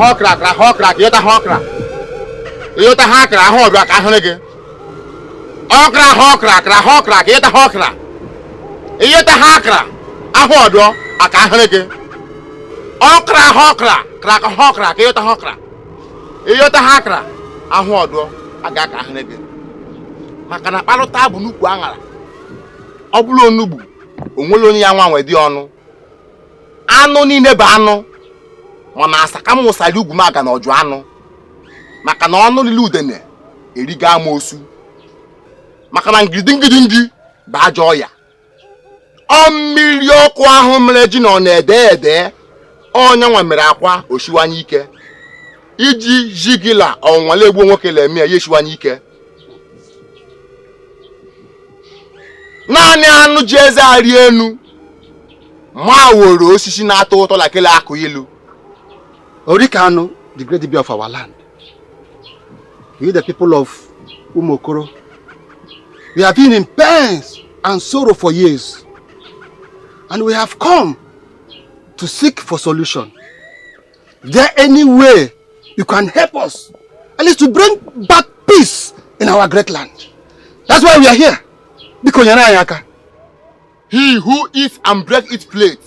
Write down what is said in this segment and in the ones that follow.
Hokra, yota hokra. Yota hakra, hodra, kahonege. Hokra, yota hokra. Yota hakra, ahodo, akahonege. Hokra, yota hokra. Yota hakra, ahodo, agakahonege. Makana palota bu nuku angala. Obulo onubu, onwele onye ya nwa nwe di onu. Anu niile ba anu. Mana asaka m ụsali ugwu m aga na ọjụ anụ maka na ọnụ lili udene eriga amosu maka na ngidi bụ ajọ ọya ọ mmiri ọkụ ahụ mere ji na ọ na-ede onye nwa mere akwa oshiwanye ike iji jigila ọnwale egbu nwoke na-eme ya eshiwanye ike naanị anụ ji eze arị enu ma woro osisi na-atọ ụtọ lakele akụ ilu Orikano, the great Dibia of our land. We the people of Umokoro. We have been in pains and sorrow for years. And we have come to seek for solution. Is there any way you can help us? At least to bring back peace in our great land. That's why we are here. He who eats and breaks its plates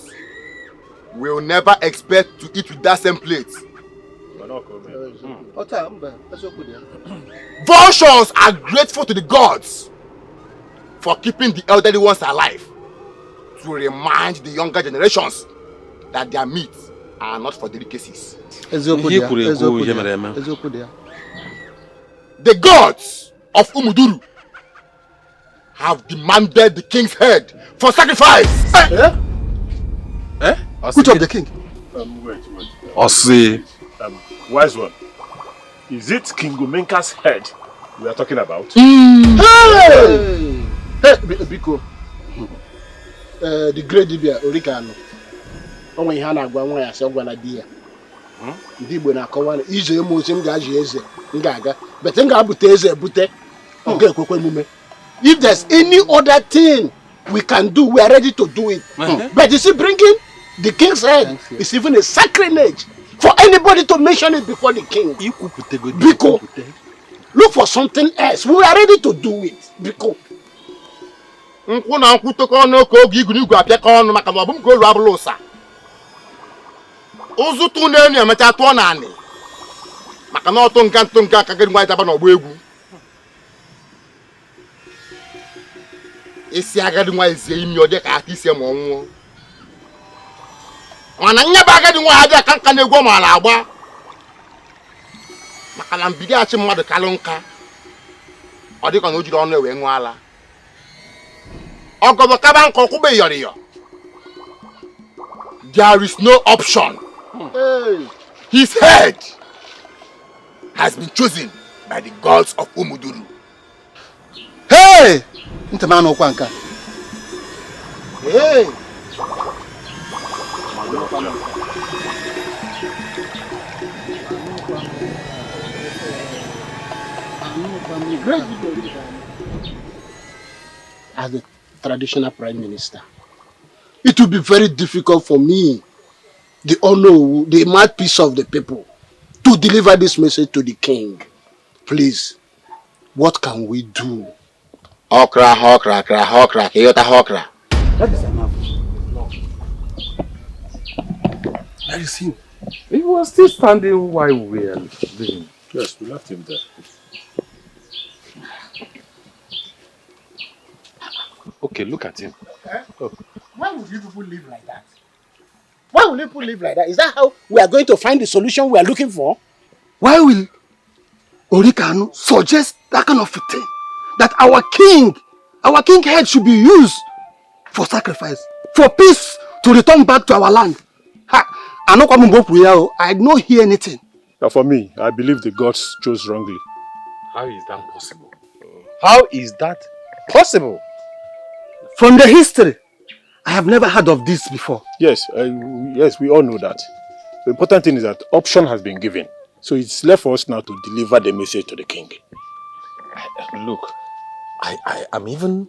will never expect to eat with that same plate. Vultures are grateful to the gods for keeping the elderly ones alive to remind the younger generations that their meat are not for delicacies. The gods of Umuduru have demanded the king's head for sacrifice. Which of the king? Wait. Ossi. Wise one. Is it King Umenka's head we are talking about? Hey, Biko. The great Dibia, Orikano. Only Hana Guamaya, Sogwana Dia. Dibo na Kawan, easy Muslim Gazi, Ngaga, but Nga Buteze, Bute, okay, Kokomume. If there's any other thing we can do, we are ready to do it. But you see, bringing the king's head is even a sacrilege for anybody to mention it before the king. Biko, look for something else. We are ready to do it. Biko. Isi agadi nwa ezi imi ode ka aka isi ma onwo mana nya ba agadi nwa aja ka nka na-egwu ma ala agba maka na mbidi achi mmadụ kalụ nka ọ dịka na o jiri ọnụ ewe nwa ala ọgọdọ kaba nka ọkwụbe yọrịyọ. There is no option. His head has been chosen by the gods of Umuduru. Hey! Ntamano Kwanka. Hey! As the traditional prime minister, it will be very difficult for me, the honor, the mouthpiece of the people, to deliver this message to the king. Please, what can we do? Okra, Kiyota Hokra. That is enough. No. Where is him? He was still standing while we were leaving. Yes, we left him there. Okay, look at him. Oh. Why would you people live like that? Why will people live like that? Is that how we are going to find the solution we are looking for? Why will Orikano suggest that kind of a thing? That our king head should be used for sacrifice, for peace to return back to our land. I don't hear anything. For me, I believe the gods chose wrongly. How is that possible? How is that possible? From the history, I have never heard of this before. Yes, yes, we all know that. The important thing is that option has been given. So it's left for us now to deliver the message to the king. Look, I'm even...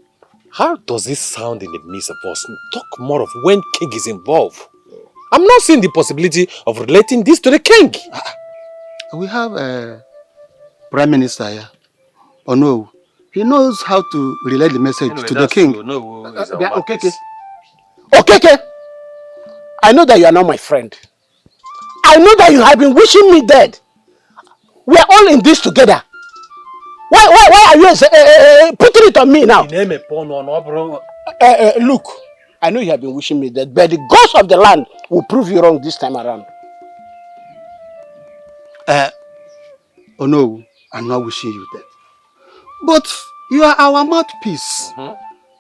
How does this sound in the midst of us? Talk more of when king is involved. I'm not seeing the possibility of relating this to the king. We have a prime minister here. Oh no, he knows how to relay the message Anyway, to the king. true. No, it's our Okay, market. okay. I know that you are not my friend. I know that you have been wishing me dead. We are all in this together. Why are you putting it on me now? Look, I know you have been wishing me dead, but the gods of the land will prove you wrong this time around. Oh no, I'm not wishing you dead. But you are our mouthpiece.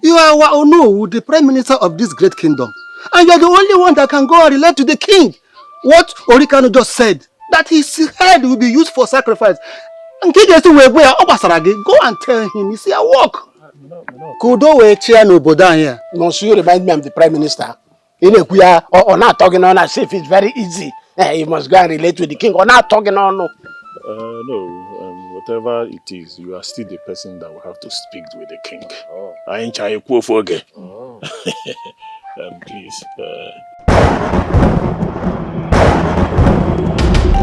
You are our Ono, the prime minister of this great kingdom. And you're the only one that can go and relate to the king what Orikano just said, that his head will be used for sacrifice. And go and tell him, you see, I walk. Kudo we chair no bodan here. No, so you remind me I'm the prime minister. In a queer or not talking on as if it's very easy. You must go and relate with the king or not talking on. No. No, whatever it is, you are still the person that will have to speak with the king. I ain't trying to forget. Please.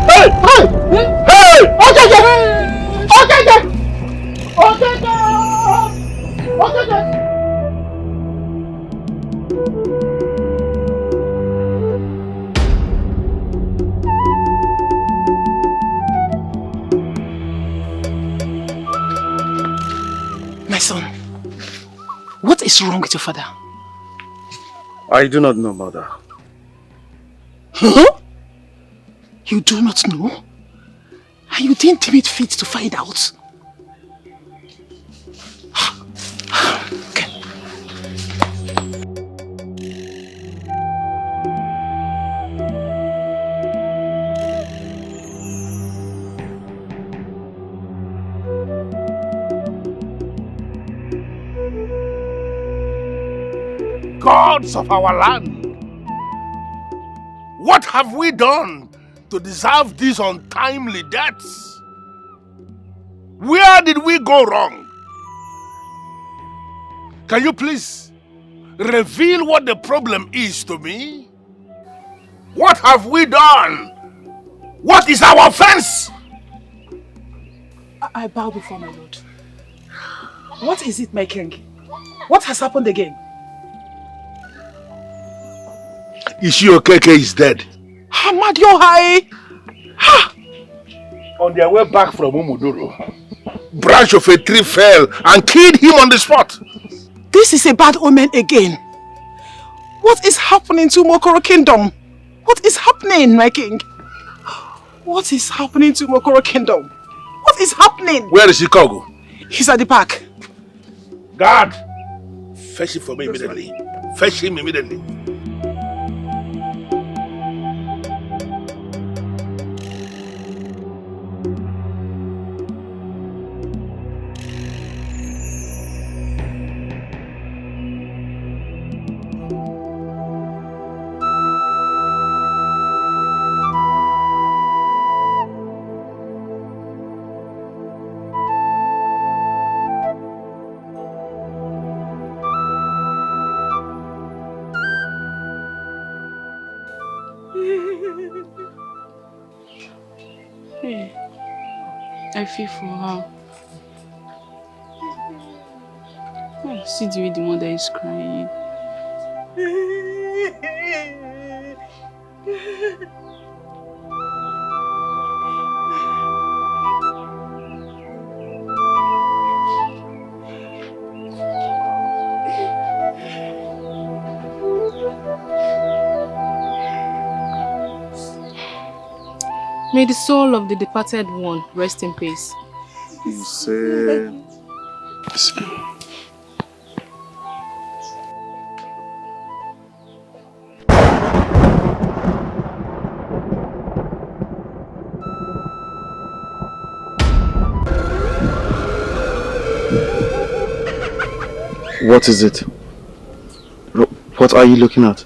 Hey! Okay. My son, what is wrong with your father? I do not know, mother. Huh? You do not know? And you didn't deem it fit to find out? Okay. Gods of our land, what have we done to deserve these untimely deaths? Where did we go wrong? Can you please reveal what the problem is to me? What have we done? What is our offense? I bow before my lord. What is it, my king? What has happened again? Ishiokeke is dead. Amadiohai! On their way back from Umuduru, branch of a tree fell and killed him on the spot. This is a bad omen again. What is happening to Mokoro Kingdom? What is happening, my king? What is happening to Mokoro Kingdom? What is happening? Where is Chicago? He's at the park. Guard! Fetch him for me immediately. Fetch him immediately. I feel for her. Oh, see the way the mother is crying. May the soul of the departed one rest in peace. He said... What is it? What are you looking at?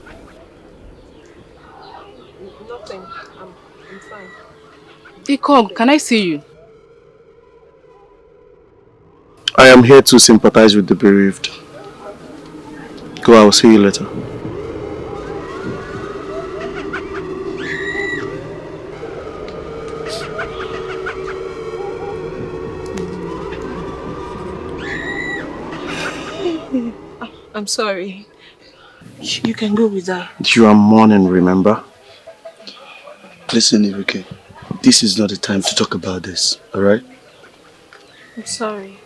Nothing. I'm fine. Ikob, can I see you? I am here to sympathize with the bereaved. Go, I will see you later. I'm sorry. You can go with her. You are mourning, remember? Listen, Irike. This is not the time to talk about this, alright? I'm sorry.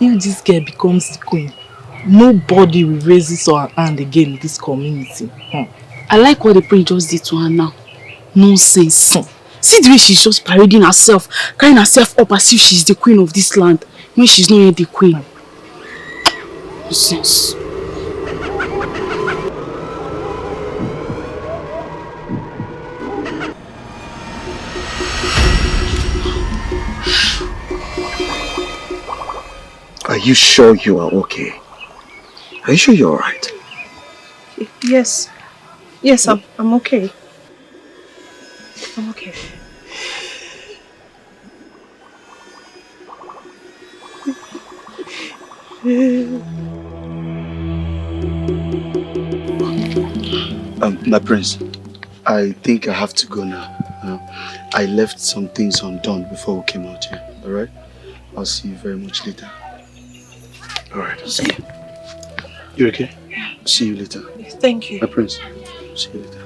If this girl becomes the queen, nobody will raise his or her hand again in this community. I like what the priest just did to her now. Nonsense. See the way she's just parading herself, carrying herself up as if she's the queen of this land, when she's not yet the queen. Nonsense. Are you sure you are okay? Are you sure you're alright? Yes. Yes, I'm okay. I'm okay. My prince, I think I have to go now. I left some things undone before we came out here, alright? I'll see you very much later. Alright, I'll see you. You okay? Yeah. See you later. Thank you. My prince, see you later.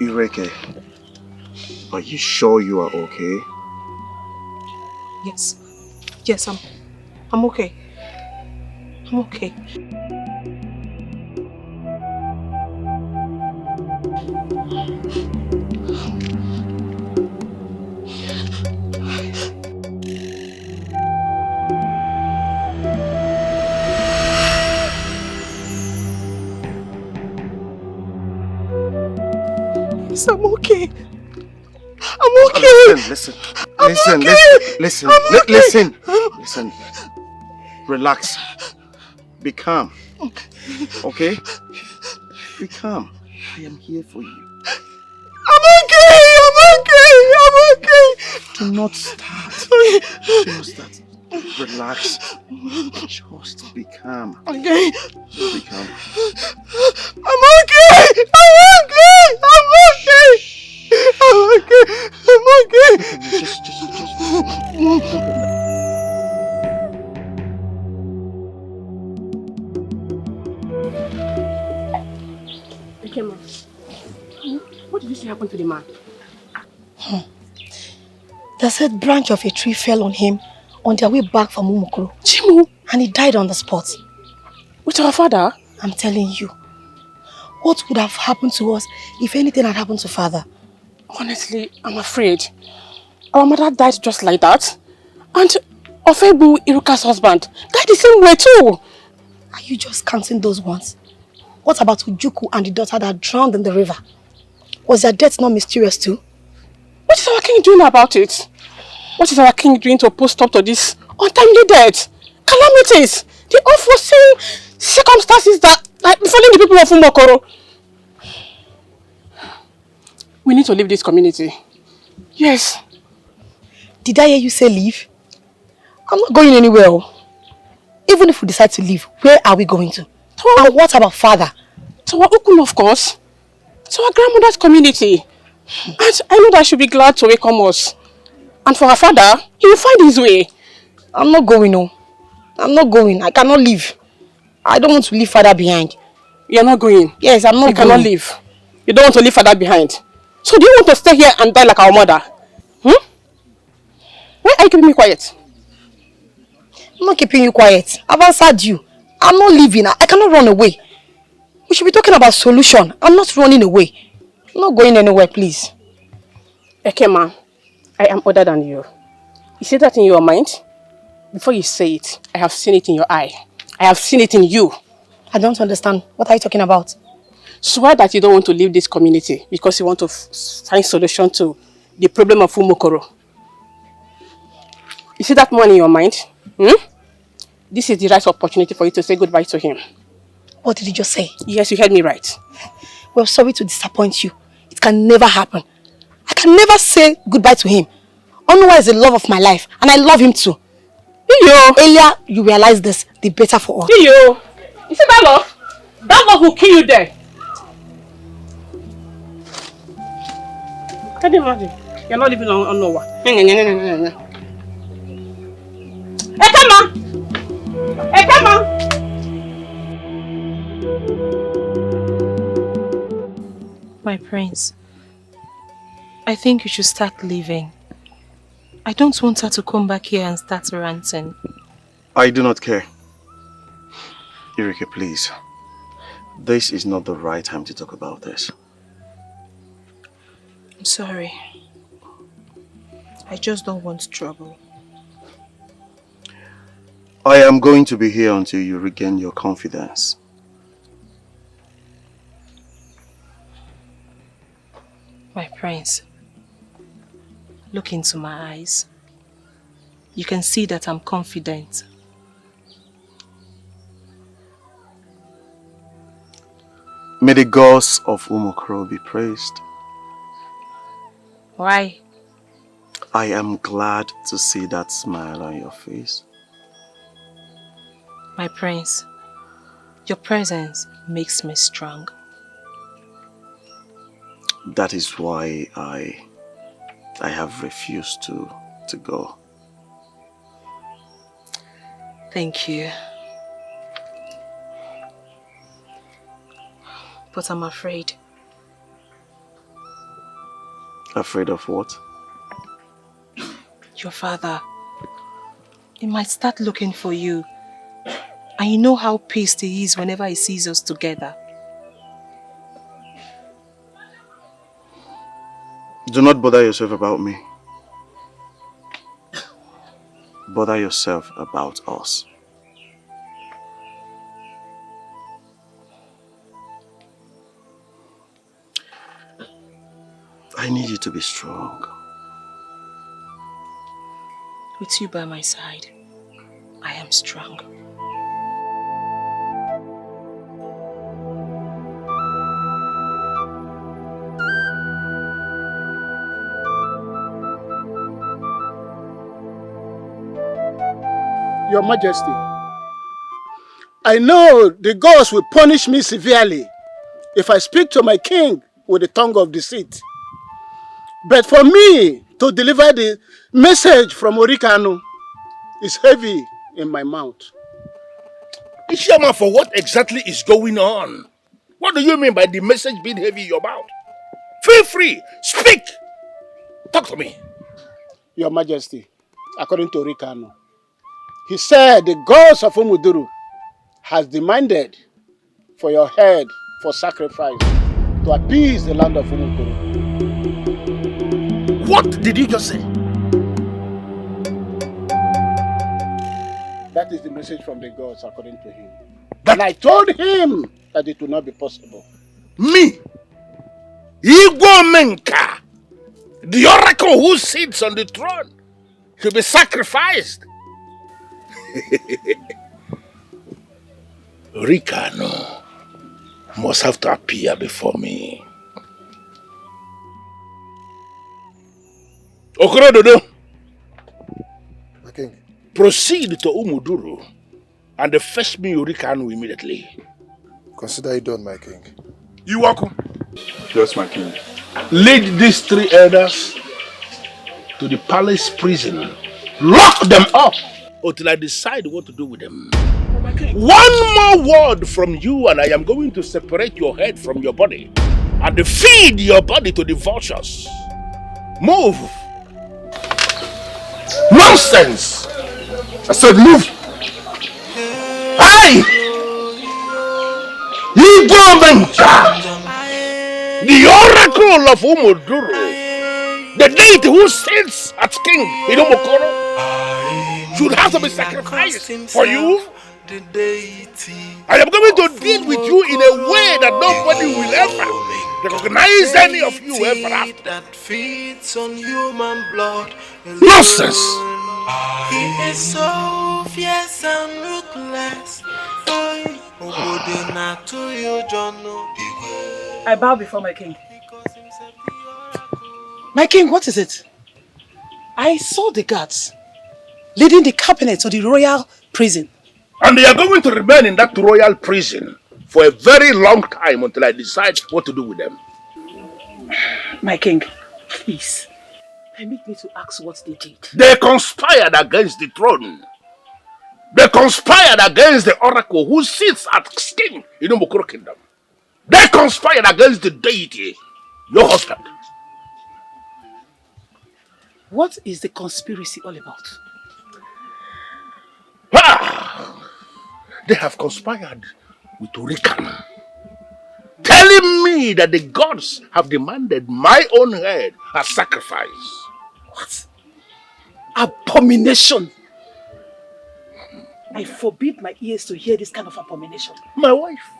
Ireke, are you sure you are okay? Yes. Yes, I'm okay. I'm okay. Yes, I'm okay. I'm okay. Listen. Listen. Relax. Be calm. Okay? Be calm. I am here for you. I'm okay. Do not start. Relax. Just be calm. Okay. Be calm. I'm okay. Just. Okay, ma. What did you say happened to the man? The said branch of a tree fell on him on their way back from Umukuro. Chimu! And he died on the spot. With our father? I'm telling you. What would have happened to us if anything had happened to father? Honestly, I'm afraid. Our mother died just like that. And Ofebu, Iruka's husband, died the same way too. Are you just counting those ones? What about Ujuku and the daughter that drowned in the river? Was their death not mysterious too? What is our king doing about it? What is our king doing to put stop to this untimely death? Calamities! The unforeseen circumstances that are befalling the people of Umokoro. We need to leave this community. Yes. Did I hear you say leave? I'm not going anywhere. Even if we decide to leave, where are we going to? And what about father? To our Ukun, of course. To our grandmother's community. And I know that she'll be glad to welcome us. And for her father, he will find his way. I'm not going, no. I'm not going. I cannot leave. I don't want to leave father behind. You're not going? Yes, I'm not going. You cannot leave. You don't want to leave father behind. So do you want to stay here and die like our mother? Why are you keeping me quiet? I'm not keeping you quiet. I've answered you. I'm not leaving. I cannot run away. We should be talking about solution. I'm not running away. I'm not going anywhere, please. Okay, ma. I am older than you. You see that in your mind? Before you say it, I have seen it in your eye. I have seen it in you. I don't understand. What are you talking about? Swear that you don't want to leave this community because you want to find solution to the problem of Umokoro. You see that man in your mind? This is the right opportunity for you to say goodbye to him. What did you just say? Yes, you heard me right. Well, sorry to disappoint you. It can never happen. I can never say goodbye to him. Onwa is the love of my life, and I love him too. Iyo. Earlier you realize this, the better for us. Iyo. You see that love? That love will kill you there. Can you imagine? You're not living on Noah. Hey, come on! Hey, come on! My prince, I think you should start leaving. I don't want her to come back here and start ranting. I do not care. Irike, please. This is not the right time to talk about this. I'm sorry. I just don't want trouble. I am going to be here until you regain your confidence. My prince, look into my eyes. You can see that I'm confident. May the gods of Umokoro be praised. Why? I am glad to see that smile on your face. My prince, your presence makes me strong. That is why I have refused to go. Thank you. But I'm afraid. Afraid of what? Your father. He might start looking for you. And you know how pissed he is whenever he sees us together. Do not bother yourself about me. Bother yourself about us. I need you to be strong. With you by my side, I am strong. Your Majesty, I know the gods will punish me severely if I speak to my king with the tongue of deceit. But for me to deliver the message from Orikano is heavy in my mouth. Ishama, for what exactly is going on? What do you mean by the message being heavy in your mouth? Feel free, speak! Talk to me. Your Majesty, according to Orikano, he said the gods of Umuduru has demanded for your head for sacrifice to appease the land of Umukuru. What did you just say? That is the message from the gods according to him. And I told him that it would not be possible. Me? Igbo Menka, the oracle who sits on the throne, should be sacrificed. Rikano must have to appear before me. Okorododo, My king. proceed to Umuduru and fetch me Rikano immediately. Consider it done, my king. Iwaku, Yes, my king. lead these three elders to the palace prison. Lock them up until I decide what to do with them. One more word from you and I am going to separate your head from your body and feed your body to the vultures. Move. Nonsense. I said move! Hey! Igbomencha, the oracle of Umuduru, the deity who sits at King Hidomokoro, should have to be sacrificed for you. I am going to deal with you in a way that nobody will ever recognize any of you ever after. That feeds on human blood. Nonsense! He is so fierce and ruthless. I bow before my king. My king, what is it? I saw the guards leading the cabinet to the royal prison. And they are going to remain in that royal prison for a very long time until I decide what to do with them. My king, Please, permit me to ask what they did. They conspired against the throne. They conspired against the oracle who sits as king in the Mokoro kingdom. They conspired against the deity, your husband. What is the conspiracy all about? Ah, they have conspired with Urikan, telling me that the gods have demanded my own head as sacrifice. What? Abomination! I forbid my ears to hear this kind of abomination. My wife,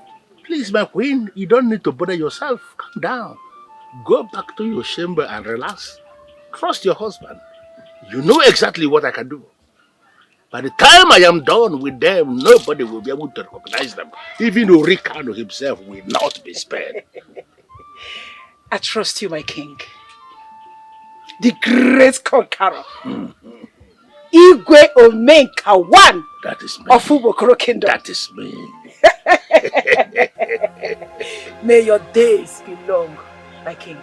please, my queen, you don't need to bother yourself. Calm down. Go back to your chamber and relax. Trust your husband. You know exactly what I can do. By the time I am done with them, nobody will be able to recognize them. Even Urikano himself will not be spared. I trust you, my king. The great conqueror. Igwe Omenka one. That is me. Of Ubokoro Kingdom. That is me. May your days be long, my king.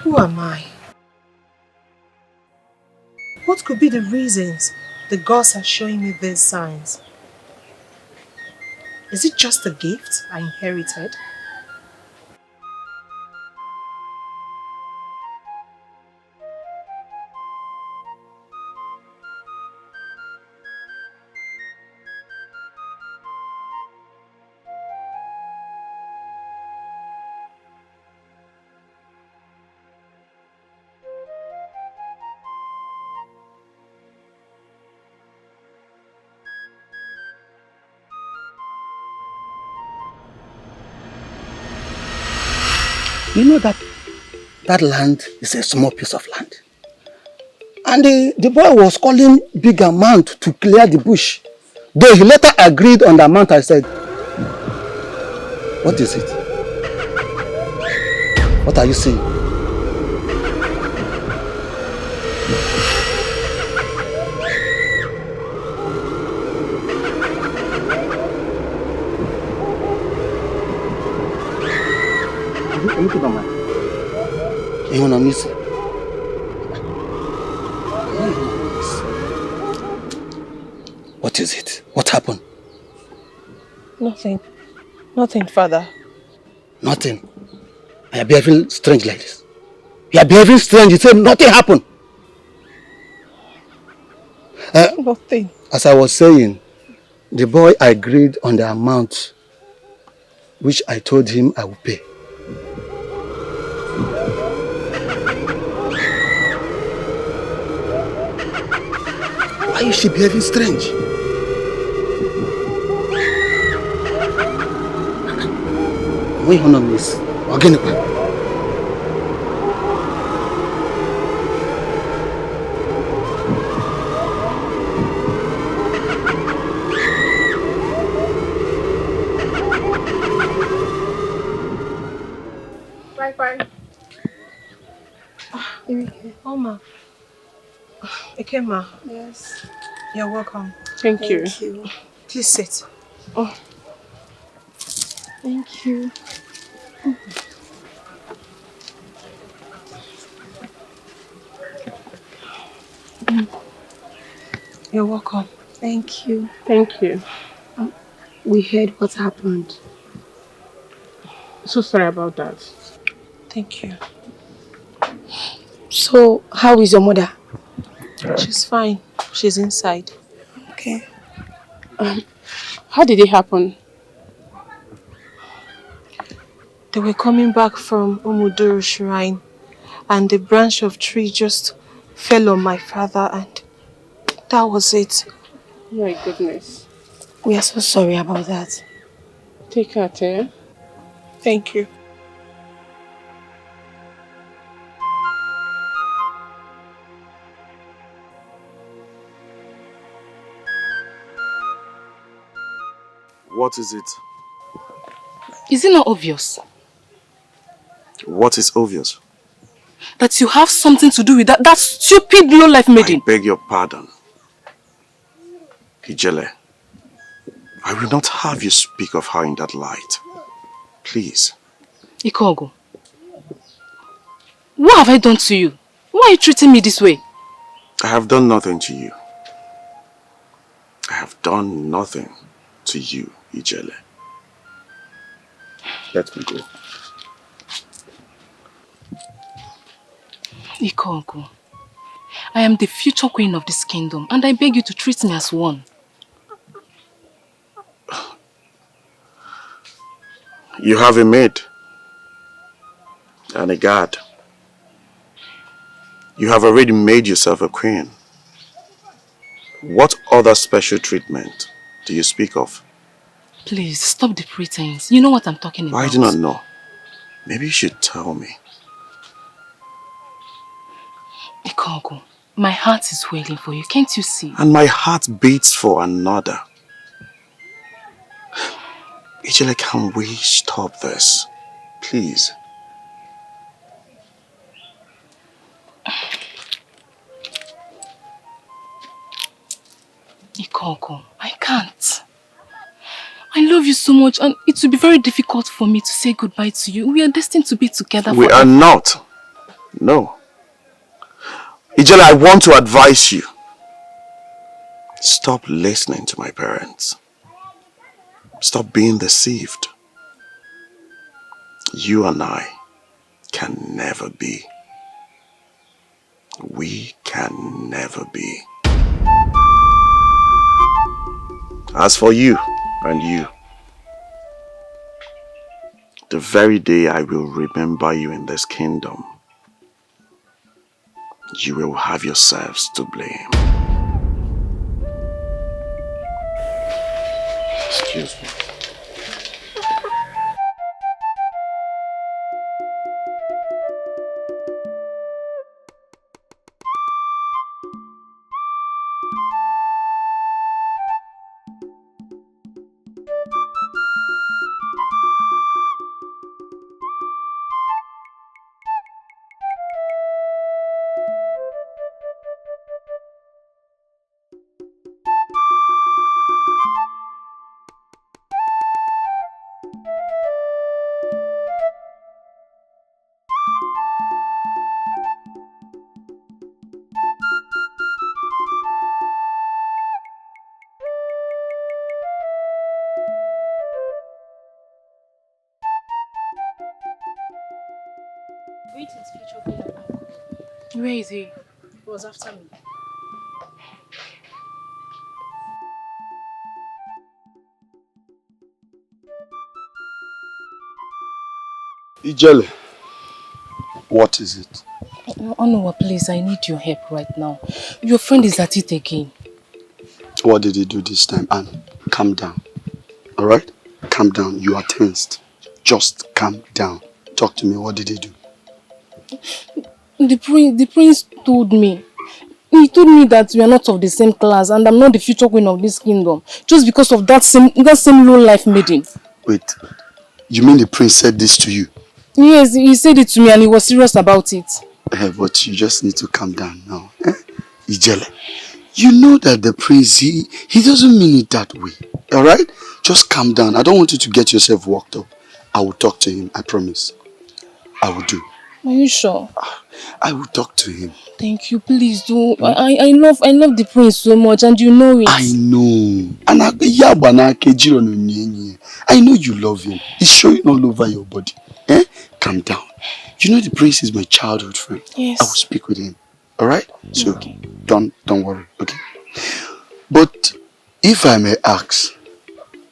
Who am I? What could be the reasons the gods are showing me these signs? Is it just a gift I inherited? You know that land is a small piece of land. And the boy was calling big amount to clear the bush. Though he later agreed on the amount, I said, what is it? What are you saying? You wanna miss it? What is it? What happened? Nothing. Nothing, Father. Nothing. You are behaving strange like this. You are behaving strange. You said nothing happened. Nothing. As I was saying, the boy agreed on the amount which I told him I would pay. Why is she behaving strange? Why honor miss? Again. Bye. Oma. Ekema. Yes. You're welcome. Thank you. Please sit. Oh. Thank you. You're welcome. Thank you. Thank you. We heard what happened. So sorry about that. Thank you. So, how is your mother? She's fine. She's inside. Okay. How did it happen? They were coming back from Umuduru shrine and the branch of tree just fell on my father and that was it. My goodness. We are so sorry about that. Take care, eh? Thank you. What is it? Is it not obvious? What is obvious? That you have something to do with that stupid low-life maiden. I beg your pardon. Ijele, I will not have you speak of her in that light. Please. Ikogo, what have I done to you? Why are you treating me this way? I have done nothing to you. I have done nothing to you, Ijele. Let me go. Ikogo, I am the future queen of this kingdom and I beg you to treat me as one. You have a maid and a guard. You have already made yourself a queen. What other special treatment do you speak of? Please, stop the pretense. You know what I'm talking about. I do not know. Maybe you should tell me. Ikogo, my heart is wailing for you. Can't you see? And my heart beats for another. Ijele, can we stop this? Please. Ikogo, I can't. I love you so much and it will be very difficult for me to say goodbye to you. We are destined to be together forever. We are not. No. Ijele, I want to advise you. Stop listening to my parents. Stop being deceived. You and I can never be. We can never be. As for you and you, the very day I will remember you in this kingdom, you will have yourselves to blame. Excuse me. Where is he? He was after me. Ijele, what is it? Onuwa, please, I need your help right now. Your friend is at it again. What did he do this time? And calm down. Alright? Calm down. You are tensed. Just calm down. Talk to me. What did he do? The prince told me. He told me that we are not of the same class and I'm not the future queen of this kingdom. Just because of that same low-life maiden. Wait. You mean the prince said this to you? Yes, he said it to me and he was serious about it. But you just need to calm down now. Ijele, you know that the prince, he doesn't mean it that way. Alright? Just calm down. I don't want you to get yourself worked up. I will talk to him, I promise. I will do. Are you sure? I will talk to him. Thank you, please do. I love the prince so much and you know it. I know. And I know you love him. It's showing all over your body. Calm down. You know the prince is my childhood friend. Yes. I will speak with him. Alright? So don't worry, okay? But if I may ask,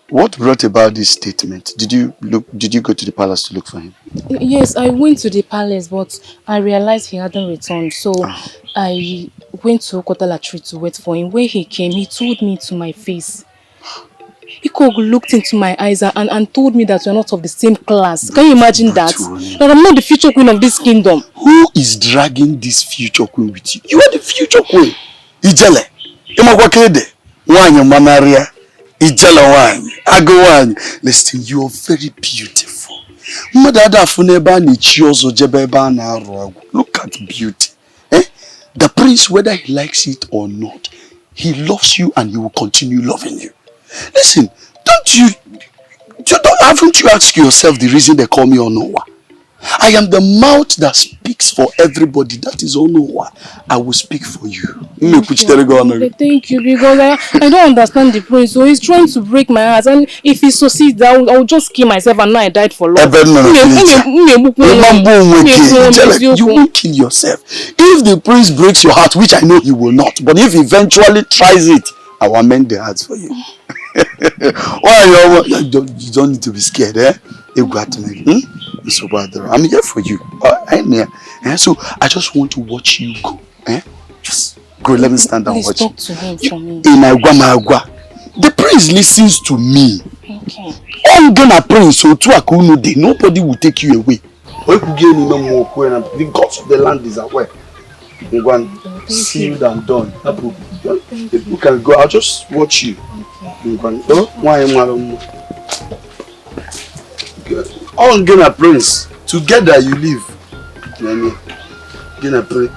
what brought about this statement? Did you go to the palace to look for him? Yes, I went to the palace, but I realized he hadn't returned. So I went to Okotala Tree to wait for him. When he came, he told me to my face. Ikog looked into my eyes and told me that we're not of the same class. Can you imagine that? That I'm not the future queen of this kingdom. Who is dragging this future queen with you? You are the future queen. Ijele. Imagwakede. Wanyo manaria. Ijele wanyo. Ago wanyo. Listen, you are very beautiful. Look at beauty. The prince, whether he likes it or not, he loves you and he will continue loving you. Listen, haven't you asked yourself the reason they call me Onowa? I am the mouth that speaks for everybody. That is Onowa. I will speak for you. Thank you, because I don't understand the prince. So he's trying to break my heart, and if he succeeds, I'll just kill myself and know I died for love. You won't kill yourself. If the prince breaks your heart, which I know he will not, but if he eventually tries it, I will mend the hearts for you. Why you don't need to be scared, eh? I'm here for you. I'm here. So I just want to watch you go. Eh? Just go, let me stand and watch. Talk to him for me. The prince listens to me. Okay. I'm gonna prince, so nobody will take you away. The gods of the land is aware. I'm going to see you and done. You can go. I'll just watch you. All Ghana prince. Together you live. Ghana prince.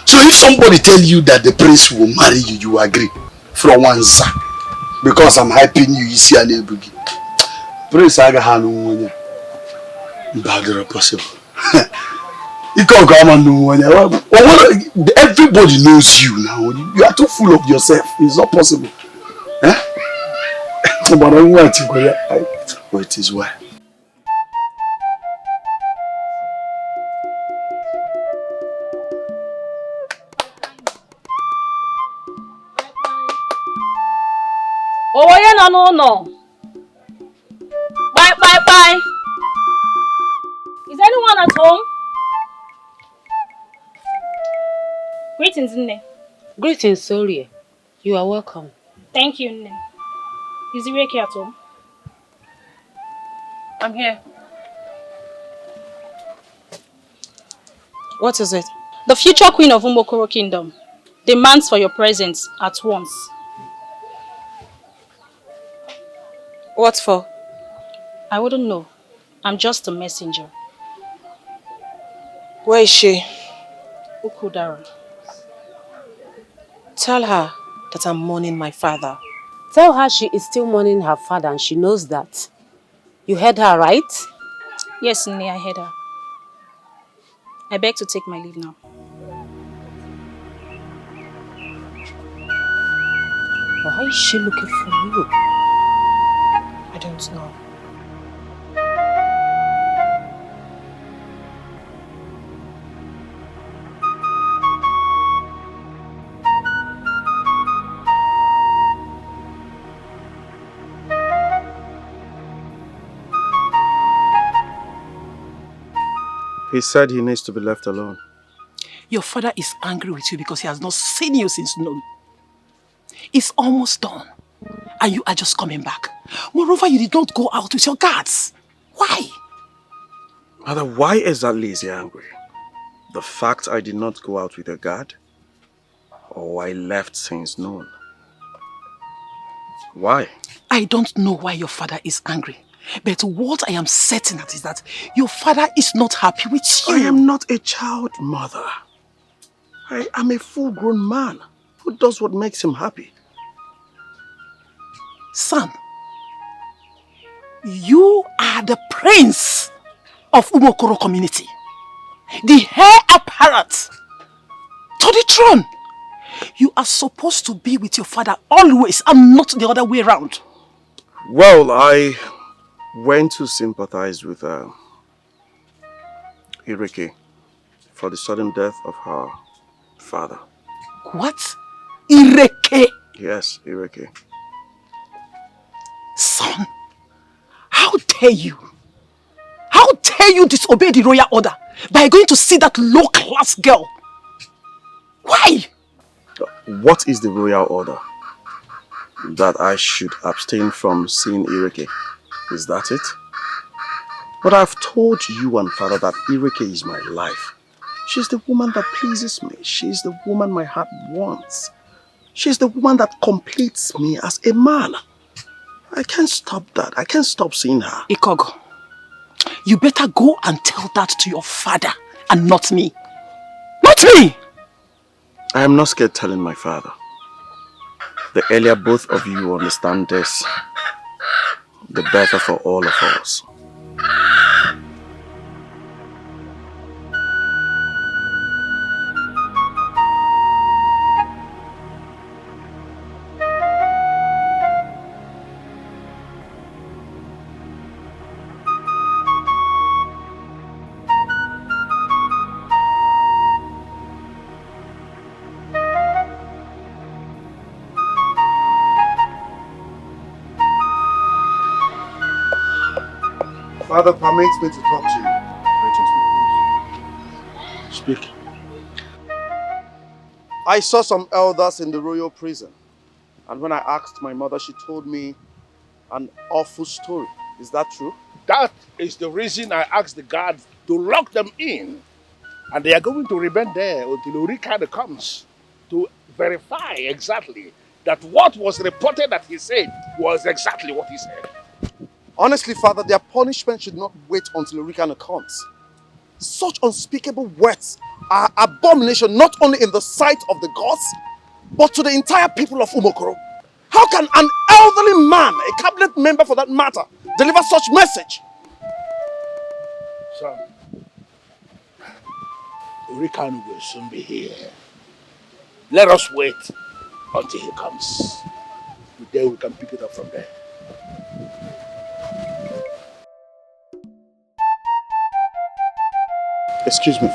So if somebody tell you that the prince will marry you, you agree? From one side. Because I'm hyping you, you see a little bit. Prince Agahanu. Bad possible. Everybody knows you now. You are too full of yourself. It's not possible. Eh? But I want to go there. But it is well. Oh, yeah, no. Bye. Is anyone at home? Greetings, Nne. Greetings, Soria. You are welcome. Thank you, Nne. Is Ireke at home? I'm here. What is it? The future queen of Umokoro Kingdom demands for your presence at once. What for? I wouldn't know. I'm just a messenger. Where is she? Ukudara. Tell her that I'm mourning my father. Tell her she is still mourning her father and she knows that. You heard her, right? Yes, Nne, I heard her. I beg to take my leave now. Why is she looking for you? I don't know. He said he needs to be left alone. Your father is angry with you because he has not seen you since noon. It's almost done. And you are just coming back. Moreover, you did not go out with your guards. Why? Mother, why exactly is he angry? The fact I did not go out with a guard? Or I left since noon? Why? I don't know why your father is angry. But what I am certain at is that your father is not happy with you. I am not a child, Mother. I am a full-grown man who does what makes him happy. Son, you are the prince of Umokoro community. The heir apparent to the throne. You are supposed to be with your father always and not the other way around. Well, I went to sympathize with Ireke for the sudden death of her father. What? Ireke? Yes, Ireke. Son, how dare you? How dare you disobey the royal order by going to see that low-class girl? Why? What is the royal order? That I should abstain from seeing Ireke. Is that it? But I've told you and father that Ireke is my life. She's the woman that pleases me. She's the woman my heart wants. She's the woman that completes me as a man. I can't stop that. I can't stop seeing her. Ikogo, you better go and tell that to your father and not me. Not me! I am not scared telling my father. The earlier both of you understand this, the better for all of us. Father, permit me to talk to you. Speak. I saw some elders in the royal prison. And when I asked my mother, she told me an awful story. Is that true? That is the reason I asked the guards to lock them in. And they are going to remain there until Urikana comes to verify exactly that what was reported that he said was exactly what he said. Honestly, Father, their punishment should not wait until Urikana comes. Such unspeakable words are abomination not only in the sight of the gods, but to the entire people of Umokoro. How can an elderly man, a cabinet member for that matter, deliver such message? Son, Urikana will soon be here. Let us wait until he comes. Today we can pick it up from there. Excuse me.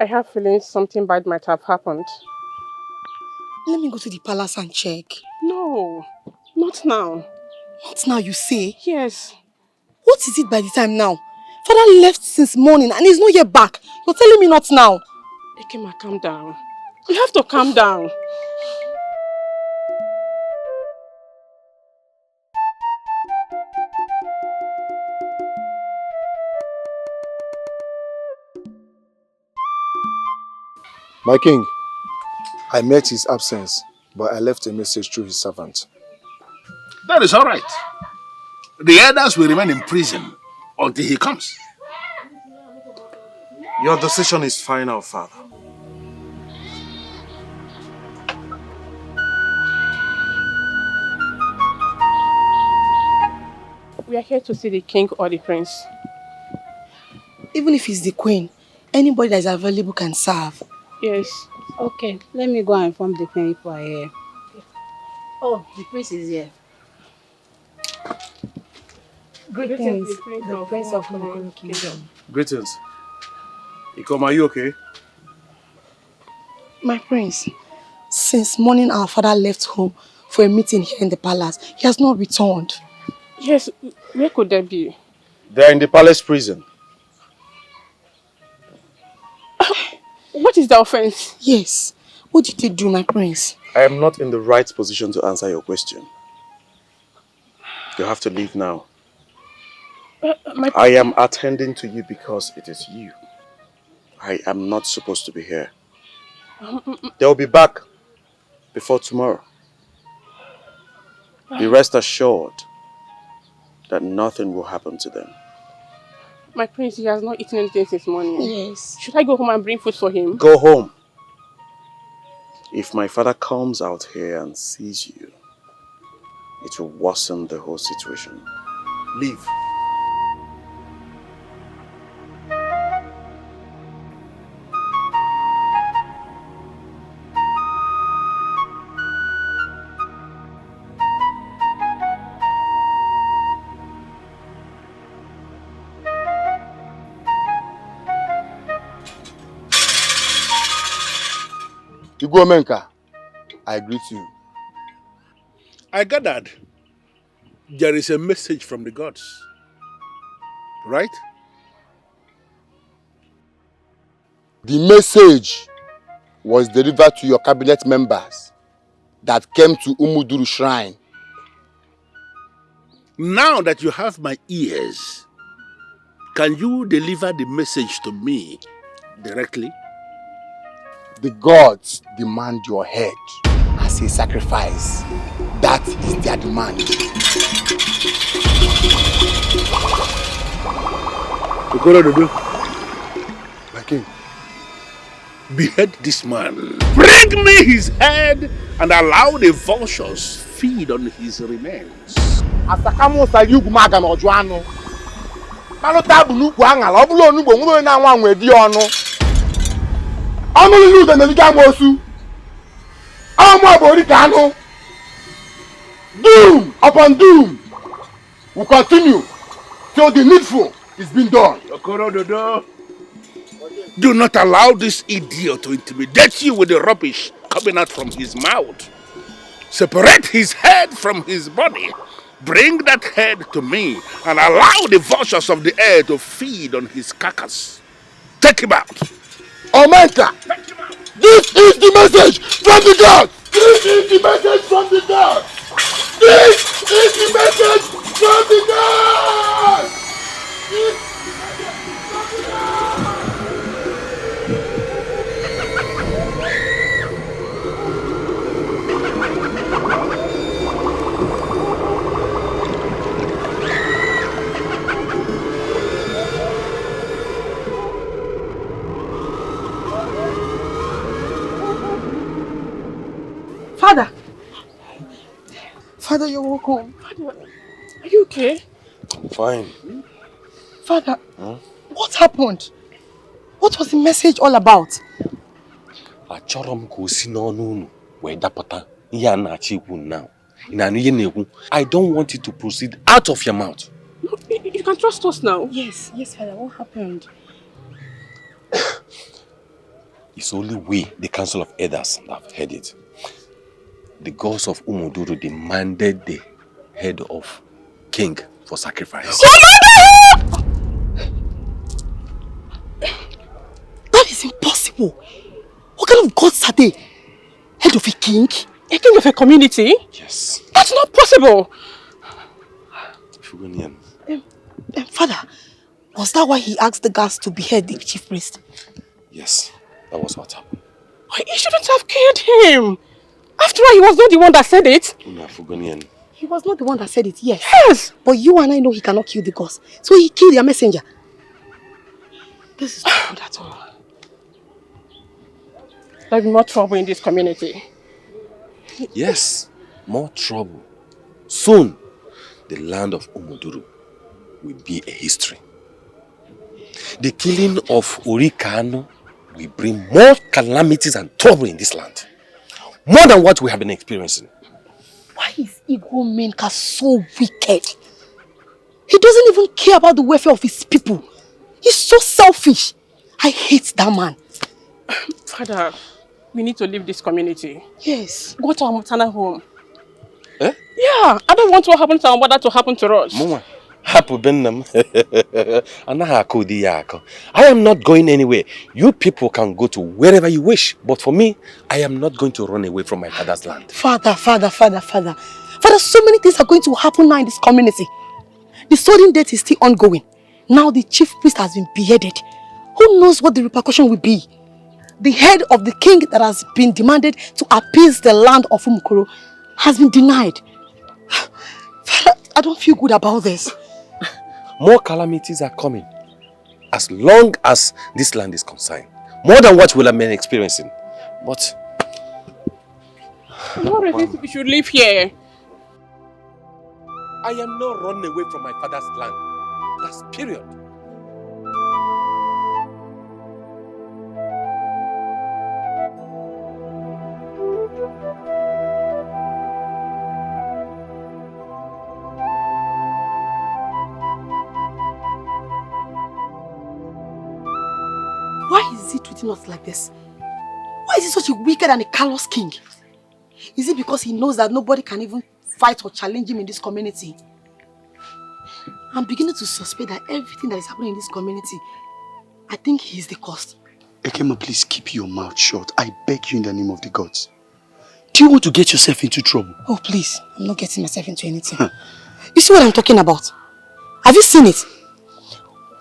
I have feelings something bad might have happened. Let me go to the palace and check. No, not now. Not now, you say? Yes. What is it by the time now? Father left since morning and he's not yet back. You're telling me not now? Ekema, calm down. You have to calm down. My king, I met his absence, but I left a message through his servant. That is all right. The elders will remain in prison until he comes. Your decision is final, Father. We are here to see the king or the prince. Even if he's the queen, anybody that is available can serve. Yes. Okay, let me go and inform the queen people are here. Oh, the prince is here. Greetings, the prince of Mokoro Kingdom. Greetings. Ikom, are you okay? My prince, since morning our father left home for a meeting here in the palace. He has not returned. Yes, where could that be? They're in the palace prison. What is the offense? Yes. What did you do, my prince? I am not in the right position to answer your question. You have to leave now. I am attending to you because it is you. I am not supposed to be here. They'll be back before tomorrow. Be rest assured that nothing will happen to them. My prince, he has not eaten anything since morning. Yes. Should I go home and bring food for him? Go home. If my father comes out here and sees you, it will worsen the whole situation. Leave. Igwe Omenka, I greet you. I gathered there is a message from the gods, right? The message was delivered to your cabinet members that came to Umuduru Shrine. Now that you have my ears, can you deliver the message to me directly? The gods demand your head as a sacrifice. That is their demand. My king, behead this man. Bring me his head and allow the vultures feed on his remains. Asakamu sayugu maga no juano. Malota bunukwu angala obulo onugbo nwere na nwa nwe di onu. Onu lu de nabiga mosu. Omo abori kanu. Doom upon doom will continue till the needful is being done. Do not allow this idiot to intimidate you with the rubbish coming out from his mouth. Separate his head from his body. Bring that head to me and allow the vultures of the air to feed on his carcass. Take him out. Omenka, this is the message from the gods. This is the message from the gods. This is the message from the gods. Father! Father, you're welcome. Father, are you okay? I'm fine. Father, what happened? What was the message all about? I don't want you to proceed out of your mouth. No, you can trust us now. Yes, Father, what happened? It's only we, the Council of Elders, that have heard it. The gods of Umuduru demanded the head of King for sacrifice. That is impossible. What kind of gods are they? Head of a king? A king of a community? Yes. That's not possible. Father, was that why he asked the guards to behead the chief priest? Yes, that was what happened. You shouldn't have killed him. After all, he was not the one that said it. He was not the one that said it, yes. Yes! But you and I know he cannot kill the gods. So he killed their messenger. This is not good at all. There'll be more trouble in this community. Yes, more trouble. Soon, the land of Umuduru will be a history. The killing of Orikano will bring more calamities and trouble in this land. More than what we have been experiencing. Why is Igwe Omenka so wicked? He doesn't even care about the welfare of his people. He's so selfish. I hate that man. Father, we need to leave this community. Yes. Go to our maternal home. Eh? Yeah, I don't want what happened to our mother to happen to us. Mama, I am not going anywhere. You people can go to wherever you wish. But for me, I am not going to run away from my father's land. Father, so many things are going to happen now in this community. The sudden death is still ongoing. Now the chief priest has been beheaded. Who knows what the repercussion will be? The head of the king that has been demanded to appease the land of Umukoro has been denied. Father, I don't feel good about this. More calamities are coming. As long as this land is concerned. More than what we have been experiencing. But I'm not ready. We should live here. I am not running away from my father's land. That's period. Why is he treating us like this? Why is he such a wicked and a callous king? Is it because he knows that nobody can even fight or challenge him in this community? I'm beginning to suspect that everything that is happening in this community, I think he's the cause. Ekema, please keep your mouth shut. I beg you in the name of the gods. Do you want to get yourself into trouble? Oh, please. I'm not getting myself into anything. You see what I'm talking about? Have you seen it?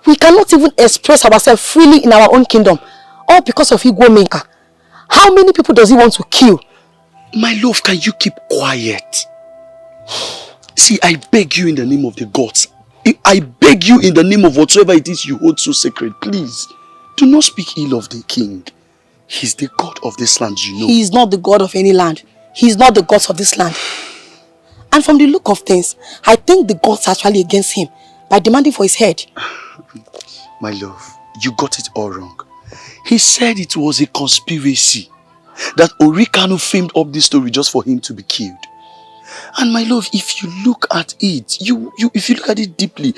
We cannot even express ourselves freely in our own kingdom, all because of Igwe Menka. How many people does he want to kill? My love, can you keep quiet? See, I beg you in the name of the gods. I beg you in the name of whatsoever it is you hold so sacred, please. Do not speak ill of the king. He's the god of this land, you know. He is not the god of any land. He is not the god of this land. And from the look of things, I think the gods are actually against him by demanding for his head. My love, you got it all wrong. He said it was a conspiracy. That Orikanu framed up this story just for him to be killed. And my love, if you look at it, if you look at it deeply,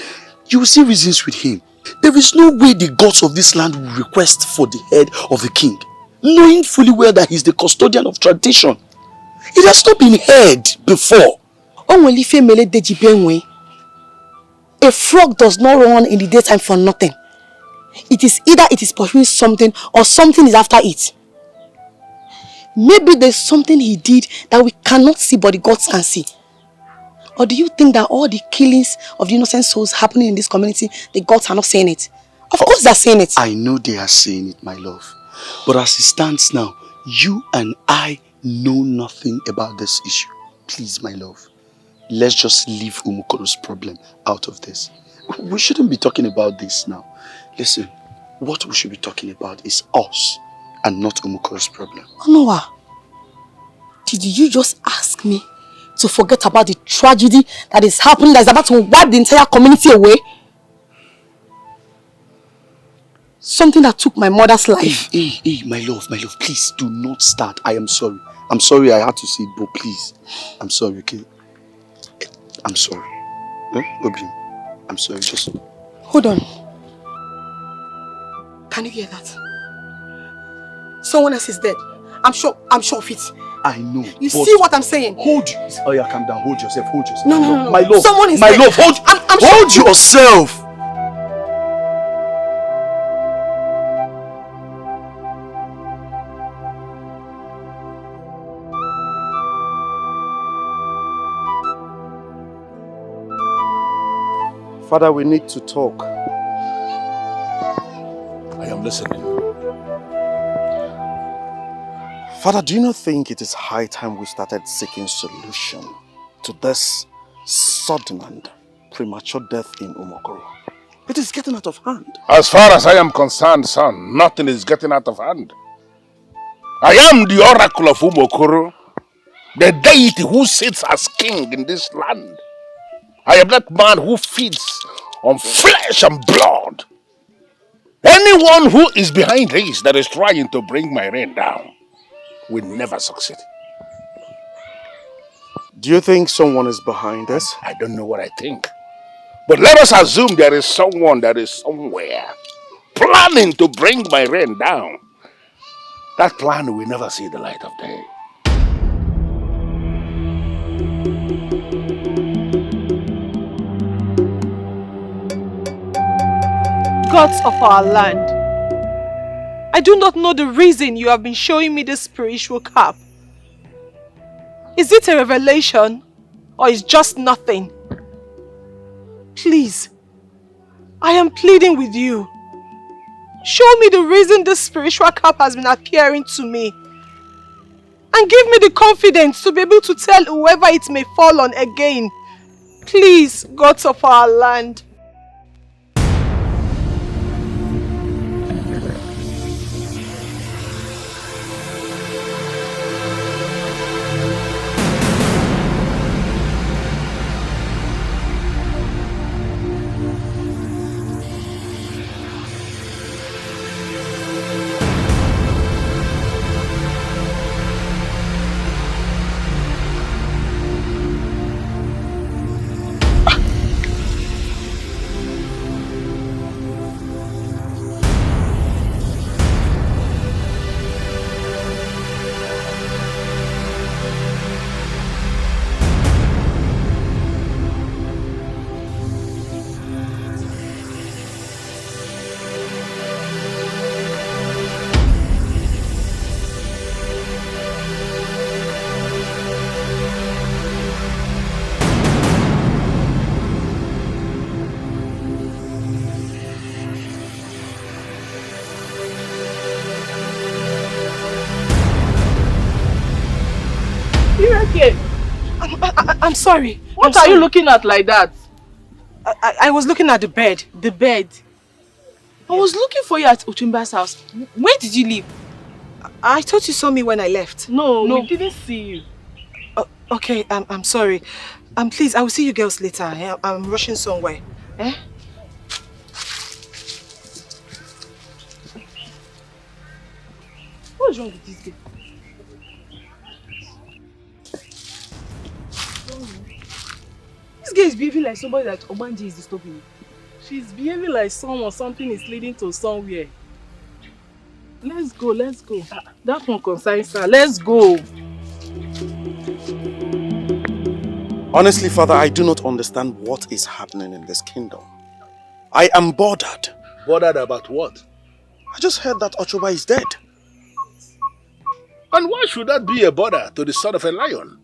you will see reasons with him. There is no way the gods of this land will request for the head of the king, knowing fully well that he's the custodian of tradition. It has not been heard before. A frog does not run in the daytime for nothing. It is either it is pursuing something or something is after it. Maybe there's something he did that we cannot see but the gods can see. Or do you think that all the killings of the innocent souls happening in this community, the gods are not saying it? Of course they're saying it. I know they are saying it, my love. But as it stands now, you and I know nothing about this issue. Please, my love, let's just leave Umukoro's problem out of this. We shouldn't be talking about this now. Listen, what we should be talking about is us and not Umukoro's problem. Onowa, did you just ask me to forget about the tragedy that is happening, that is about to wipe the entire community away? Something that took my mother's life. Hey, my love, please do not start. I am sorry. I'm sorry I had to say it, but please. I'm sorry, okay? I'm sorry. Obi, I'm sorry, just... Hold on. Can you hear that? Someone else is dead. I'm sure of it. I know. You see what I'm saying? Hold you. Oh yeah, calm down. Hold yourself. No. My love. Someone is my dead. love, hold yourself. Father, we need to talk. I am listening. Father, do you not think it is high time we started seeking solution to this sudden and premature death in Umokoro? It is getting out of hand. As far as I am concerned, son, nothing is getting out of hand. I am the oracle of Umokoro, the deity who sits as king in this land. I am that man who feeds on flesh and blood. Anyone who is behind this that is trying to bring my reign down will never succeed. Do you think someone is behind this? I don't know what I think. But let us assume there is someone that is somewhere planning to bring my reign down. That plan will never see the light of day. Gods of our land, I do not know the reason you have been showing me this spiritual cap. Is it a revelation or is just nothing? Please, I am pleading with you. Show me the reason this spiritual cap has been appearing to me. And give me the confidence to be able to tell whoever it may fall on again. Please, gods of our land. came? I'm sorry. What are you looking at like that? I was looking at the bed. The bed? I was looking for you at Uchimba's house. Where did you leave? I thought you saw me when I left. No, we didn't see you. Okay, I'm sorry. Please, I will see you girls later. I'm rushing somewhere. Eh? What's wrong with this girl? This girl is behaving like somebody that Obanji is disturbing. She's behaving like something is leading to somewhere. Let's go. That one concerns her. Let's go. Honestly, Father, I do not understand what is happening in this kingdom. I am bothered. Bothered about what? I just heard that Ochoba is dead. And why should that be a bother to the son of a lion?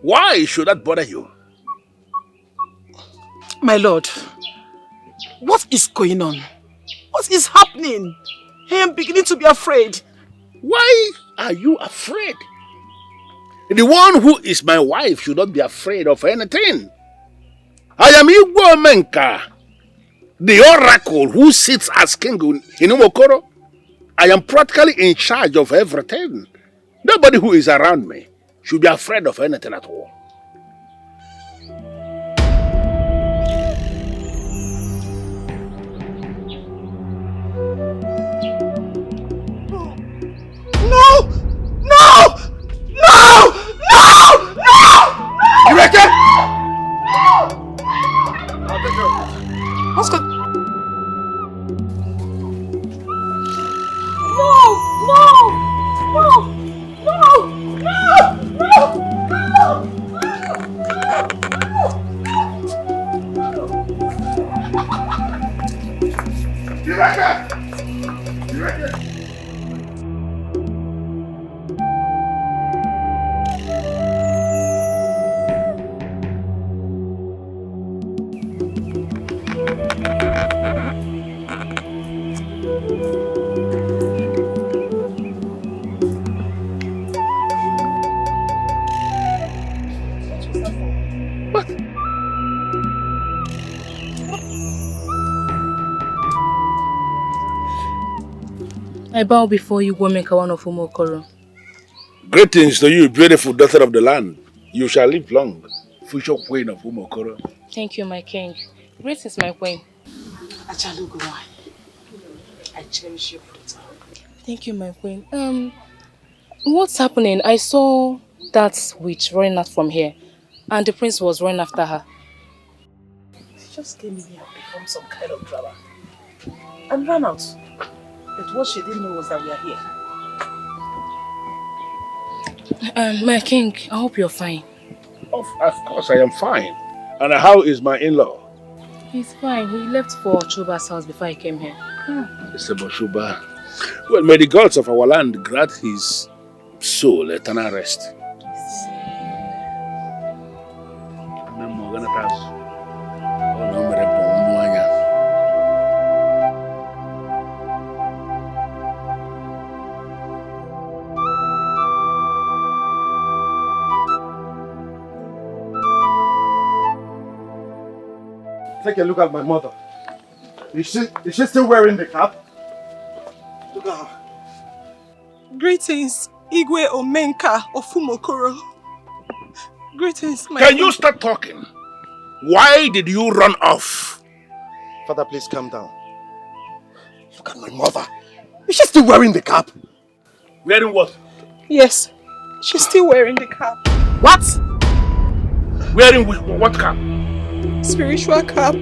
Why should that bother you? My lord, what is going on? What is happening? I am beginning to be afraid. Why are you afraid? The one who is my wife should not be afraid of anything. I am Igbo Menka, the oracle who sits as king in Umokoro. I am practically in charge of everything. Nobody who is around me should be afraid of anything at all. Ireke! What's going? I bow before you, Womekawan of Umokoro. Greetings to you, beautiful daughter of the land. You shall live long, future queen of Umokoro. Thank you, my king. Greetings, my queen. Achaluguwa, I cherish your daughter. Thank you, my queen. What's happening? I saw that witch running out from here, and the prince was running after her. She just came in here and performed some kind of drama and ran out. But what she didn't know was that we are here. My king, I hope you're fine. Of course, I am fine. And how is my in-law? He's fine. He left for Chuba's house before I came here. Mr. Boshuba. Well, may the gods of our land grant his soul eternal rest. Take a look at my mother. Is she still wearing the cap? Look at her. Greetings, Igwe Omenka of Umokoro. Greetings, my Can you start talking? Why did you run off? Father, please calm down. Look at my mother. Is she still wearing the cap? Wearing what? Yes, she's still wearing the cap. What? Wearing what cap? Spiritual cap.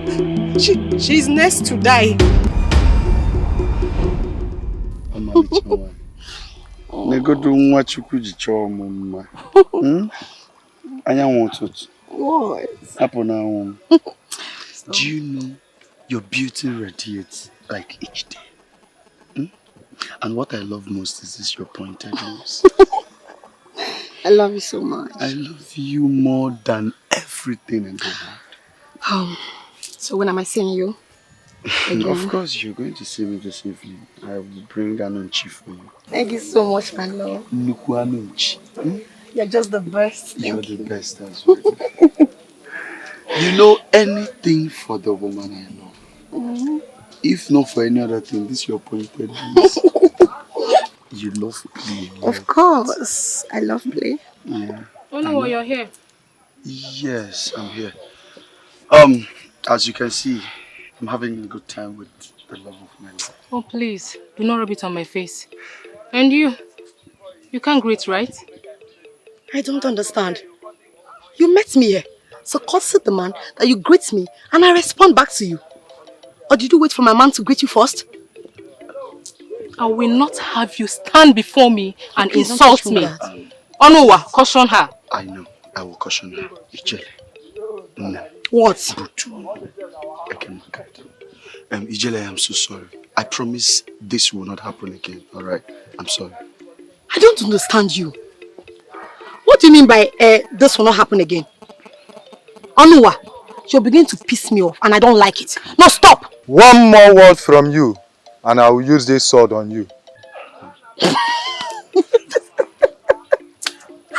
She's next to die. Negodo nwa Chukwu ji chọọ m mma. Anyanwụ ụtụtụ. Apụ n'anwụ. Do you know your beauty radiates like each day? And what I love most is this your pointed nose. I love you so much. I love you more than everything in the world. So when am I seeing you? Again? Of course, you're going to see me this evening. I will bring Anunchi for you. Thank you so much, my love. Nuku Anunchi. You're just the best. You're the best as well. You know anything for the woman I love. Mm-hmm. If not for any other thing, this is your pointed piece. You love play. Of course. I love play. Yeah. Oh no, you're here. Yes, I'm here. As you can see, I'm having a good time with the love of my life. Oh please, do not rub it on my face. And you can't greet, right? I don't understand. You met me here, so consider the man that you greet me and I respond back to you. Or did you wait for my man to greet you first? I will not have you stand before me and Please insult me. Onuwa, caution her. I know. I will caution her. Ijele. No. What? Brutal. I can look at you. Ijele, I'm so sorry. I promise this will not happen again. Alright? I'm sorry. I don't understand you. What do you mean by this will not happen again? Onuwa, you're beginning to piss me off and I don't like it. No, stop! One more word from you and I will use this sword on you.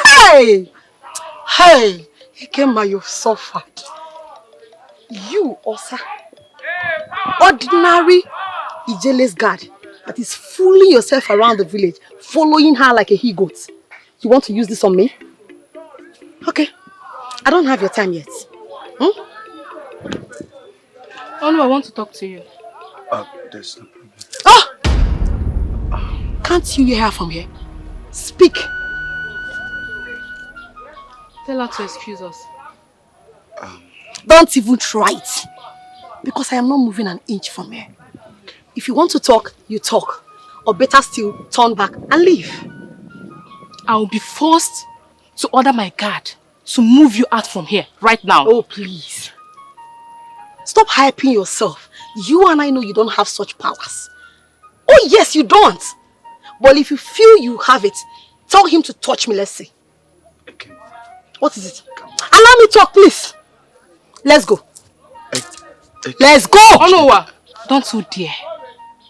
Hey! Hey! Ikemba, you've suffered. You, Osa, ordinary Ijele's guard that is fooling yourself around the village, following her like a he-goat. You want to use this on me? Okay. I don't have your time yet. Oh no, I want to talk to you. There's no problem. Ah! Can't you hear her from here? Speak. Tell her to excuse us. Don't even try it. Because I am not moving an inch from here. If you want to talk, you talk. Or better still, turn back and leave. I will be forced to order my guard to move you out from here right now. Oh, please. Stop hyping yourself. You and I know you don't have such powers. Oh, yes, you don't. But if you feel you have it, tell him to touch me, let's see. Okay. What is it? Allow me talk, please. Let's go. Let's go! Onowa, don't you dare.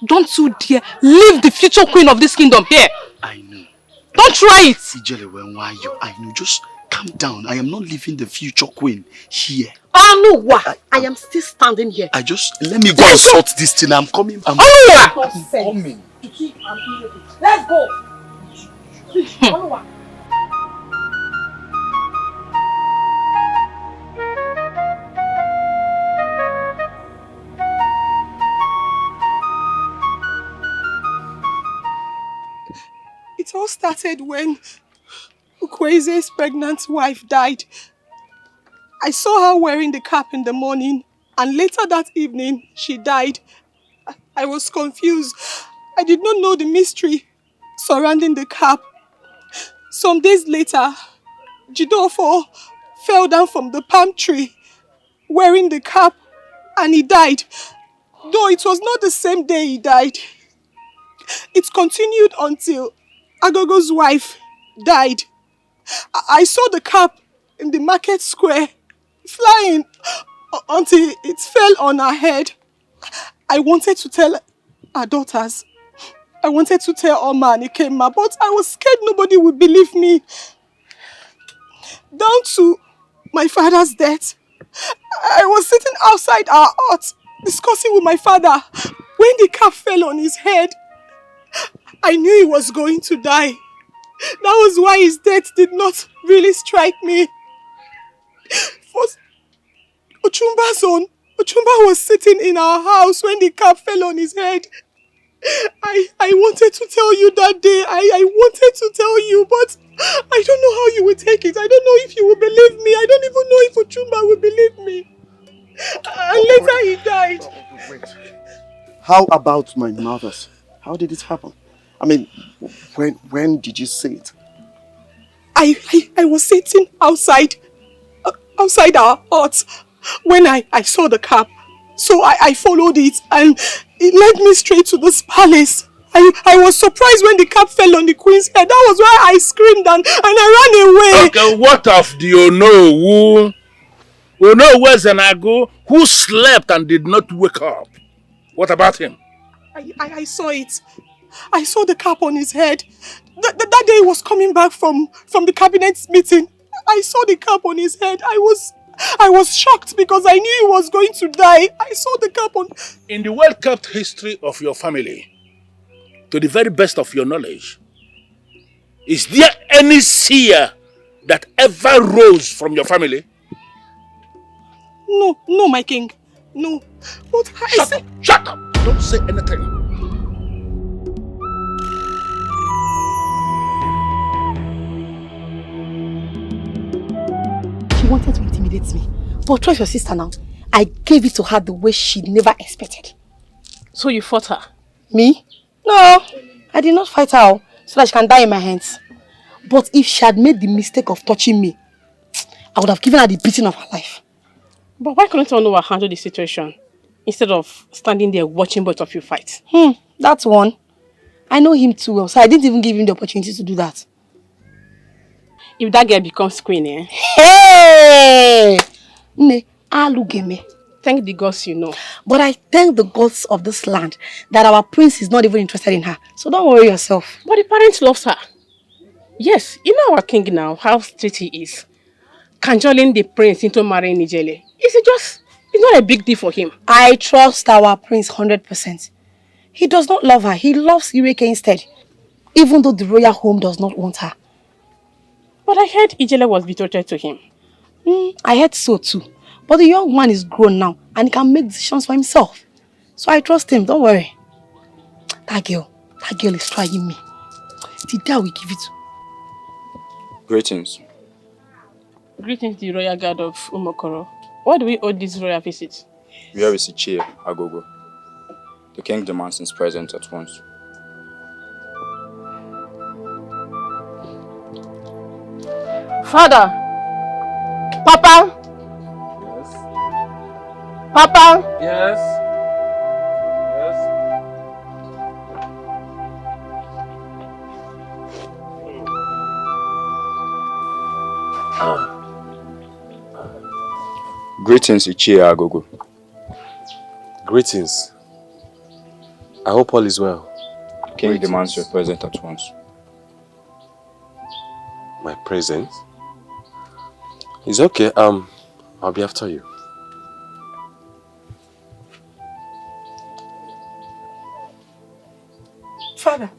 Don't you dare leave the future queen of this kingdom here. I know. Don't try it. Ijele, why you? I know. Just calm down. I am not leaving the future queen here. Onowa, I am still standing here. Let me go and sort this thing. I'm coming. Onowa! I'm coming. Let's go. Onowa. It all started when Ukweze's pregnant wife died. I saw her wearing the cap in the morning, and later that evening, she died. I was confused. I did not know the mystery surrounding the cap. Some days later, Jidofo fell down from the palm tree wearing the cap, and he died. Though it was not the same day he died. It continued until Agogo's wife died. I saw the cap in the market square flying until it fell on her head. I wanted to tell our daughters. I wanted to tell Oma and Ikemma, but I was scared nobody would believe me. Down to my father's death, I was sitting outside our hut discussing with my father when the cap fell on his head. I knew he was going to die. That was why his death did not really strike me. For Ochumba was sitting in our house when the cap fell on his head. I wanted to tell you that day. I wanted to tell you, but I don't know how you will take it. I don't know if you will believe me. I don't even know if Ochumba will believe me. And later he died. Wait. How about my mother's? How did it happen? I mean, when did you see it? I was sitting outside our hut when I saw the cap. So I followed it and it led me straight to this palace. I was surprised when the cap fell on the queen's head. That was why I screamed and I ran away. Okay, what of the Onowu? Onowu Zenago who slept and did not wake up? What about him? I saw it. I saw the cap on his head. That day he was coming back from the cabinet meeting. I saw the cap on his head. I was shocked because I knew he was going to die. I saw the cap on... In the well-kept history of your family, to the very best of your knowledge, is there any seer that ever rose from your family? No, my king. No. But Shut up! Don't say anything. She wanted to intimidate me. But trust your sister now. I gave it to her the way she never expected. So you fought her? Me? No, I did not fight her so that she can die in my hands. But if she had made the mistake of touching me, I would have given her the beating of her life. But why couldn't Onowa handle the situation instead of standing there watching both of you fight? That's one. I know him too well, so I didn't even give him the opportunity to do that. If that girl becomes queen, eh? Hey! Ne, alugeme. Thank the gods you know. But I thank the gods of this land that our prince is not even interested in her. So don't worry yourself. But the parents loves her. Yes, you know our king now, how strict he is. Cajoling the prince into marrying Nijele. It's not a big deal for him. I trust our prince 100%. He does not love her. He loves Ireke instead. Even though the royal home does not want her. But I heard Ijele was betrothed to him. I heard so too. But the young man is grown now and he can make decisions for himself. So I trust him, don't worry. That girl is trying me. The day we give it to. Greetings. Greetings, the royal guard of Umokoro. Why do we owe this royal visit? Where is Ichie Agogo? The king demands his presence at once. Father! Papa! Yes? Papa! Yes? Greetings, Ichie Agogo. Greetings. I hope all is well. King demands your presence at once. My presence? It's okay. I'll be after you. Father,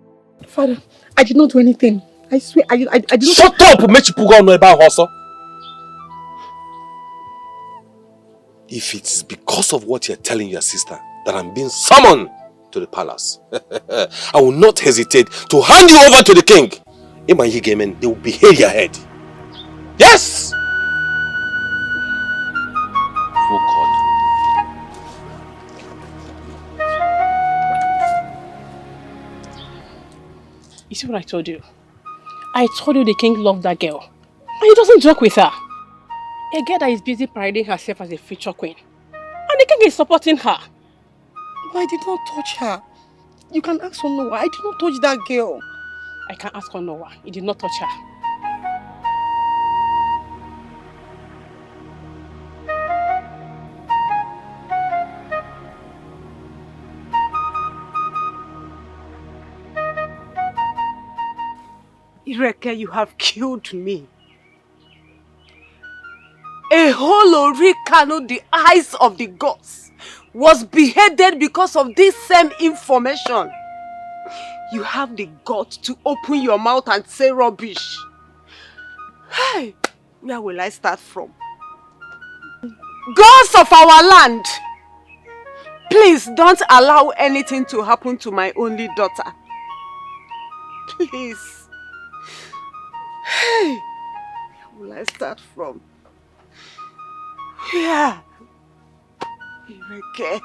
I did not do anything. I swear, I did not... Shut up! Mechipuga no eba hoso. If it is because of what you're telling your sister that I'm being summoned to the palace, I will not hesitate to hand you over to the king. In my Yigemen, they will behead your head. Yes! Oh God. You see what I told you? I told you the king loved that girl. And he doesn't joke with her. A girl that is busy parading herself as a future queen. And the king is supporting her. But I did not touch her. You can ask Onowa. I did not touch that girl. I can ask Onowa. He did not touch her. Ireke, you have killed me. A whole Orikano, the eyes of the gods, was beheaded because of this same information. You have the guts to open your mouth and say rubbish. Hey, where will I start from? Gods of our land, please don't allow anything to happen to my only daughter. Please. Hey, where will I start from? Yeah. Ireke.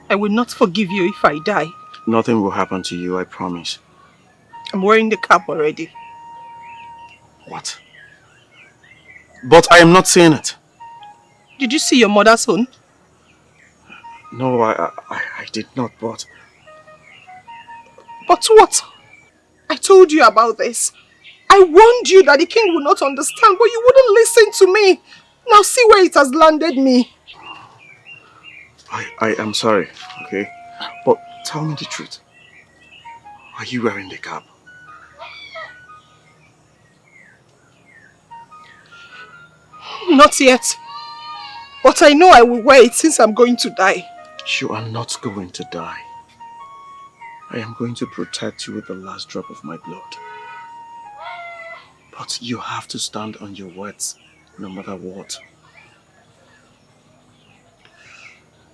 I will not forgive you if I die. Nothing will happen to you, I promise. I'm wearing the cap already. What? But I am not saying it. Did you see your mother's son? No, I did not, but... But what? I told you about this. I warned you that the king would not understand, but you wouldn't listen to me. Now see where it has landed me. I am sorry, okay? But tell me the truth. Are you wearing the cap? Not yet. But I know I will wear it since I'm going to die. You are not going to die. I am going to protect you with the last drop of my blood. But you have to stand on your words, no matter what.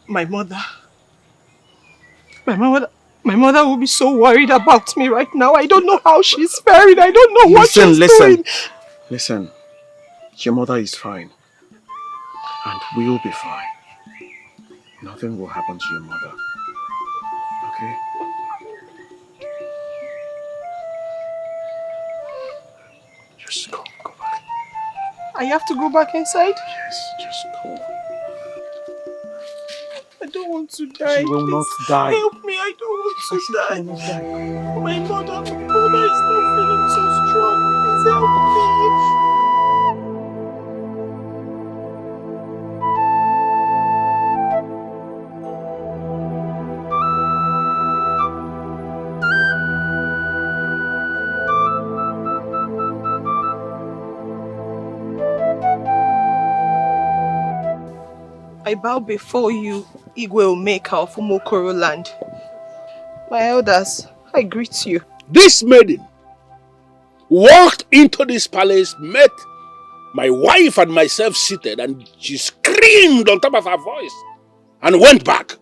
My mother will be so worried about me right now. I don't know how she's faring. I don't know what she's doing. Listen. Your mother is fine. And we'll be fine. Nothing will happen to your mother. Okay? Just go back. I have to go back inside? Yes, just go. I don't want to die. You will not Please die. help me, I don't want to die. My mother is not feeling so strong. Please help me. I bow before you, Igwe Omeka of Umokoro land. My elders, I greet you. This maiden walked into this palace, met my wife and myself seated, and she screamed on top of her voice and went back.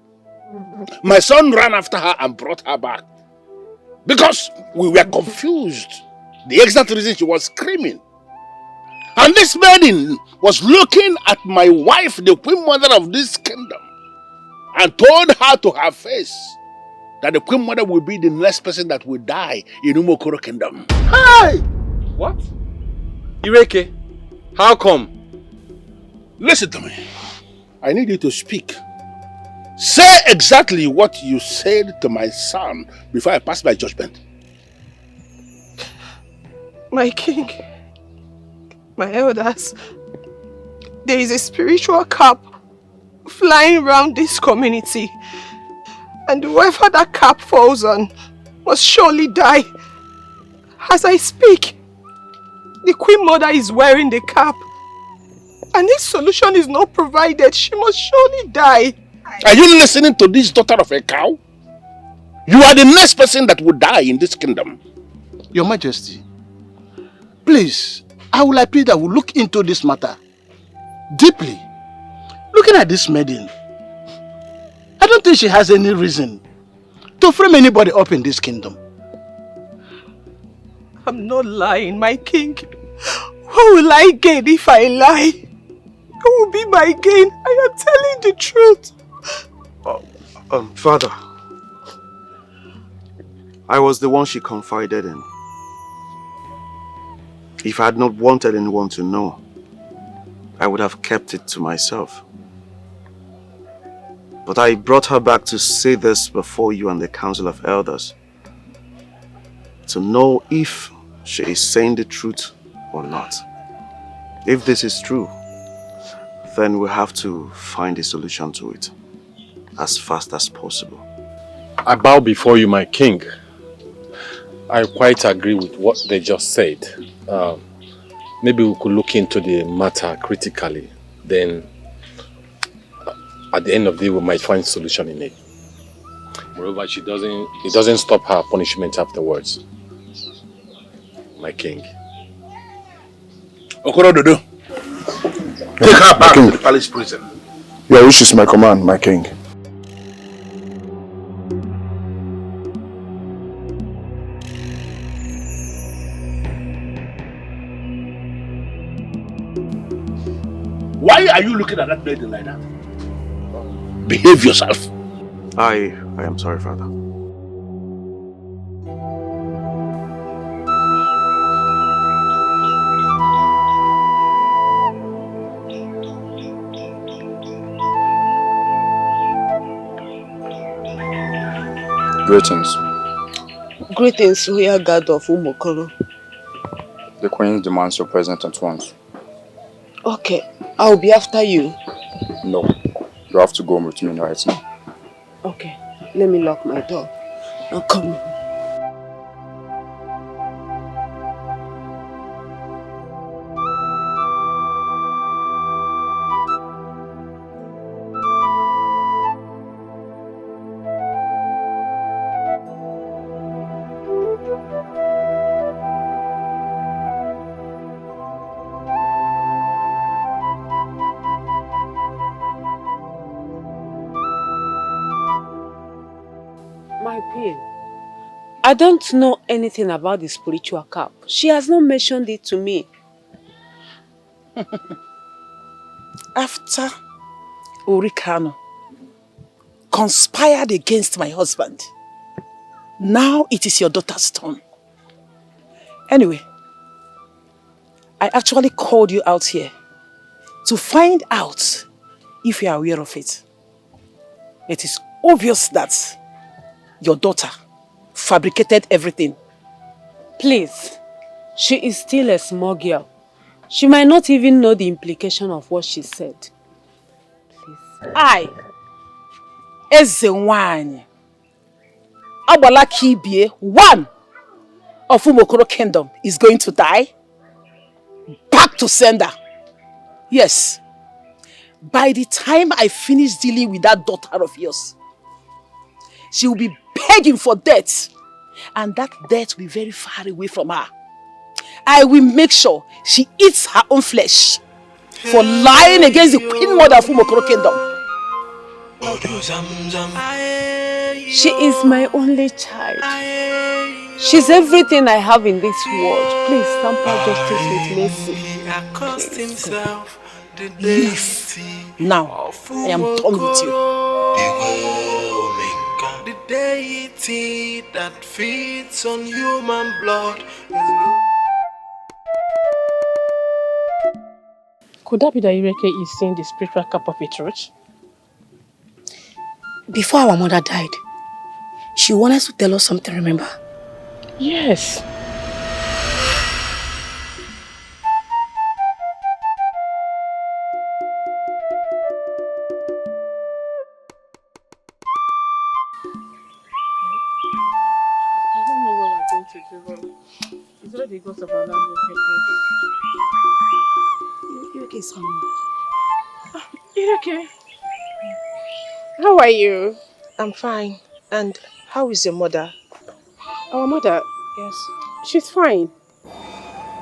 My son ran after her and brought her back because we were confused. The exact reason she was screaming. And this maiden was looking at my wife, the queen mother of this kingdom, and told her to her face that the queen mother will be the next person that will die in Umokoro kingdom. Hey! What? Ireke, how come? Listen to me. I need you to speak. Say exactly what you said to my son before I pass my judgment. My king, my elders, there is a spiritual cap flying around this community, and whoever that cap falls on must surely die. As I speak, the queen mother is wearing the cap, and if solution is not provided, she must surely die. Are you listening to this daughter of a cow? You are the next person that will die in this kingdom. Your Majesty, please, I will appeal that we look into this matter deeply. Looking at this maiden, I don't think she has any reason to frame anybody up in this kingdom. I'm not lying, my king. What will I gain if I lie? What will be my gain? I am telling the truth. Father, I was the one she confided in. If I had not wanted anyone to know, I would have kept it to myself. But I brought her back to say this before you and the Council of Elders, to know if she is saying the truth or not. If this is true, then we have to find a solution to it as fast as possible. I bow before you, my king. I quite agree with what they just said. Maybe we could look into the matter critically. Then, at the end of the day, we might find a solution in it. Moreover, it doesn't stop her punishment afterwards. My king. Okorododo, take her back to the palace prison. Your wish is my command, my king. Why are you looking at that lady like that? Behave yourself. I am sorry, Father. Greetings. Greetings, Royal Guard of Umokoro. The Queen demands your presence at once. Okay, I'll be after you. No. You have to go with me right now. Okay, let me lock my door. Now come. My pain. I don't know anything about the spiritual cap. She has not mentioned it to me. After Orikano conspired against my husband, now it is your daughter's turn. Anyway, I actually called you out here to find out if you are aware of it. It is obvious that your daughter fabricated everything. Please, she is still a small girl. She might not even know the implication of what she said. I, Eze Nwanyị, Agbalaki Ibie, one of Umokoro Kingdom is going to die. Back to sender. Yes. By the time I finish dealing with that daughter of yours, she will be begging for death. And that death will be very far away from her. I will make sure she eats her own flesh for lying against the Queen Mother of Umokoro Kingdom. She is my only child. She's everything I have in this world. Please, sample justice with mercy. Leave. Now, I am done with you. The deity that feeds on human blood. Could that be that Ireke is seeing the spiritual cap of a church? Before our mother died, she wanted to tell us something, remember? Yes. I don't know what we're going to do, but it's already the ghost of our land. Ireke is on. Ireke, how are you? I'm fine. And how is your mother? Our mother? Yes. She's fine.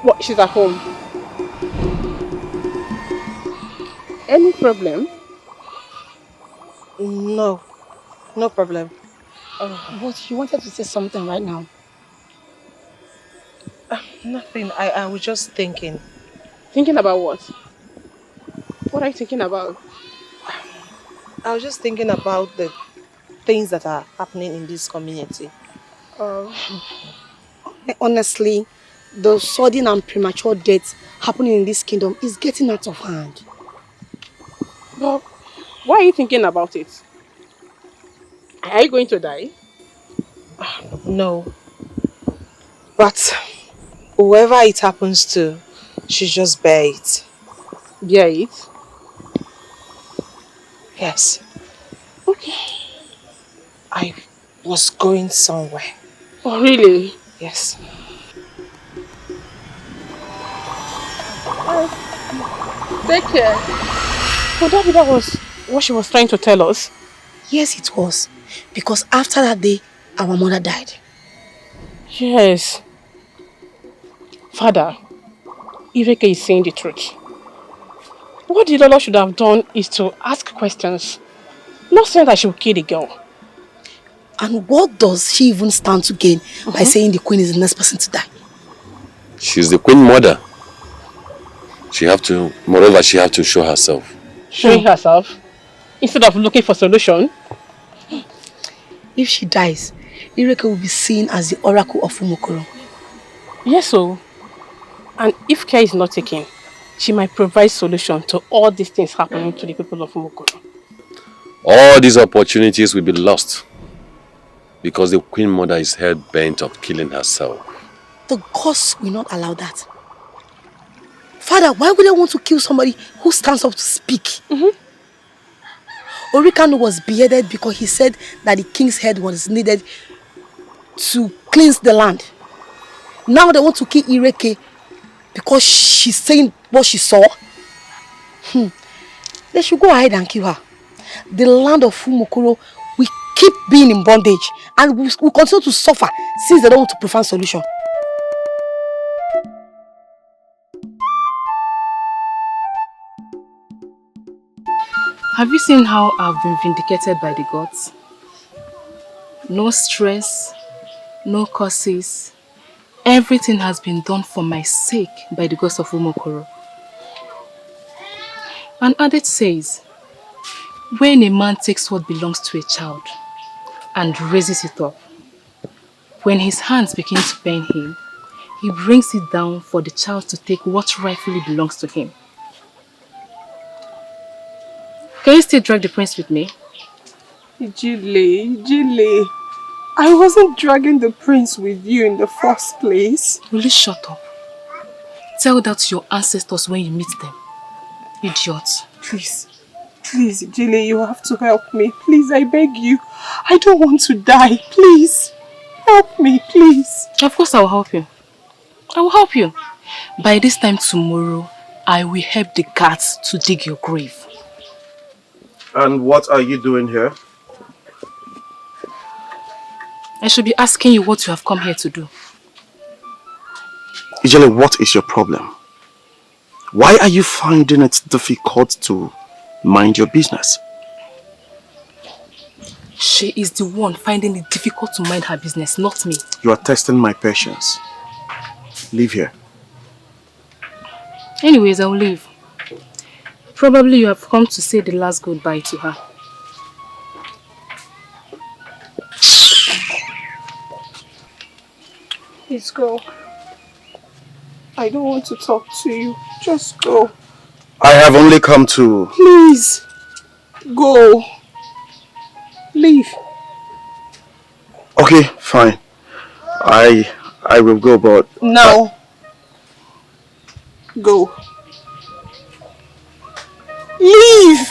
What? She's at home? Any problem? No. No problem. But you wanted to say something right now. Nothing. I was just thinking. Thinking about what? What are you thinking about? I was just thinking about the things that are happening in this community. Honestly, the sudden and premature deaths happening in this kingdom is getting out of hand. But why are you thinking about it? Are you going to die? No. But whoever it happens to should just bear it. Bear it? Yes. Okay. I was going somewhere. Oh, really? Yes. Take care. But that was what she was trying to tell us. Yes, it was. Because after that day, our mother died. Yes. Father, Ireke is saying the truth. What the Lord should have done is to ask questions. Not saying that she will kill the girl. And what does she even stand to gain by saying the queen is the next person to die? She's the queen mother. Moreover, she have to show herself. Showing herself? Instead of looking for solution? If she dies, Ireke will be seen as the oracle of Umokoro. Yes, so. And if care is not taken, she might provide solution to all these things happening to the people of Umokoro. All these opportunities will be lost because the queen mother is hell-bent on killing herself. The gods will not allow that. Father, why would they want to kill somebody who stands up to speak? Orikano was beheaded because he said that the king's head was needed to cleanse the land. Now they want to kill Ireke because she's saying what she saw. They should go ahead and kill her. The land of Umokoro will keep being in bondage and will continue to suffer since they don't want to prefer solution. Have you seen how I've been vindicated by the gods? No stress, no curses. Everything has been done for my sake by the gods of Umokoro. An adage says, when a man takes what belongs to a child and raises it up, when his hands begin to pain him, he brings it down for the child to take what rightfully belongs to him. Can you still drag the prince with me? Ijile, I wasn't dragging the prince with you in the first place. Will you shut up? Tell that to your ancestors when you meet them. Idiots. Please, Ijile, you have to help me. Please, I beg you. I don't want to die. Please, help me, please. Of course I will help you. I will help you. By this time tomorrow, I will help the cats to dig your grave. And what are you doing here? I should be asking you what you have come here to do. Ijele, what is your problem? Why are you finding it difficult to mind your business? She is the one finding it difficult to mind her business, not me. You are testing my patience. Leave here. Anyways, I will leave. Probably you have come to say the last goodbye to her. Please go. I don't want to talk to you. Just go. I have only come to... Please. Go. Leave. Okay, fine. I will go, but... Now. Go. Leave!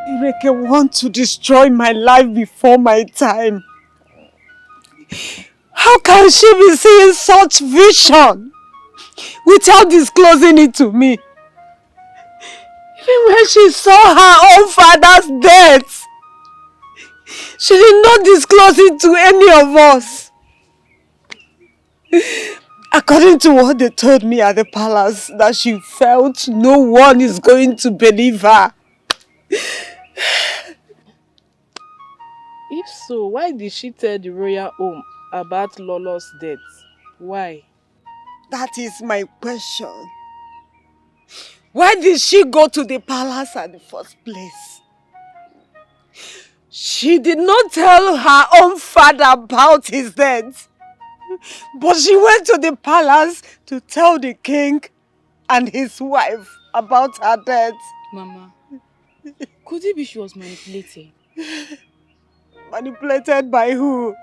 Ireke wants to destroy my life before my time. How can she be seeing such vision without disclosing it to me? Even when she saw her own father's death, she did not disclose it to any of us. According to what they told me at the palace, that she felt no one is going to believe her. If so, why did she tell the royal home about Lolo's death? Why? That is my question. Why did she go to the palace at the first place? She did not tell her own father about his death, but she went to the palace to tell the king and his wife about her death. Mama, could it be she was manipulated? Manipulated by who?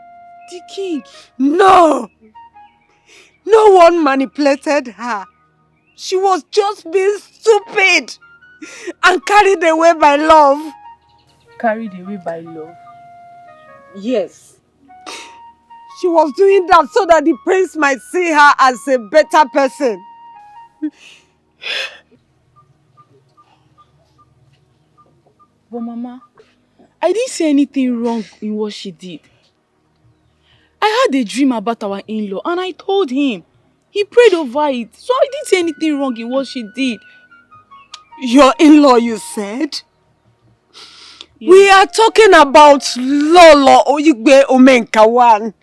The king. No! No one manipulated her. She was just being stupid and carried away by love. Carried away by love? Yes. She was doing that so that the prince might see her as a better person. But Mama, I didn't see anything wrong in what she did. I had a dream about our in-law and I told him. He prayed over it, so I didn't see anything wrong in what she did. Your in-law, you said? Yes. We are talking about Lolo Oyigbe Omenkawan.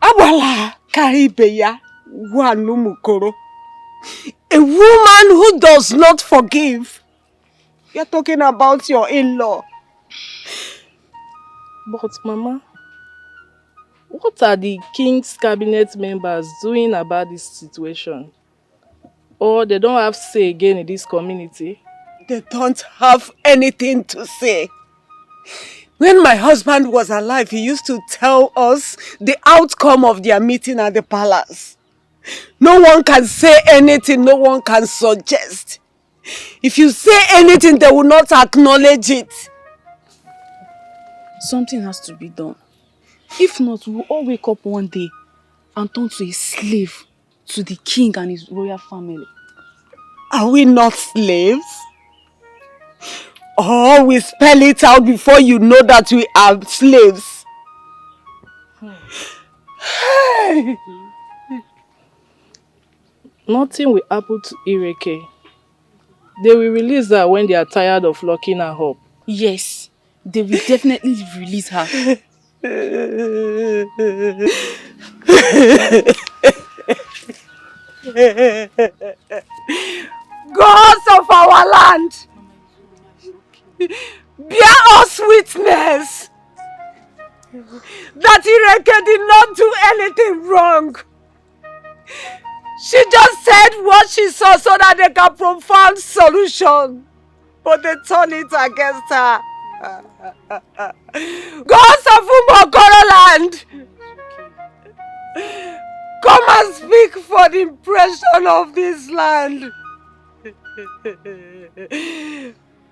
Abala Karibeya Wanumukoro. A woman who does not forgive. You're talking about your in-law. But Mama, what are the king's cabinet members doing about this situation? Or they don't have say again in this community? They don't have anything to say. When my husband was alive, he used to tell us the outcome of their meeting at the palace. No one can say anything, no one can suggest. If you say anything, they will not acknowledge it. Something has to be done. If not, we will all wake up one day and turn to a slave to the king and his royal family. Are we not slaves? Or we spell it out before you know that we are slaves? Hey. Nothing will happen to Ireke. They will release her when they are tired of locking her up. Yes, they will definitely release her. Gods of our land, bear us witness that Ireke did not do anything wrong. She just said what she saw so that they can provide solution, but they turn it against her. Gods of Umokoro land, come and speak for the impression of this land.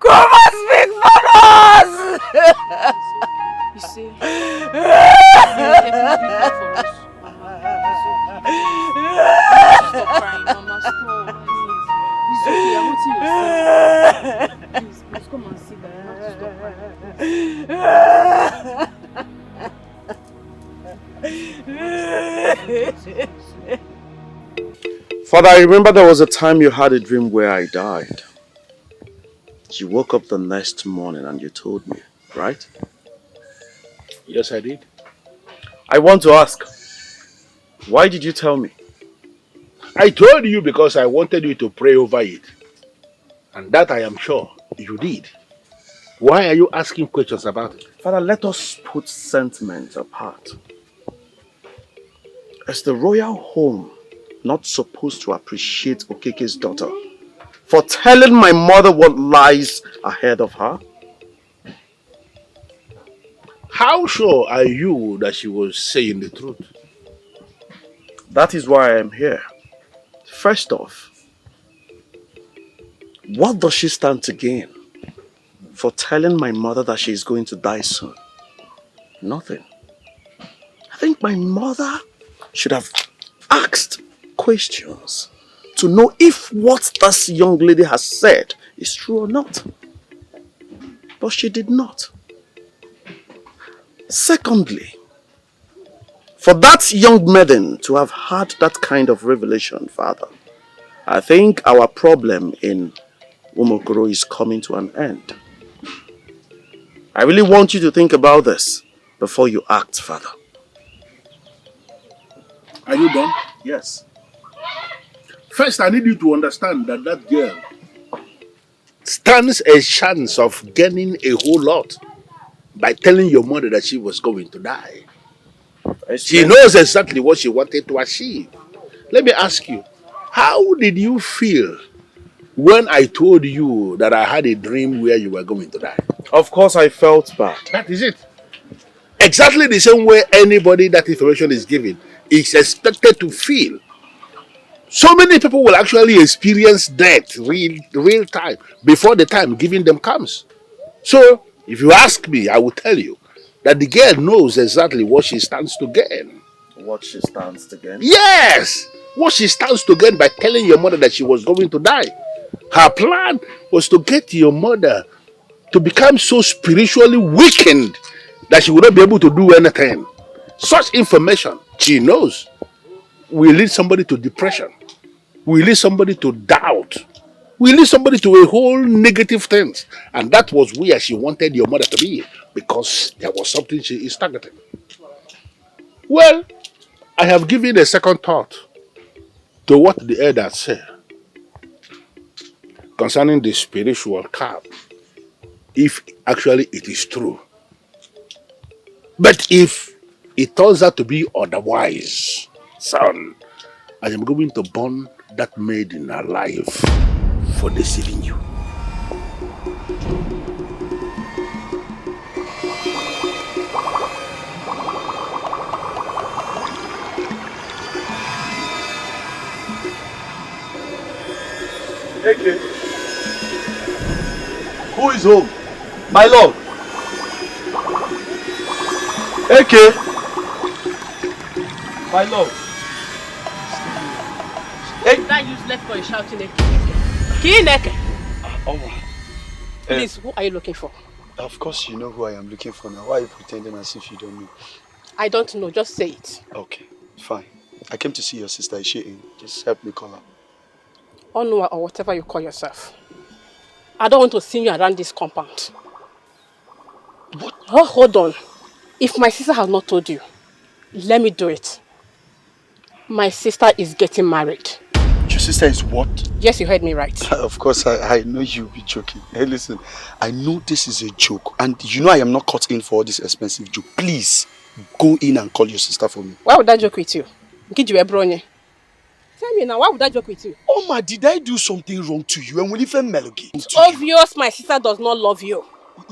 Come and speak for us! You see, definitely for us. Stop crying, Mama, stop. It's okay, I'm not in your side. Please, come and sit down. You have to stop crying. Father, I remember there was a time you had a dream where I died. You woke up the next morning and you told me, right? Yes, I did. I want to ask, why did you tell me? I told you because I wanted you to pray over it. And that I am sure you did. Why are you asking questions about it? Father, let us put sentiment apart. Is the royal home not supposed to appreciate Okeke's daughter for telling my mother what lies ahead of her? How sure are you that she was saying the truth? That is why I am here. First off, what does she stand to gain for telling my mother that she is going to die soon? Nothing. I think my mother should have asked questions to know if what this young lady has said is true or not. But she did not. Secondly, for that young maiden to have had that kind of revelation, Father, I think our problem in Umokoro is coming to an end. I really want you to think about this before you act, Father. Are you done? Yes. First, I need you to understand that that girl stands a chance of gaining a whole lot by telling your mother that she was going to die. She knows exactly what she wanted to achieve. Let me ask you, how did you feel when I told you that I had a dream where you were going to die? Of course I felt bad. That is it. Exactly the same way anybody that information is given is expected to feel. So many people will actually experience death real time before the time giving them comes. So, if you ask me, I will tell you that the girl knows exactly what she stands to gain. What she stands to gain? Yes! What she stands to gain by telling your mother that she was going to die. Her plan was to get your mother to become so spiritually weakened that she would not be able to do anything. Such information, she knows, will lead somebody to depression, will lead somebody to doubt, will lead somebody to a whole negative things. And that was where she wanted your mother to be, because there was something she is targeting. Well, I have given a second thought to what the elders said concerning the spiritual cap, if actually it is true. But if it turns out to be otherwise, son, I am going to burn that maiden alive for deceiving you. Okay. Who is home? My lord. Okay. My lord. That useless boy is shouting Kineke. Alright. Please, who are you looking for? Of course you know who I am looking for now. Why are you pretending as if you don't know? I don't know, just say it. Okay, fine. I came to see your sister. Is she in? Just help me call her. Onwa or whatever you call yourself. I don't want to see you around this compound. What? Oh, hold on. If my sister has not told you, let me do it. My sister is getting married. Your sister is what? Yes, you heard me right. Of course, I know you'll be joking. Hey, listen, I know this is a joke, and you know I am not cut in for all this expensive joke. Please, go in and call your sister for me. Why would I joke with you? Tell me now, why would I joke with you? Oma, did I do something wrong to you? And will you feel melody? It's obvious my sister does not love you.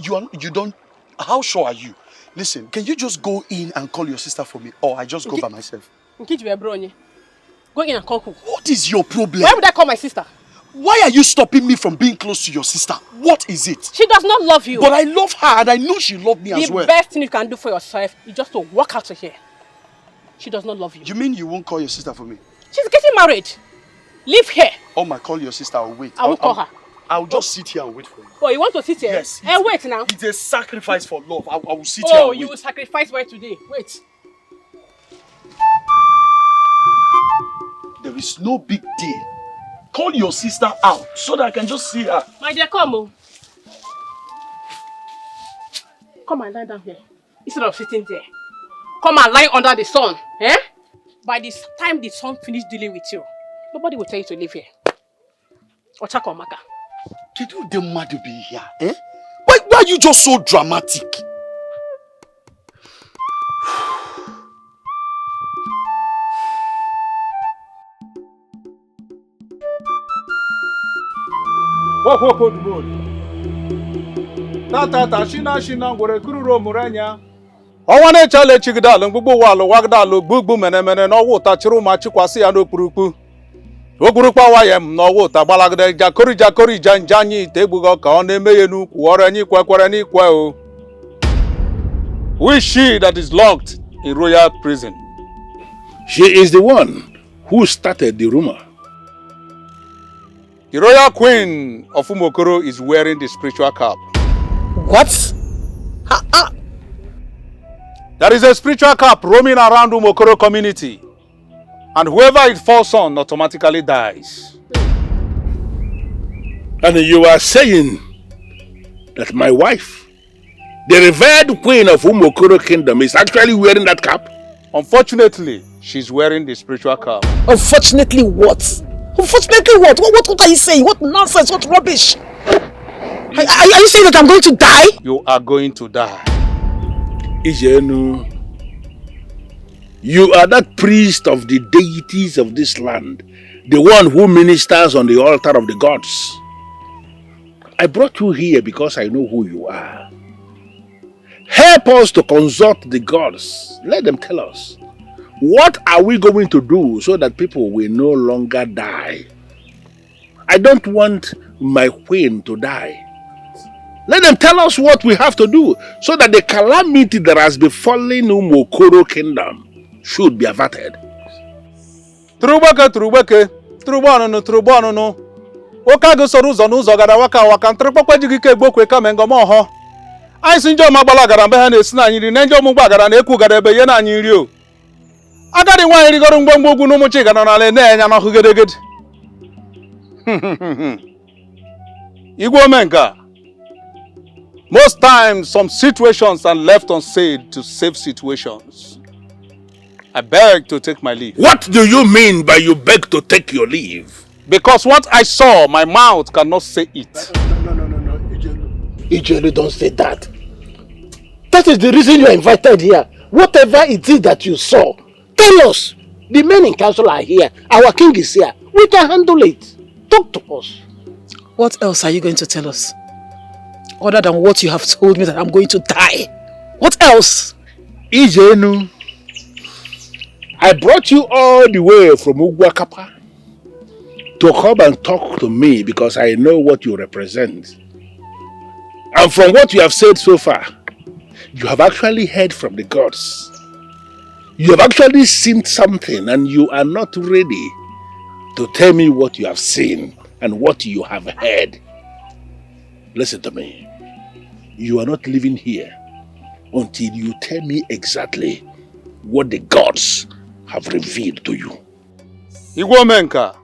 You don't... How sure are you? Listen, can you just go in and call your sister for me, or I just go by myself? Go in and call who? What is your problem? Why would I call my sister? Why are you stopping me from being close to your sister? What is it? She does not love you. But I love her and I know she loved me as well. The best thing you can do for yourself is just to walk out of here. She does not love you. You mean you won't call your sister for me? She's getting married. Leave here. Oh my, call your sister, I'll wait. I won't call her. I'll just sit here and wait for you. Oh, you want to sit here? Yes. Wait now. It's a sacrifice for love. I will sit here and wait. Oh, you will sacrifice why today? Wait. There is no big deal. Call your sister out so that I can just see her. My dear, come on. Come and lie down here. Instead of sitting there. Come and lie under the sun. Eh? By this time the sun finishes dealing with you, nobody will tell you to leave here. Ochako Maka. Did you the mad to be here? Eh? Why are you just so dramatic? What Tata shina ngwere kururo muranya. Ọnwa chale chigidal mgbugbu walo wagdal gbugbu menemene n'ọwụ ụta chịrị ụma chikwasị ya n'okpurukpu. Ogburukpa wayem n'ọwụ ụta gbalagide jakori janjanyi ite egbugo ka ọ na-eme ya n'ukwu ọrụ anyị kwekwere n'ikwe o. Who is she that is locked in royal prison? She is the one who started the rumor. The royal queen of Umokoro is wearing the spiritual cap. What? There is a spiritual cap roaming around Umokoro community, and whoever it falls on automatically dies. And you are saying that my wife, the revered queen of Umokoro kingdom, is actually wearing that cap? Unfortunately, she's wearing the spiritual cap. Unfortunately what? Unfortunately what? What are you saying? What nonsense? What rubbish? Are you saying that I'm going to die? You are going to die. Ijenu, you are that priest of the deities of this land, the one who ministers on the altar of the gods. I brought you here because I know who you are. Help us to consult the gods. Let them tell us, what are we going to do so that people will no longer die? I don't want my queen to die. Let them tell us what we have to do so that the calamity that has befallen Umokoro kingdom should be averted. Trubano. Okago soruzo n'ụzọ gara waka ntrịkpọkwa ji gike gbokwe kama ngọma ọhọ. Anyị si njọ magbala gara mbe ha na-esi na anyị nri na njọ mụgba gara na-ekwu gara ebe ye na anyị nri o. Agadi nwaanyị rigoro mgbomgbo ugwu n'ụmụchi gara n'ala na-enya n'ọhụ gedegede. Igwe omenka. Most times, some situations are left unsaid to save situations. I beg to take my leave. What do you mean by you beg to take your leave? Because what I saw, my mouth cannot say it. No. Ijelu, don't say that. That is the reason you are invited here. Whatever it is that you saw, tell us. The men in council are here. Our king is here. We can handle it. Talk to us. What else are you going to tell us? Other than what you have told me that I'm going to die. What else? Ijenu, I brought you all the way from Ugwakapa to come and talk to me because I know what you represent. And from what you have said so far, you have actually heard from the gods. You have actually seen something and you are not ready to tell me what you have seen and what you have heard. Listen to me. You are not living here until you tell me exactly what the gods have revealed to you. Igwomenka,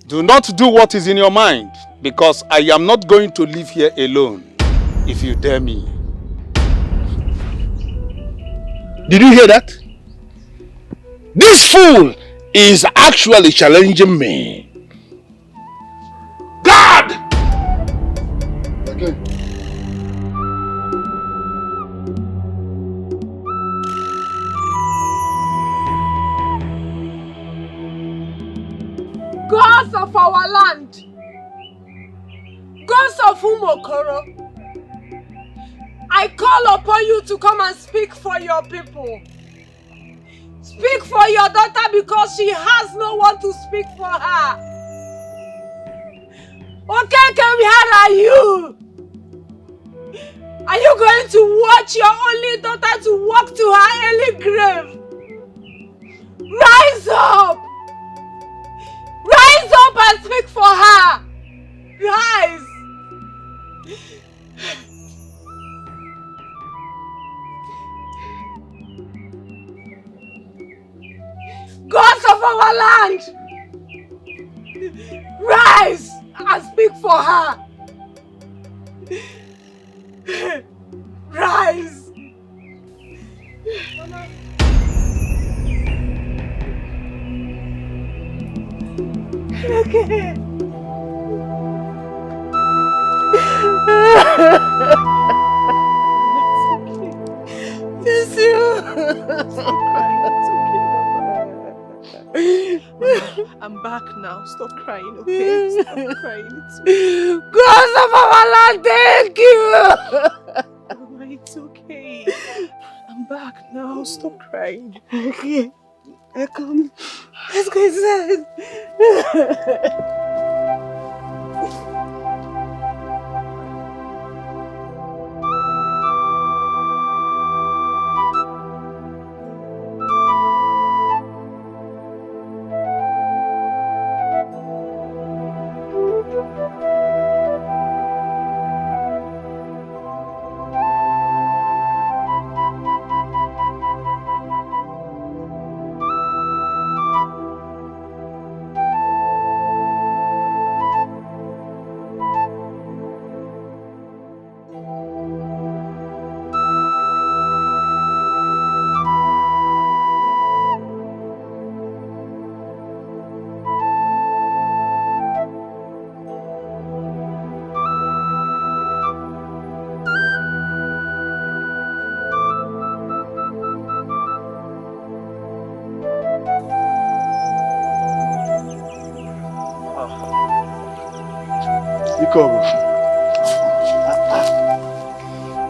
do not do what is in your mind, because I am not going to live here alone if you dare me. Did you hear that? This fool is actually challenging me. God! Okay. Gods of our land, gods of Umokoro, I call upon you to come and speak for your people. Speak for your daughter because she has no one to speak for her. Okay, where are you? Are you going to watch your only daughter to walk to her early grave? Rise up! Rise up and speak for her! Rise! Gods of our land! Rise and speak for her! Rise! Okay. It's you. Stop crying. It's okay, Mama. I'm back now. Stop crying, okay? Stop crying. It's okay. Gods of our land, thank you. Mama, it's okay. I'm back now. Stop crying. Okay. I come. Let's go inside.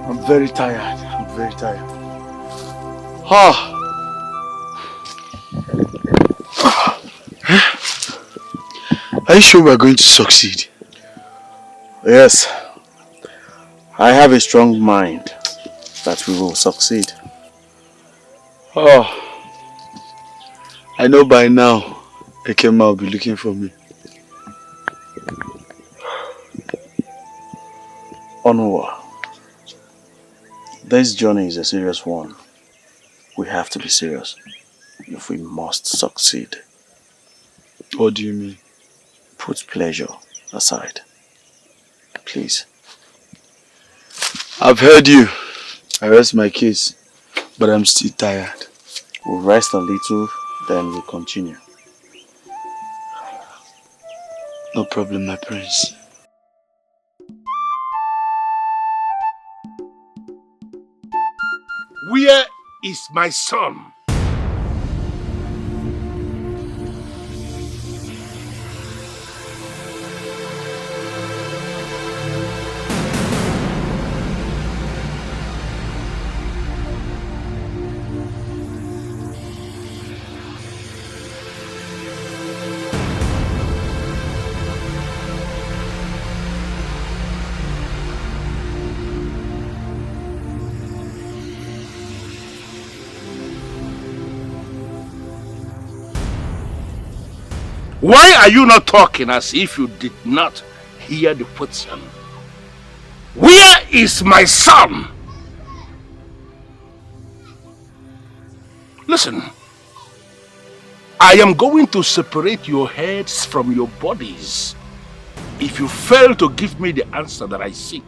I'm very tired. I'm very tired. Ah. Are you sure we're going to succeed? Yes. I have a strong mind that we will succeed. Oh. I know by now Ekema will be looking for me. Onwa, this journey is a serious one. We have to be serious if we must succeed. What do you mean? Put pleasure aside. Please. I've heard you. I rest my case, but I'm still tired. We'll rest a little, then we'll continue. No problem, my prince. Where is my son? Why are you not talking as if you did not hear the question? Where is my son? Listen, I am going to separate your heads from your bodies if you fail to give me the answer that I seek.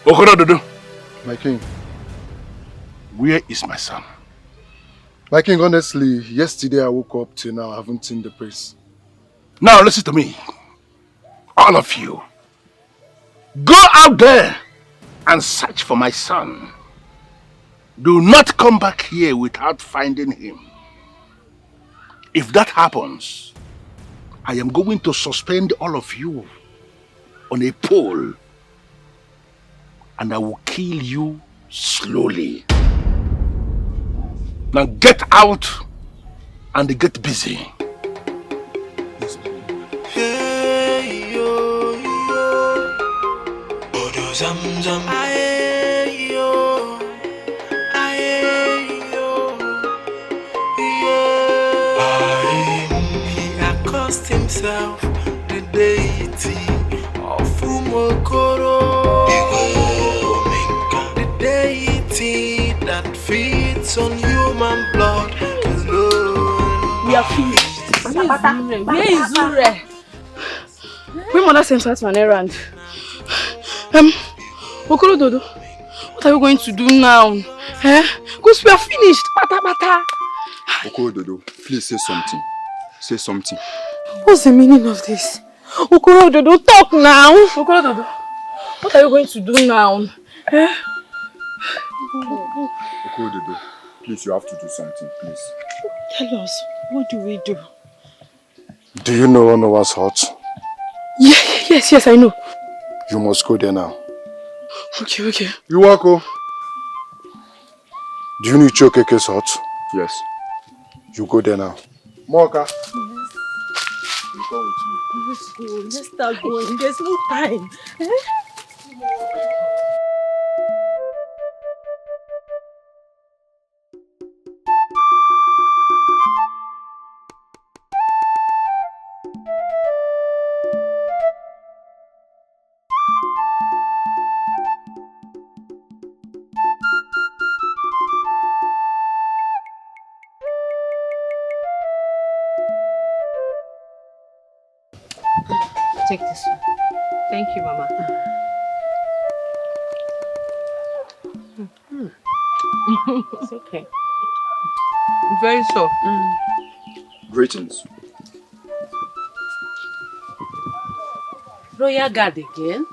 Okorododo. My king. Where is my son? My king, honestly, yesterday I woke up till now, I haven't seen the prince. Now listen to me. All of you. Go out there and search for my son. Do not come back here without finding him. If that happens, I am going to suspend all of you on a pole and I will kill you slowly. Now get out and get busy. Hey yo yo, Odo zam zam. Aye yo, aye yo, yeah. He accosted himself the deity of Umokoro, the deity that feeds on human blood alone. We are finished. Where is Ure? We mother sent her to an errand. Okorododo, what are we going to do now? Because we are finished. Bata bata. Okorododo, please say something. Say something. What's the meaning of this? Okorododo, talk now. Okorododo, what are you going to do now? Okorododo, please, you have to do something, please. Tell us, what do we do? Do you know Onowa's hut? Yes, I know. You must go there now. Okay. Iwako, do you need Chokeke's hut? Yes. You go there now. Moka. We'll go with you. Let's go. Let's start going. There's no time. Take this one. Thank you, Mama. It's okay. Very soft. Greetings. Royal Guard again?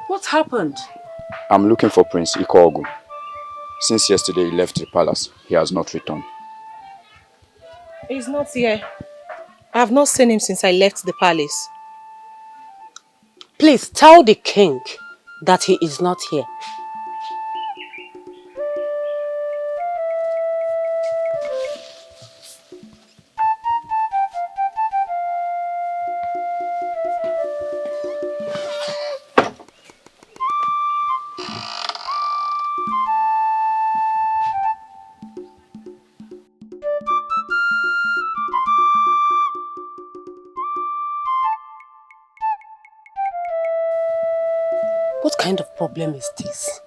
What happened? I'm looking for Prince Ikogu. Since yesterday he left the palace, he has not returned. He's not here. I have not seen him since I left the palace. Please tell the king that he is not here. What kind of problem is this?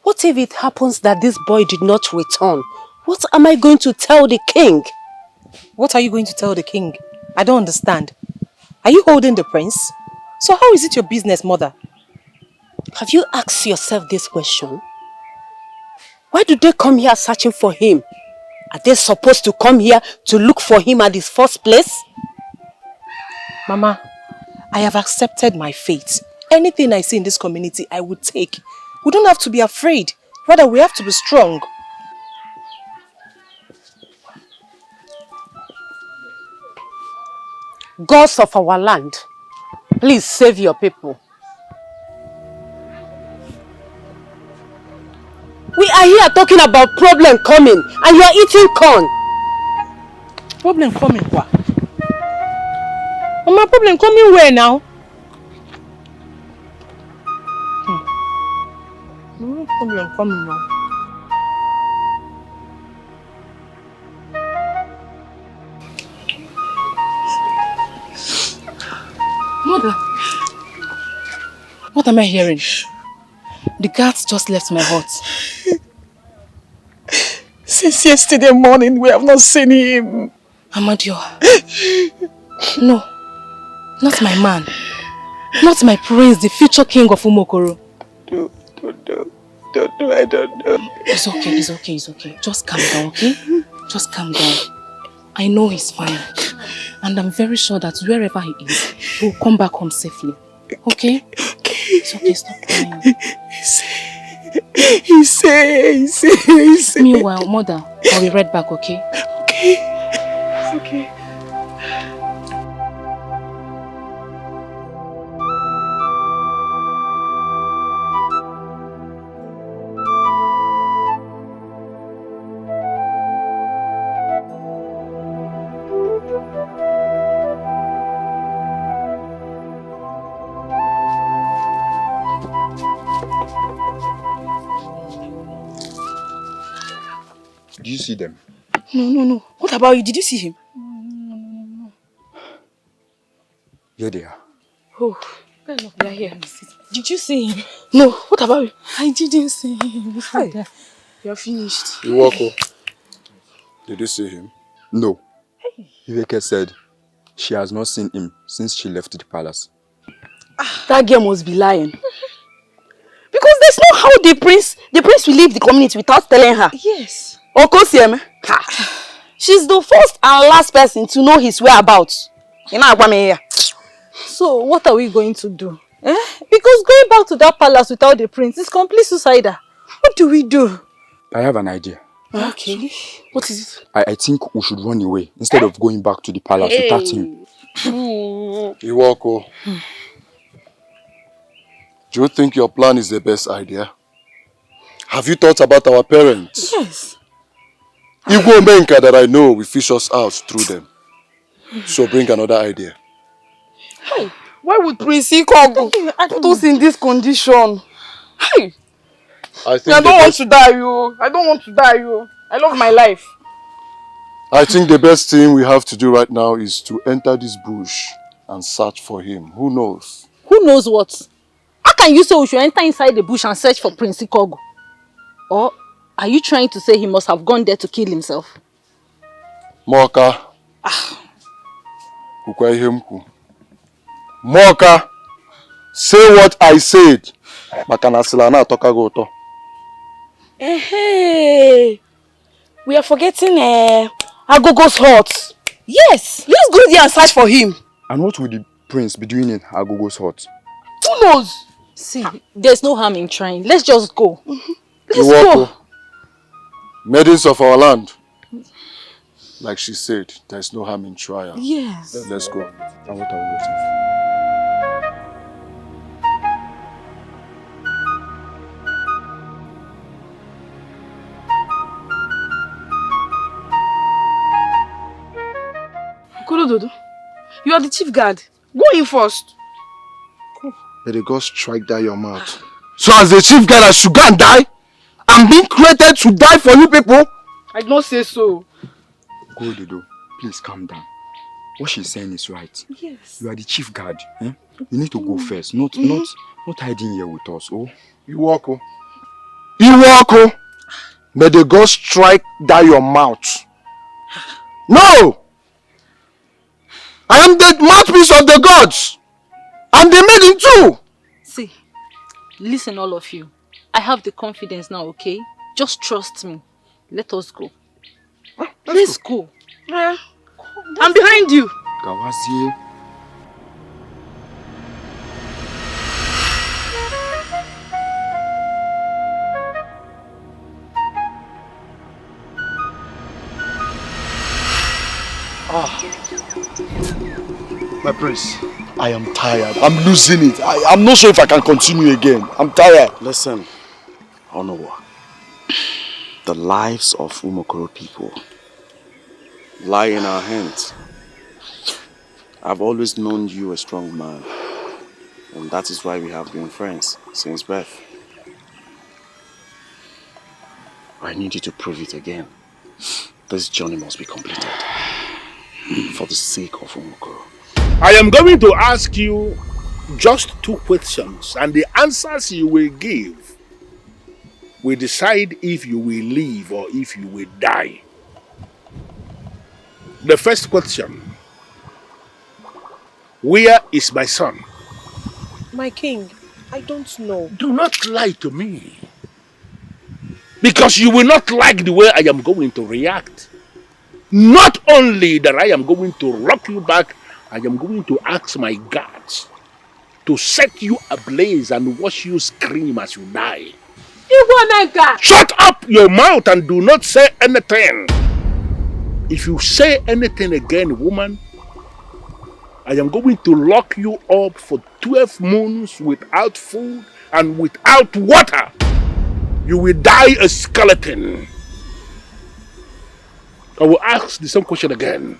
What if it happens that this boy did not return? What am I going to tell the king? What are you going to tell the king? I don't understand. Are you holding the prince? So how is it your business, mother? Have you asked yourself this question? Why do they come here searching for him? Are they supposed to come here to look for him at his first place? Mama, I have accepted my fate. Anything I see in this community, I would take. We don't have to be afraid. Rather, we have to be strong. Gods of our land, please save your people. We are here talking about problem coming and you are eating corn. Problem coming what? Mama, problem coming where now? Problem coming now. What am I hearing? The guards just left my hut. Since yesterday morning, we have not seen him. Amadio. No. Not my man. Not my prince, the future king of Umokoro. I don't know. It's okay. Just calm down, okay? Just calm down. I know he's fine. And I'm very sure that wherever he is, he will come back home safely. Okay? It's okay, stop crying. He say. Meanwhile, mother, I'll be right back, okay? Okay. It's okay. Do you see them? No. What about you? Did you see him? No. Here they are. Oh, they are here. Did you see him? No. What about you? I didn't see him. Hi. You're finished. Iwako, did you see him? No. Ireke said she has not seen him since she left the palace. That girl must be lying. Because there's no how the prince will leave the community without telling her. Yes. Okosiem. She's the first and last person to know his whereabouts. So, what are we going to do? Because going back to that palace without the prince is complete suicide. What do we do? I have an idea. Okay. What is it? I think we should run away instead of going back to the palace without him. Iwako, do you think your plan is the best idea? Have you thought about our parents? Yes. Igbo Menka that I know will fish us out through them. So bring another idea. Hey, why would Prince Ikogu put us in this condition? Hey, I don't want to die, you. I don't want to die, you. I love my life. I think the best thing we have to do right now is to enter this bush and search for him. Who knows? Who knows what? How can you say we should enter inside the bush and search for Prince Ikogu? Or are you trying to say he must have gone there to kill himself? Moka. Moka, say what I said. Makanasilana tokagoto. Hey, we are forgetting Agogo's hut. Yes, let's go there and search for him. And what will the prince be doing in Agogo's hut? Who knows? See, there's no harm in trying. Let's just go. Let's go. Maidens of our land. Like she said, there's no harm in trial. Yes. Let's go. And what are we waiting for? Kolododo, you are the chief guard. Go in first. May the gods strike down your mouth. So as the chief guard, I should go and die? I'm being created to die for you people? I did not say so. Go, Dodo. Please calm down. What she's saying is right. Yes. You are the chief guard. Eh? You need to go first. Not hiding here with us. Oh. Iwako. Iwako. May the gods strike down your mouth. No! I am the mouthpiece of the gods. And the maiden too. See, listen all of you. I have the confidence now, okay? Just trust me. Let us go. Let's go. I'm behind you. Gawazie. My prince, I am tired. I'm losing it. I'm not sure if I can continue again. I'm tired. Listen, Onowa. The lives of Umokoro people lie in our hands. I've always known you a strong man. And that is why we have been friends since birth. I need you to prove it again. This journey must be completed. For the sake of Umokoro. I am going to ask you Just 2 questions, and the answers you will give will decide if you will live or if you will die. The first question: where is my son? My king, I don't know. Do not lie to me. Because you will not like the way I am going to react. Not only that I am going to rock you back, I am going to ask my guards to set you ablaze and watch you scream as you die. Shut up your mouth and do not say anything. If you say anything again, woman, I am going to lock you up for 12 moons without food and without water. You will die a skeleton. I will ask the same question again.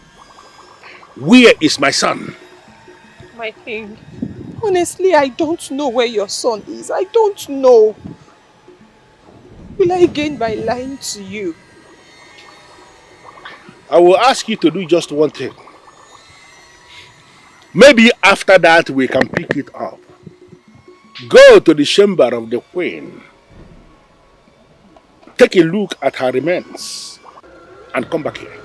Where is my son? My king, honestly, I don't know where your son is. I don't know. Will I gain by lying to you? I will ask you to do just one thing. Maybe after that we can pick it up. Go to the chamber of the queen. Take a look at her remains and come back here.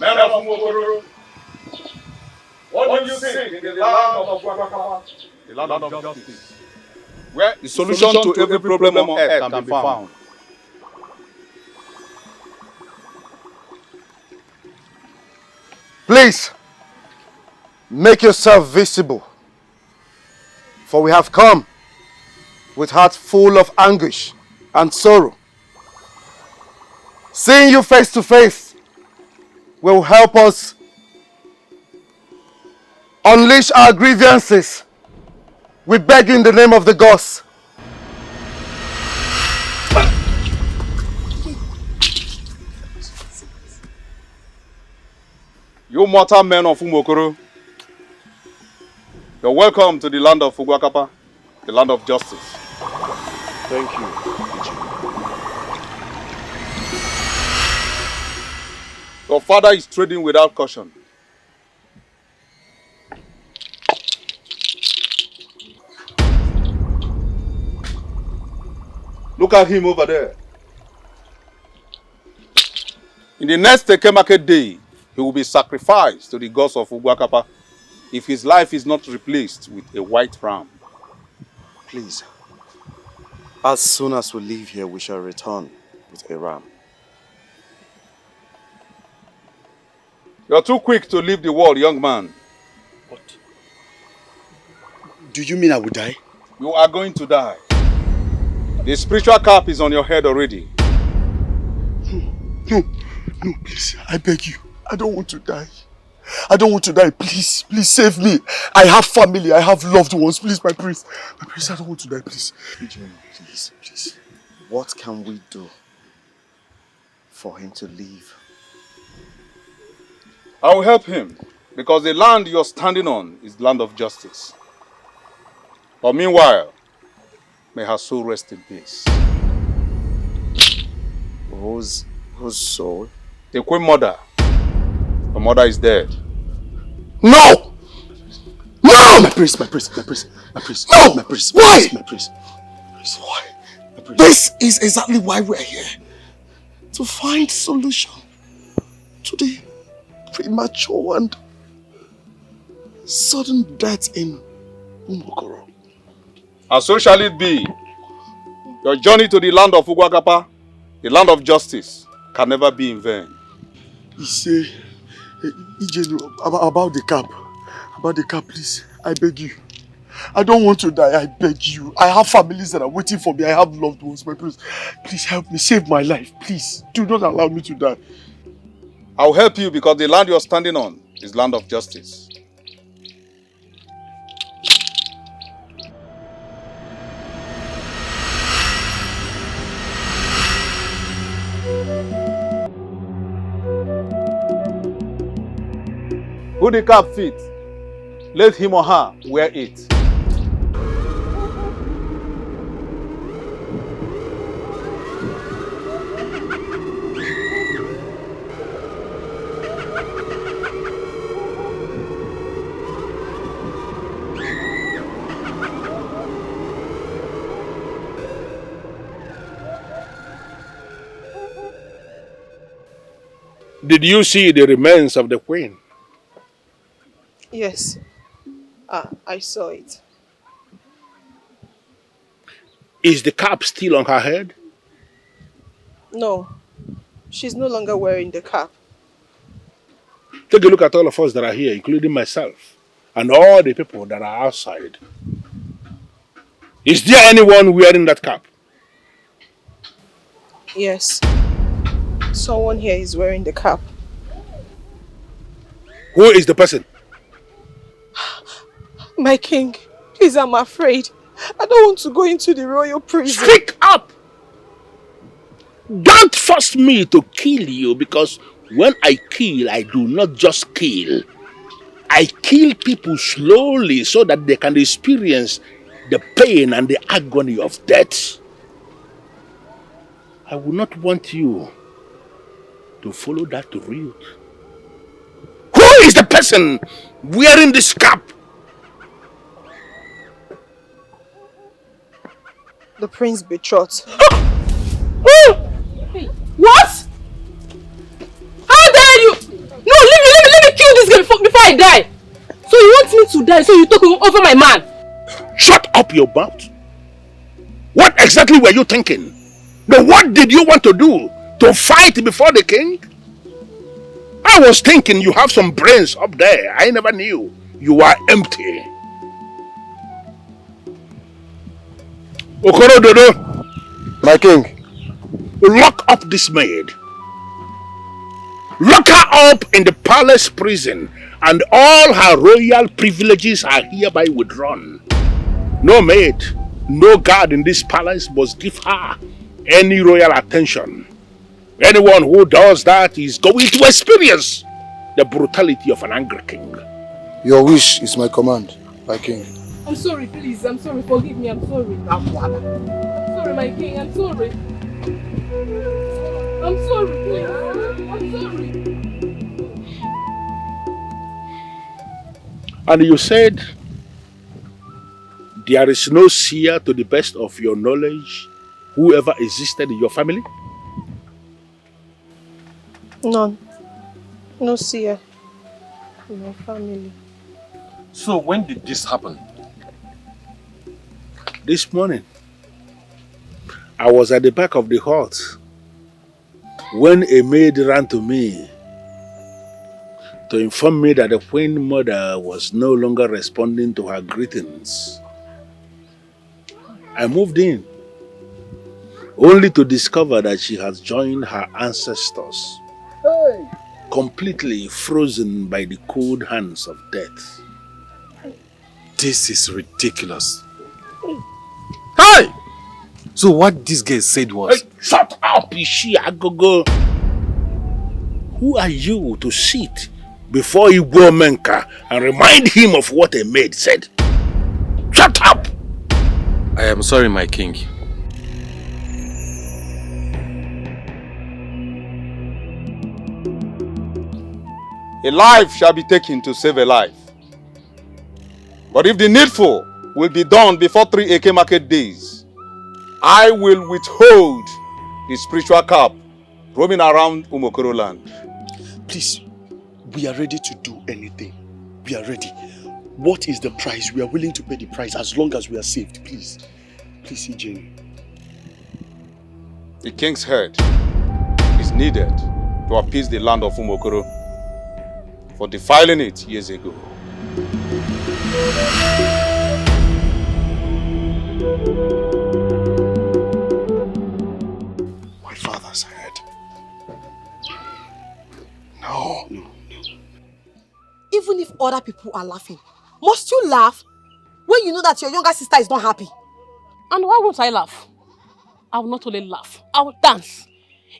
Men of Mokoro, what do you think in the land of Wakapa, the land of justice, where the solution to every problem on earth can be found? Please, make yourself visible, for we have come with hearts full of anguish and sorrow. Seeing you face to face will help us unleash our grievances. We beg you in the name of the gods. You mortal men of Umokoro, you're welcome to the land of Fuguakapa, the land of justice. Thank you. Your father is trading without caution. Look at him over there. In the next Eke market day, he will be sacrificed to the gods of Uguakapa if his life is not replaced with a white ram. Please, as soon as we leave here, we shall return with a ram. You're too quick to leave the world, young man. What? Do you mean I will die? You are going to die. The spiritual cap is on your head already. No, please, I beg you. I don't want to die. I don't want to die. Please, please save me. I have family, I have loved ones. Please, my prince. My prince, I don't want to die, please. Please, please. What can we do for him to leave? I will help him because the land you're standing on is the land of justice. But meanwhile, may her soul rest in peace. Whose soul? The Queen Mother. Her mother is dead. No! No! My prince. No! My prince. Why? My prince. Why? This is exactly why we're here. To find solution to the premature and sudden death in Umokoro. And so shall it be. Your journey to the land of Uguakapa, the land of justice, can never be in vain. You say, about the cap. About the cap, please. I beg you. I don't want to die. I beg you. I have families that are waiting for me. I have loved ones. My prince, please help me. Save my life. Please. Do not allow me to die. I'll help you because the land you're standing on is land of justice. Who the cap fits, let him or her wear it. Did you see the remains of the queen? Yes. I saw it. Is the cap still on her head? No. She's no longer wearing the cap. Take a look at all of us that are here, including myself, and all the people that are outside. Is there anyone wearing that cap? Yes. Someone here is wearing the cap. Who is the person? My king, please, I'm afraid. I don't want to go into the royal prison. Speak up! Don't force me to kill you, because when I kill, I do not just kill. I kill people slowly so that they can experience the pain and the agony of death. I would not want you to follow that route. Who is the person wearing this cap? The prince betrothed. What? How dare you? No, let me kill this girl before I die. So you want me to die, so you talk over my man? Shut up your mouth. What exactly were you thinking? But what did you want to do? To fight before the king? I was thinking you have some brains up there. I never knew. You are empty. Okoro Dodo. My king. Lock up this maid. Lock her up in the palace prison, and all her royal privileges are hereby withdrawn. No maid, no guard in this palace must give her any royal attention. Anyone who does that is going to experience the brutality of an angry king. Your wish is my command, my king. I'm sorry, please. I'm sorry. Forgive me. I'm sorry. I'm sorry, my king. I'm sorry. I'm sorry, please. I'm sorry. And you said there is no seer, to the best of your knowledge, who ever existed in your family? None. No seer in my family. So when did this happen? This morning. I was at the back of the hut when a maid ran to me to inform me that the queen mother was no longer responding to her greetings. I moved in, only to discover that she has joined her ancestors, completely frozen by the cold hands of death. This is ridiculous. Hey! So what this guy said was... Hey, shut up, Ishi Agogo! Who are you to sit before Igbo Menka and remind him of what a maid said? Shut up! I am sorry, my king. A life shall be taken to save a life. But if the needful will be done before 3 AK market days, I will withhold the spiritual cap roaming around Umokoro land. Please, we are ready to do anything. We are ready. What is the price? We are willing to pay the price as long as we are saved. Please. Please, Ijeni. The king's head is needed to appease the land of Umokoro for defiling it years ago. My father's head. No. Even if other people are laughing, must you laugh when you know that your younger sister is not happy? And why won't I laugh? I will not only laugh, I will dance.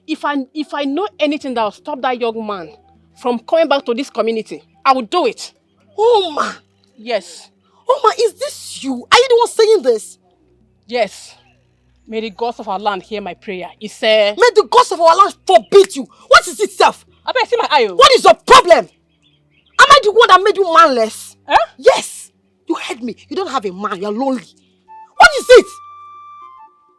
If I know anything that will stop that young man from coming back to this community, I will do it. Oma! Yes. Oma, is this you? Are you the one saying this? Yes. May the gods of our land hear my prayer. He said... May the gods of our land forbid you. What is it, self? I bet I see my eye. What is your problem? Am I the one that made you manless? Huh? Yes. You heard me. You don't have a man. You're lonely. What is it?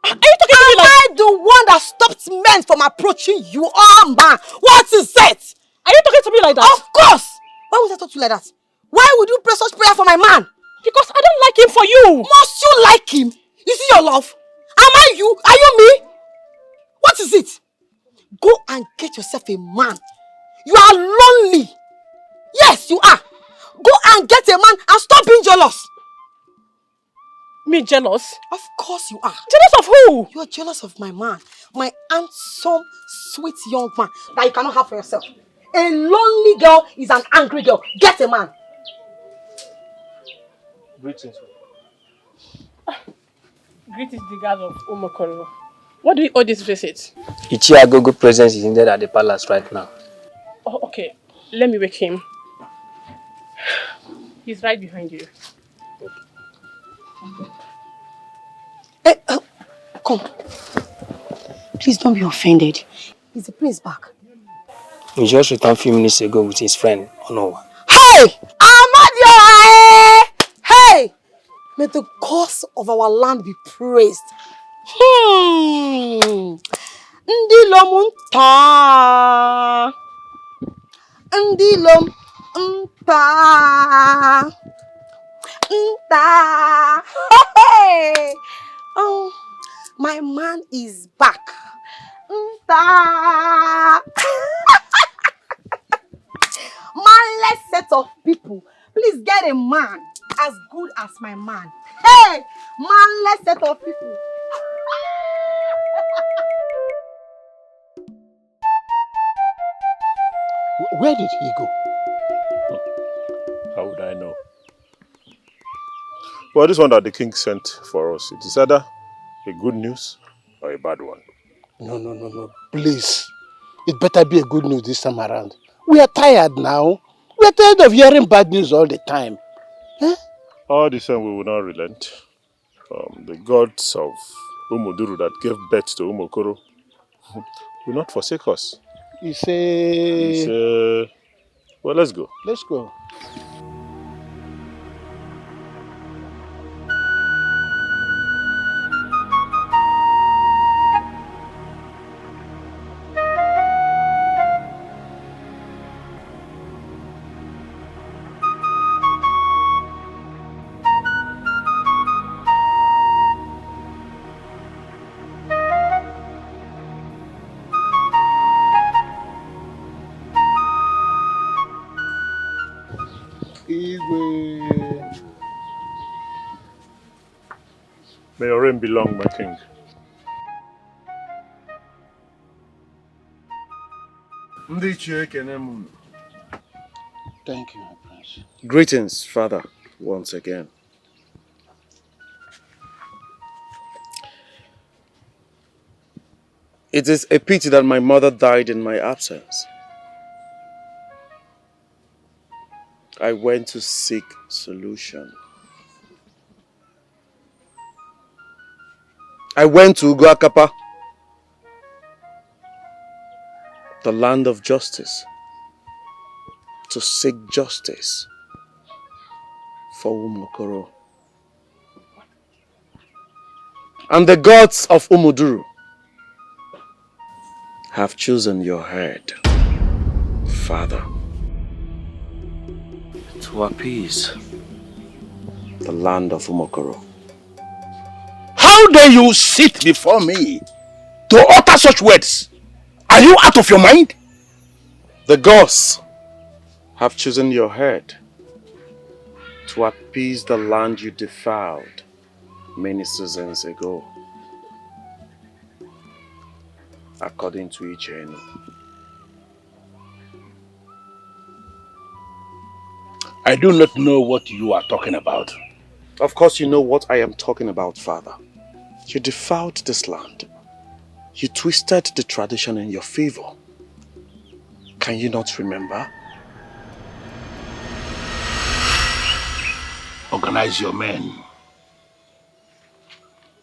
Are you talking to me like... Am I the one that stopped men from approaching you? Oh, man. What is it? Are you talking to me like that? Of course. Why would I talk to you like that? Why would you pray such prayer for my man? Because I don't like him for you. Must you like him? You see your love? Am I you? Are you me? What is it? Go and get yourself a man. You are lonely. Yes, you are. Go and get a man and stop being jealous. Me jealous? Of course you are. Jealous of who? You are jealous of my man. My handsome, sweet young man that you cannot have for yourself. A lonely girl is an angry girl. Get a man. Greetings. Greetings, the guys of Umokoro. What do we owe this visit? Ichiagogo presence is needed at the palace right now. Oh, okay. Let me wake him. He's right behind you. Hey, come. Please don't be offended. Is the prince back? He just returned a few minutes ago with his friend, Onowa. Hey! Amadio! Hey! May the cause of our land be praised. Ndilom nta. Ndilom nta. Nta. Hey! Oh, my man is back. Nta. Manless set of people. Please get a man as good as my man. Hey! Manless set of people. Where did he go? How would I know? Well, this one that the king sent for us, it is either a good news or a bad one. No. Please. It better be a good news this time around. We are tired now. We are tired of hearing bad news all the time. Huh? All the same, we will not relent. The gods of Umuduru that gave birth to Umokoro will not forsake us. You say... Well, let's go. Let's go. May your reign be long, my king. Thank you, my prince. Greetings, father, once again. It is a pity that my mother died in my absence. I went to seek solution. I went to Uguakapa, the land of justice, to seek justice for Umokoro. And the gods of Umuduru have chosen your head, Father, to appease the land of Umokoro. How dare you sit before me to utter such words? Are you out of your mind? The gods have chosen your head to appease the land you defiled many seasons ago, according to Ichenu. I do not know what you are talking about. Of course you know what I am talking about, Father. You defiled this land. You twisted the tradition in your favor. Can you not remember? Organize your men.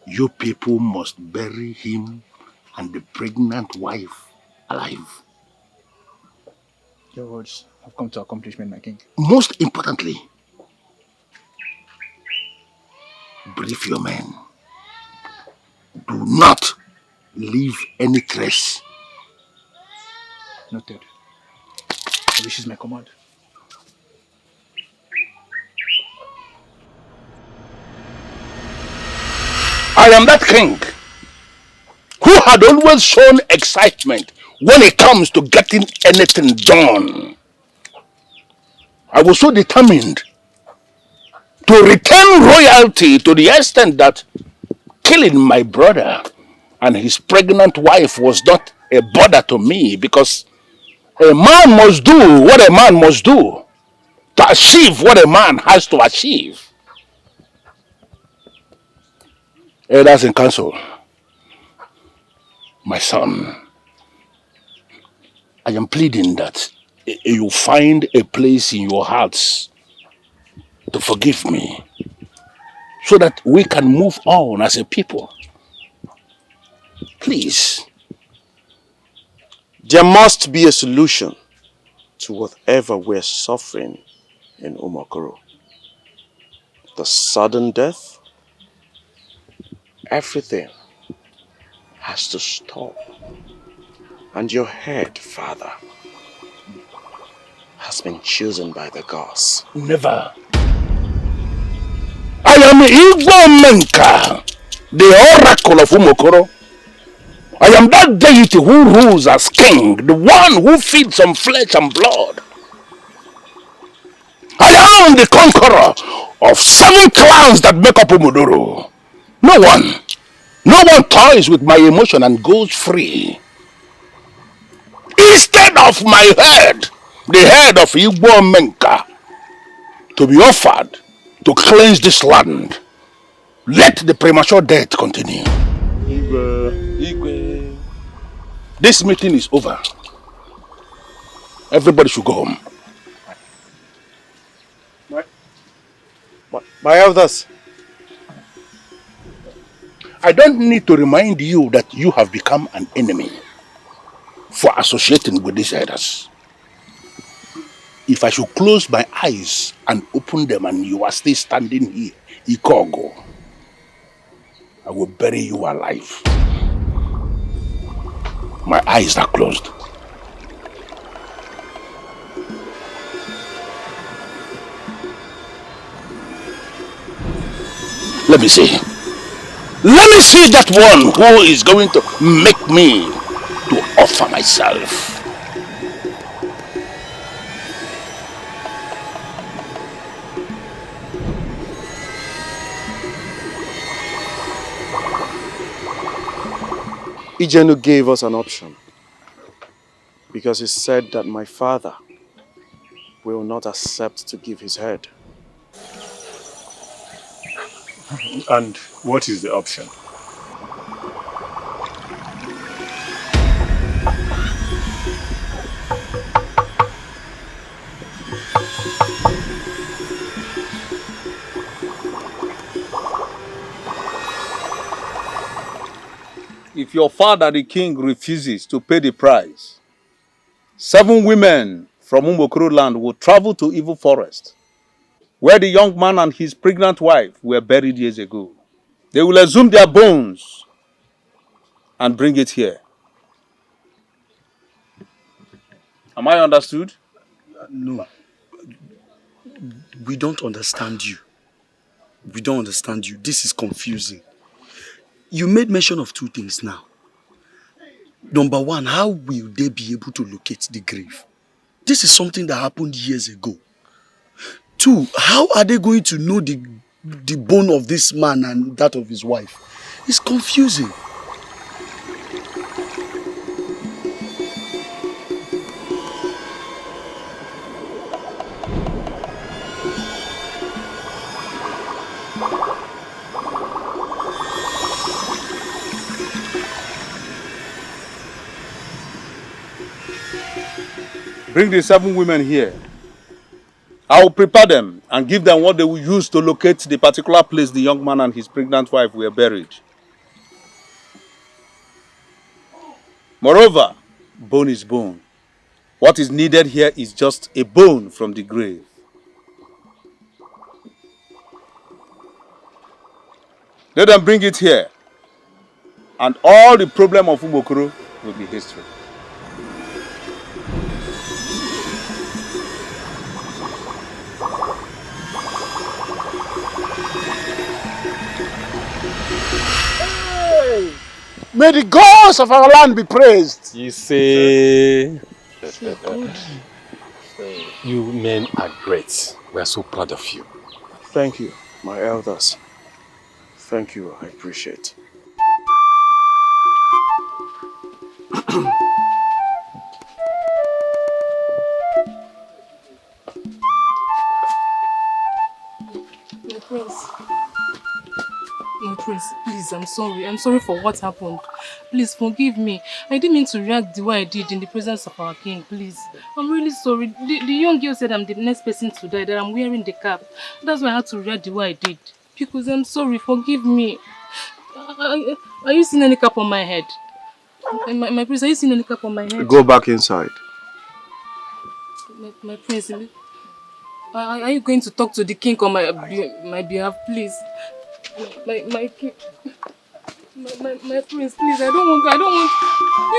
You people must bury him and the pregnant wife alive. Your words have come to accomplishment, my king. Most importantly, brief your men. Do not leave any trace. Noted. This is my command. I am that king who had always shown excitement when it comes to getting anything done. I was so determined to retain royalty to the extent that killing my brother and his pregnant wife was not a bother to me, because a man must do what a man must do to achieve what a man has to achieve. Elders in council, my son, I am pleading that you find a place in your hearts to forgive me, so that we can move on as a people. Please. There must be a solution to whatever we're suffering in Umakoro. The sudden death, everything has to stop. And your head, father, has been chosen by the gods. Never. I am Igbo Menka, the oracle of Umokoro. I am that deity who rules as king, the one who feeds on flesh and blood. I am the conqueror of 7 clans that make up Umudoro. No one toys with my emotion and goes free. Instead of my head, the head of Igbo Menka, to be offered to cleanse this land, let the premature death continue. This meeting is over. Everybody should go home. My elders, I don't need to remind you that you have become an enemy for associating with these elders. If I should close my eyes and open them and you are still standing here, Ikogo, I will bury you alive. My eyes are closed. Let me see. Let me see that one who is going to make me to offer myself. Ijenu gave us an option because he said that my father will not accept to give his head. And what is the option? If your father, the king, refuses to pay the price, 7 women from Umokoro land will travel to Evil Forest, where the young man and his pregnant wife were buried years ago. They will exhume their bones and bring it here. Am I understood? No. We don't understand you. We don't understand you. This is confusing. You made mention of 2 things now. Number 1, how will they be able to locate the grave? This is something that happened years ago. 2, how are they going to know the bone of this man and that of his wife? It's confusing. Bring the 7 women here I will prepare them and give them what they will use to locate the particular place the young man and his pregnant wife were buried. Moreover, bone is bone. What is needed here is just a bone from the grave. Let them bring it here, and all the problem of Umokoro will be history. Hey! May the gods of our land be praised. You say... You men are great. We are so proud of you. Thank you, my elders. Thank you, I appreciate. My prince. My prince, please, I'm sorry. I'm sorry for what happened. Please forgive me. I didn't mean to react the way I did in the presence of our king, please. I'm really sorry. The young girl said I'm the next person to die, that I'm wearing the cap. That's why I had to react the way I did. Because I'm sorry, forgive me. Are you seeing any cap on my head? My prince, are you seeing any cap on my head? Go back inside. My prince, are you going to talk to the king on my behalf, please? My king, my prince, please, I don't want,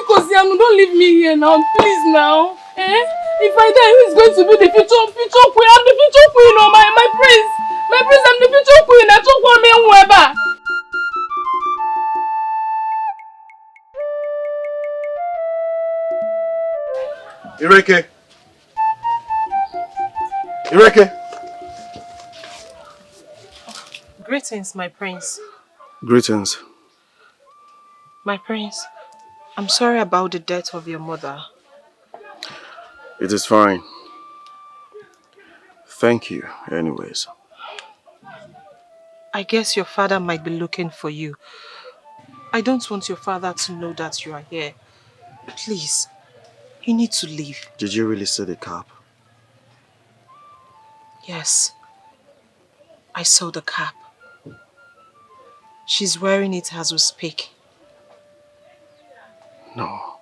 because don't leave me here now, please now, eh? If I die, who is going to be the future queen? I'm the future queen, oh my prince, I'm the future queen. I don't want me whoever. Ireke! Ireke! Greetings, my prince. Greetings. My prince, I'm sorry about the death of your mother. It is fine. Thank you, anyways. I guess your father might be looking for you. I don't want your father to know that you are here. Please, you need to leave. Did you really see the cap? Yes, I saw the cap. She's wearing it as we speak. No.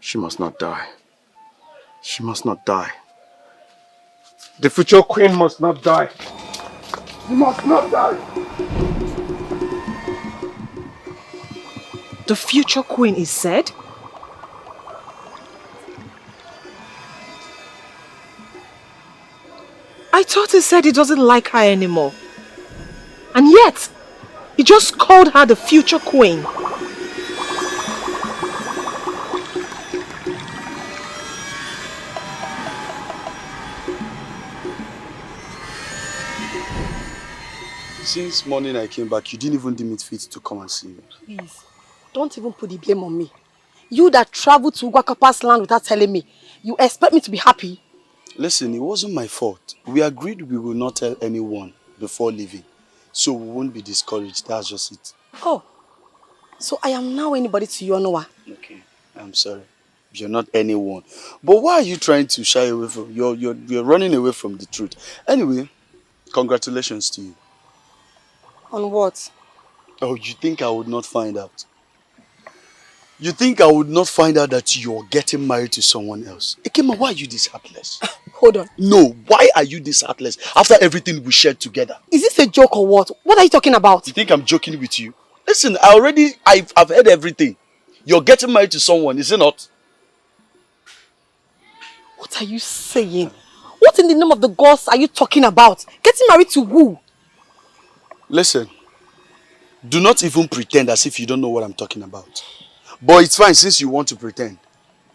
She must not die. She must not die. The future queen must not die. She must not die. The future queen is said? I thought he said he doesn't like her anymore. And yet, he just called her the future queen. Since morning I came back, you didn't even deem it fit to come and see me. Please, don't even put the blame on me. You that traveled to Ugwakapa's land without telling me, you expect me to be happy? Listen, it wasn't my fault. We agreed we will not tell anyone before leaving. So we won't be discouraged, that's just it. Oh, so I am now anybody to you, Onowa? Okay, I'm sorry. You're not anyone. But why are you trying to shy away from... You're running away from the truth. Anyway, congratulations to you. On what? Oh, you think I would not find out? You think I would not find out that you're getting married to someone else? Ekema, why are you this heartless? Hold on. No, why are you this heartless after everything we shared together? Is this a joke or what? What are you talking about? You think I'm joking with you? Listen, I've heard everything. You're getting married to someone, is it not? What are you saying? What in the name of the gods are you talking about? Getting married to who? Listen, do not even pretend as if you don't know what I'm talking about. But it's fine since you want to pretend.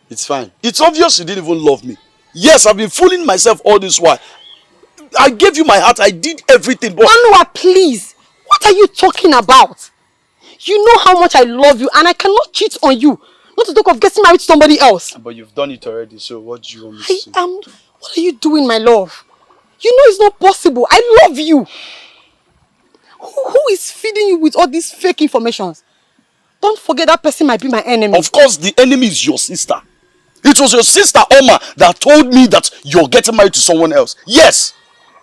It's fine. It's obvious you didn't even love me. Yes, I've been fooling myself all this while. I gave you my heart, I did everything, but... Anua, please! What are you talking about? You know how much I love you and I cannot cheat on you. Not to talk of getting married to somebody else. But you've done it already, so what do you want me to say? What are you doing, my love? You know it's not possible. I love you. Who is feeding you with all these fake informations? Don't forget that person might be my enemy. Of course, the enemy is your sister. It was your sister Oma that told me that you're getting married to someone else. Yes,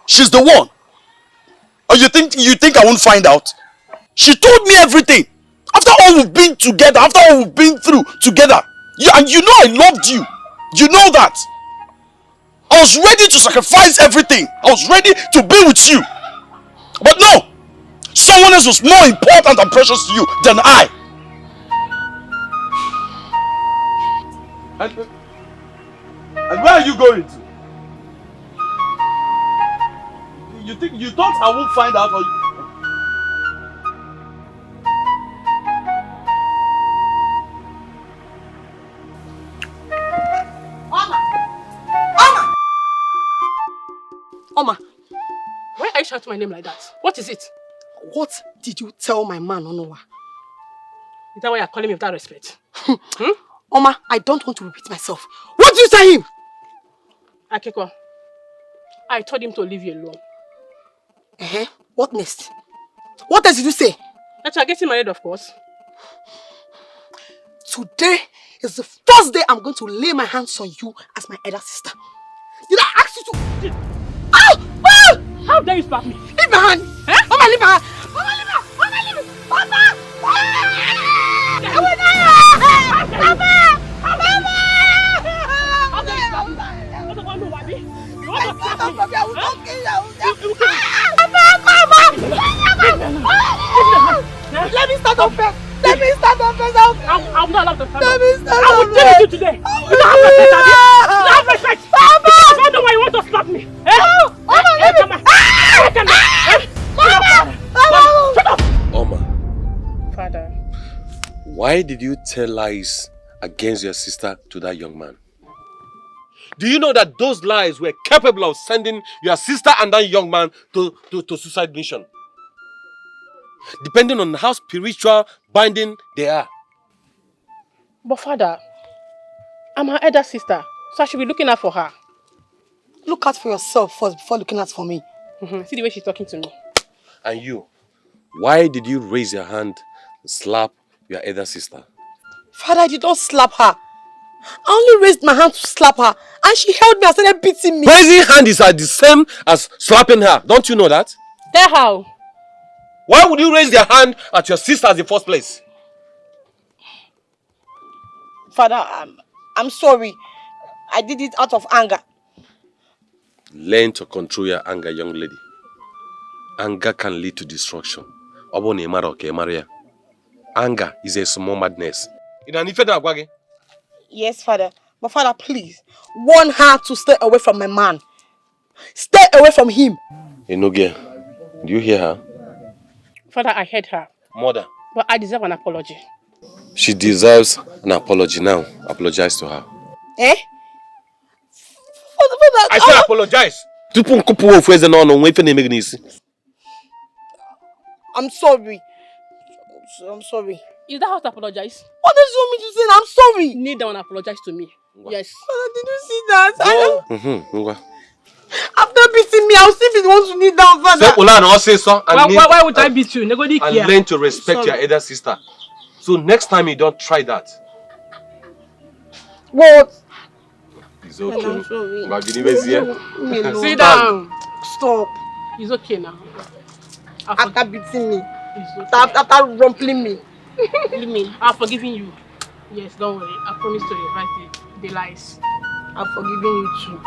she's the one. Or you think I won't find out? She told me everything. After all we've been together, after all we've been through together. And you know I loved you. You know that. I was ready to sacrifice everything. I was ready to be with you. But no! Someone else was more important and precious to you than I. And where are you going to? You thought I won't find out, or Oma, why are you shouting my name like that? What is it? What did you tell my man, Onowa? Is that why you're calling me without respect? Oma, I don't want to repeat myself. What did you tell him? Akeko, I told him to leave you alone. What next? What else did you say? That you are getting married, of course. Today is the first day I'm going to lay my hands on you as my elder sister. Did I ask you to... Ow! Oh! How dare you slap me? Leave my hand! Mama, leave my hand! Mama, leave my hand! Mama, leave it! Mama! Let me start off first! Let me start off first! I'm not allowed to stand Let up. me start I will off deal with first! you today. You don't have respect, Abby. You don't have respect. I don't know why you want to slap me. Shut up. Oma, Father. why did you tell lies against your sister to that young man? Do you know that those lies were capable of sending your sister and that young man to suicide mission? Depending on how spiritual binding they are. But Father, I'm her elder sister, so I should be looking out for her. Look out for yourself first before looking out for me. See the way she's talking to me. And you, why did you raise your hand and slap your elder sister? Father, I did not slap her. I only raised my hand to slap her, and she held me and started beating me. Raising hand is the same as slapping her. Don't you know that? Tell how? Why would you raise your hand at your sister in the first place? Father, I'm sorry. I did it out of anger. Learn to control your anger, young lady. Anger can lead to destruction. Anger is a small madness. Yes, Father. But Father, please, warn her to stay away from my man. Stay away from him. Enoge, do you hear her? Father, I heard her. Mother. But I deserve an apology. She deserves an apology now. Apologize to her. Eh? I said apologize. I'm sorry. I'm sorry. Is that how to apologize? What does you want me to say? I'm sorry. Kneel down and apologize to me. Yes. Father, did you see that? After beating me, I'll see if he wants to kneel down, Father. Why would I beat you? And learn to respect your elder sister. So next time you don't try that. What? It's okay. I'm sorry. Sit down. Stop. It's okay now. After beating me. After rumpling me. Leave me. I've forgiven you. Yes, don't worry. I promise to revise the lies. I've forgiven you too.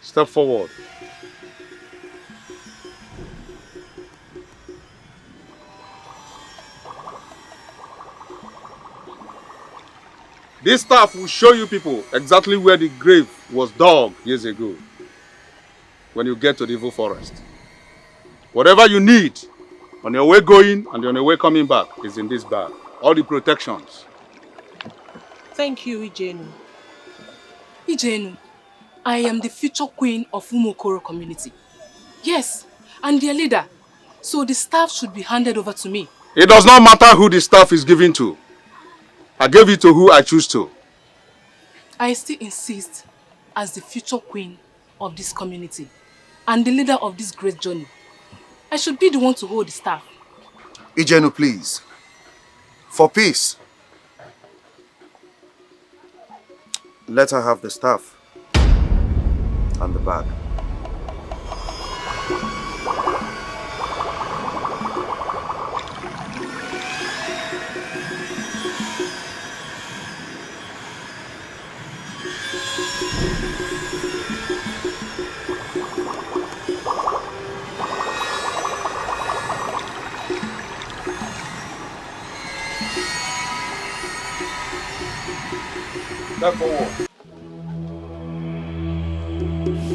Step forward. This staff will show you people exactly where the grave was dug years ago when you get to the evil forest. Whatever you need on your way going and on your way coming back is in this bag. All the protections. Thank you, Ijenu. Ijenu, I am the future queen of Umokoro community. Yes, and their leader. So the staff should be handed over to me. It does not matter who the staff is given to. I gave it to who I choose to. I still insist as the future queen of this community and the leader of this great journey. I should be the one to hold the staff. Ijenu, please. For peace. Let her have the staff and the bag. Step forward.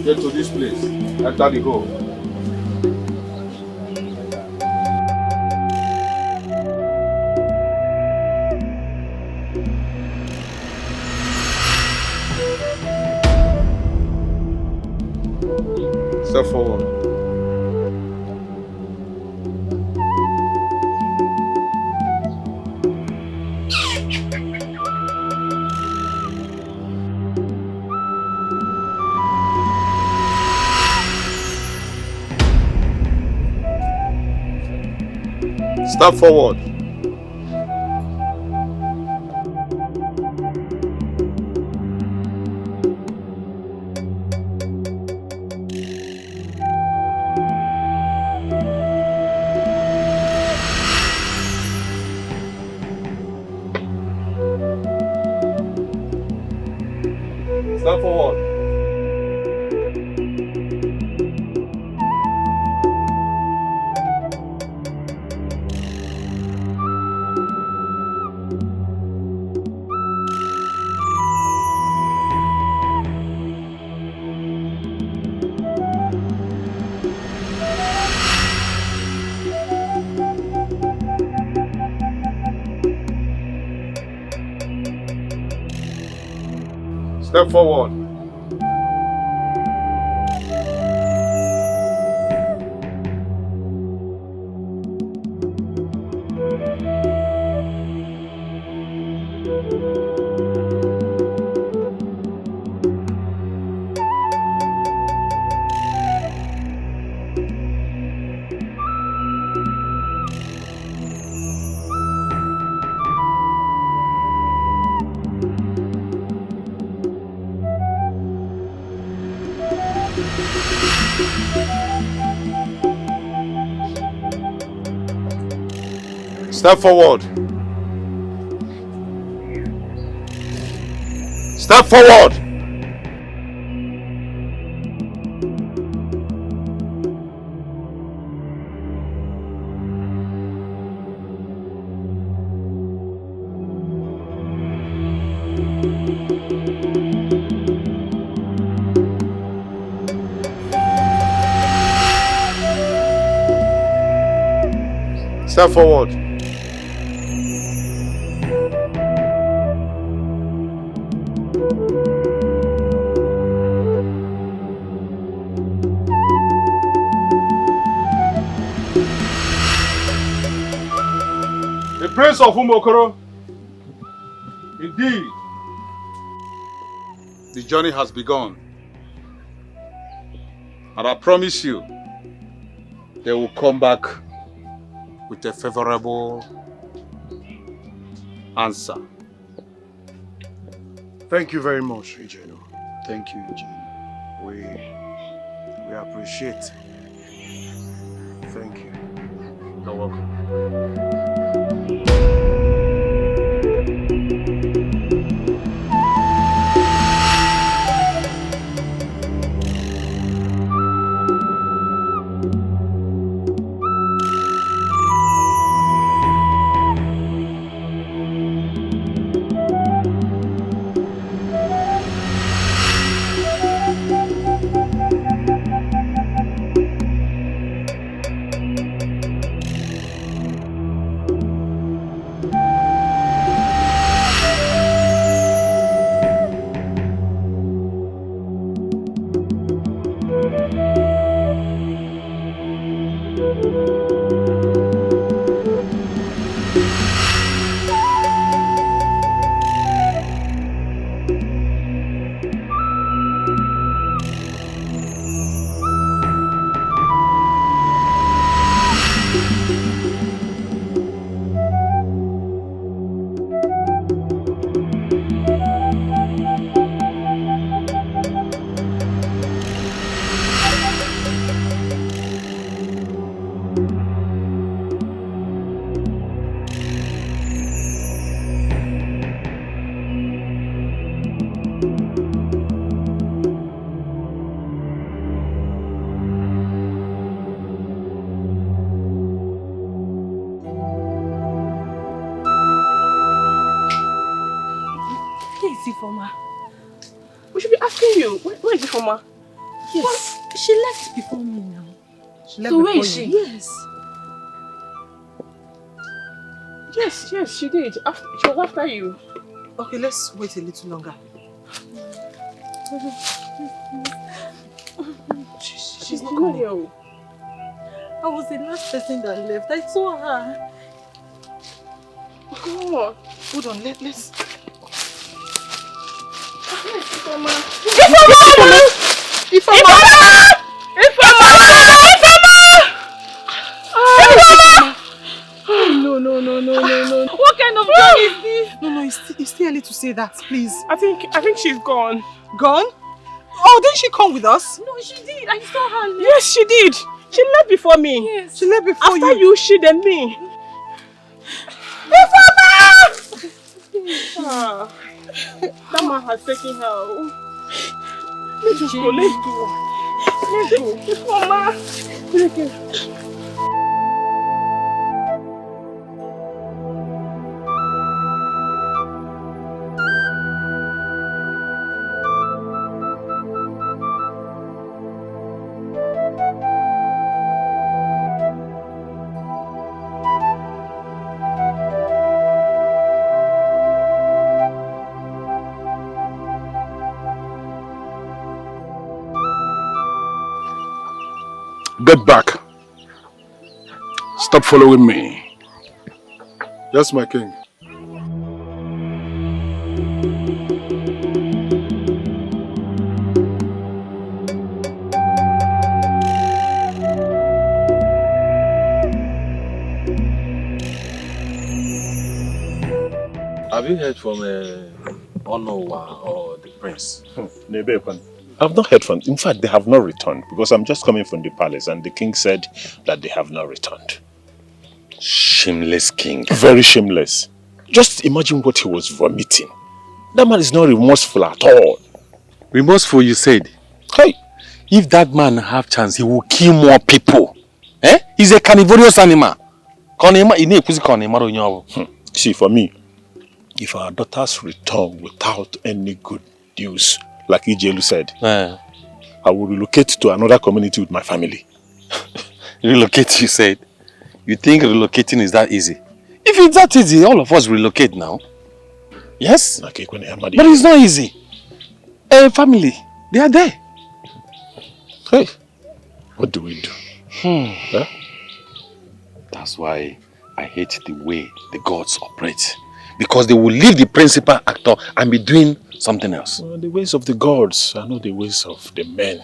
Get to this place. Enter the hole. Step forward. Step forward. Step forward. Step forward. Step forward. Step forward. Step forward. The Prince of Umokoro, indeed, the journey has begun. And I promise you, they will come back with a favorable answer. Thank you very much, Ijenu. Thank you, Ijenu. We appreciate. Thank you. You're welcome. Where is Ifoma? We should be asking you. Where is Ifoma? Yes, she left before me now. She left so where before is she? you? Yes. Yes, she did. She was after you. Okay, let's wait a little longer. She's not coming. Here. I was the last person that left. I saw her. Come on. Hold on, let's... Ifoma! No. What kind of job is this? No, it's still early to say that, please. I think she's gone. Gone? Oh, didn't she come with us? No, she did. I saw her leave. Yes, she did. She left before me. Yes. She left before After you, she then me. That man has taken her. Let's go. Mama. Get back. Stop following me. Yes, my king. Have you heard from Onowa or the prince? I've not heard from. In fact, they have not returned because I'm just coming from the palace and the king said that they have not returned. Shameless king. Very shameless. Just imagine what he was vomiting. That man is not remorseful at all. Remorseful, you said? Hey! If that man have chance, he will kill more people. Eh? He's a carnivorous animal. See, for me, if our daughters return without any good news, like Ijelu said, I will relocate to another community with my family. Relocate, you said? You think relocating is that easy? If it's that easy, all of us relocate now. Yes? Okay, but it's not easy. A family, they are there. Hey, what do we do? Huh? That's why I hate the way the gods operate. Because they will leave the principal actor and be doing something else. Well, the ways of the gods are not the ways of the men.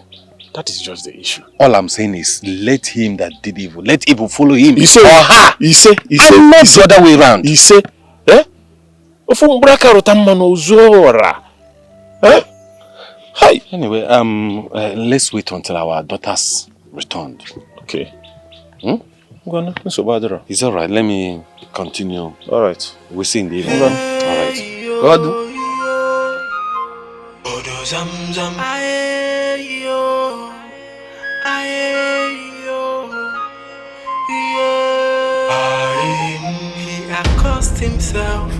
That is just the issue. All I'm saying is, let him that did evil, let evil follow him. He say, or her. He say, and not the other way around. He say, eh? Hey. Anyway, let's wait until our daughters returned. Okay. It's alright, let me continue. Alright. We'll see in the evening. Alright. God. He accursed himself.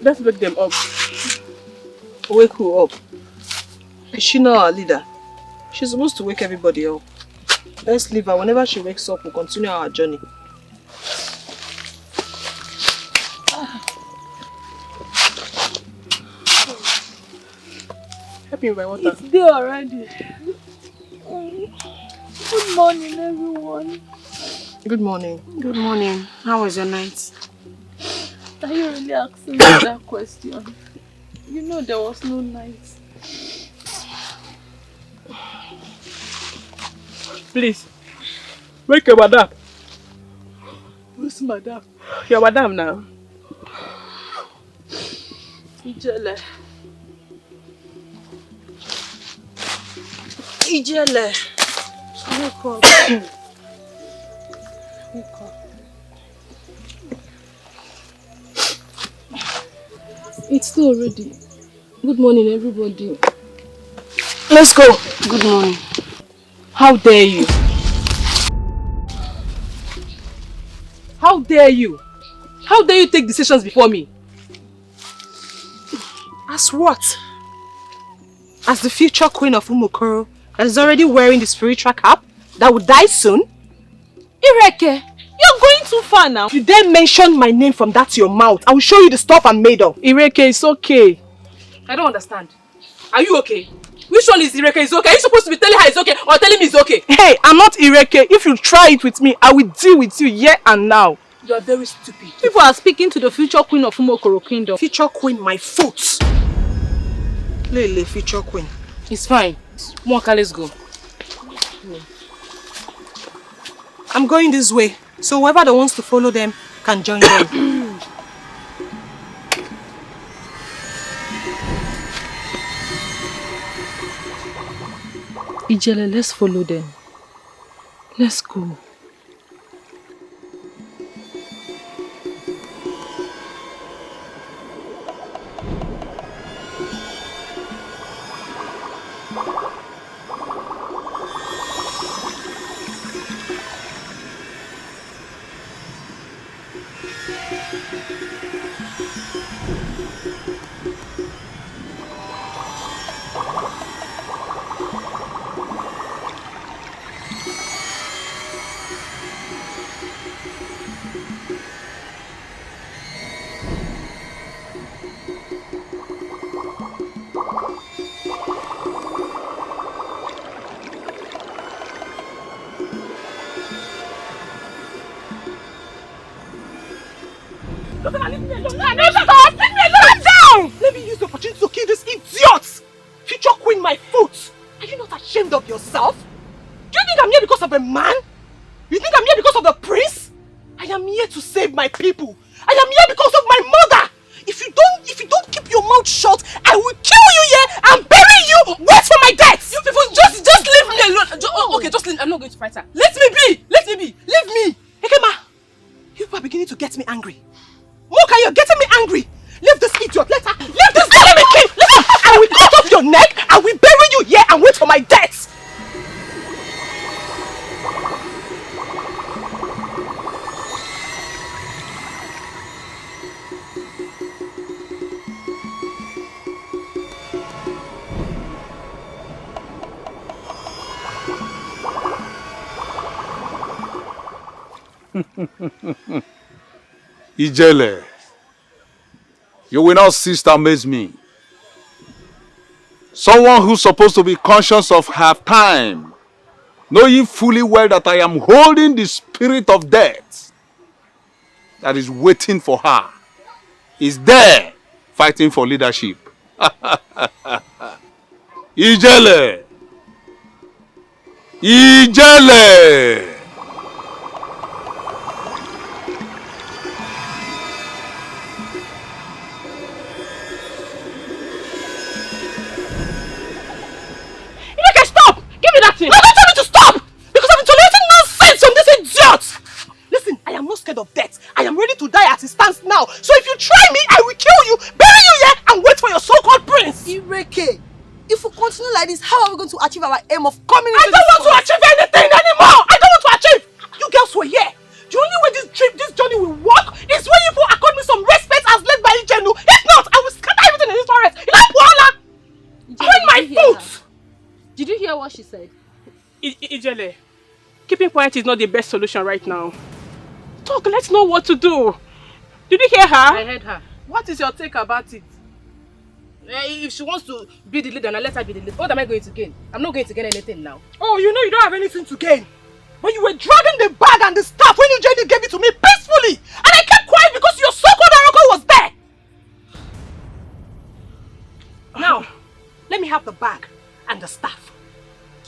Let's wake them up. Wake who up? Is she not our leader? She's supposed to wake everybody up. Let's leave her. Whenever she wakes up, we'll continue our journey. Help me with my water. It's there already. Good morning, everyone. Good morning. Good morning. How was your night? Are you really asking me that question? You know there was no night. Please, wake your madam. Who's madam? Your madam now. Ijele. Ijele. Wake up. Wake up. It's still already. Good morning, everybody. Let's go. Good morning. How dare you? How dare you? How dare you take decisions before me? As what? As the future queen of Umokoro that is already wearing the spiritual cap that will die soon? Ireke, you're going too far now. If you dare mention my name from that to your mouth, I will show you the stuff I'm made of. Ireke, it's okay. I don't understand. Are you okay? Which one is Ireke is okay? Are you supposed to be telling her it's okay or telling me it's okay? Hey, I'm not Ireke. If you try it with me, I will deal with you here and now. You are very stupid. People are speaking to the future queen of Umokoro Kingdom. Future queen, my foot. Lele, future queen. It's fine. Mwaka, let's go. I'm going this way, so whoever that wants to follow them can join them. Ijele, let's follow them. Let's go. Let me use the opportunity to kill this idiot! Future queen, my foot! Are you not ashamed of yourself? Do you think I'm here because of a man? You think I'm here because of the prince? I am here to save my people. I am here because of my mother. If you don't keep your mouth shut, I will kill you here and bury you. Wait for my death. You people just leave me alone. Okay, just leave. I'm not going to fight her. Let me be. Let me be. Leave me. Ekema, you people are beginning to get me angry. Moka, you're getting me angry. Leave this idiot. Let this enemy king. Listen, I will cut off your neck. I will bury you here and wait for my death. Ijele, you will not cease to amaze me. Someone who's supposed to be conscious of her time, knowing fully well that I am holding the spirit of death that is waiting for her, is there fighting for leadership. Ijele! Ijele! Give me that thing! No, don't tell me to stop! Because I'm tolerating nonsense from this idiot! Listen, I am not scared of death. I am ready to die as it stands now. So if you try me, I will kill you, bury you here, and wait for your so-called prince! Ireke, if we continue like this, how are we going to achieve our aim of coming into I don't want to achieve anything anymore! I don't want to achieve! You girls were here. The only way this journey will work is when you people accord me some respect as led by Ijenu. If not, she said. Ijele, keeping quiet is not the best solution right now. Talk, let's know what to do. Did you hear her? I heard her. What is your take about it? If she wants to be the leader, now let her be the leader. What am I going to gain? I'm not going to gain anything now. Oh, you know you don't have anything to gain. But you were dragging the bag and the staff when Jenny gave it to me peacefully. And I kept quiet because your so-called oracle was there. Now, let me have the bag and the staff.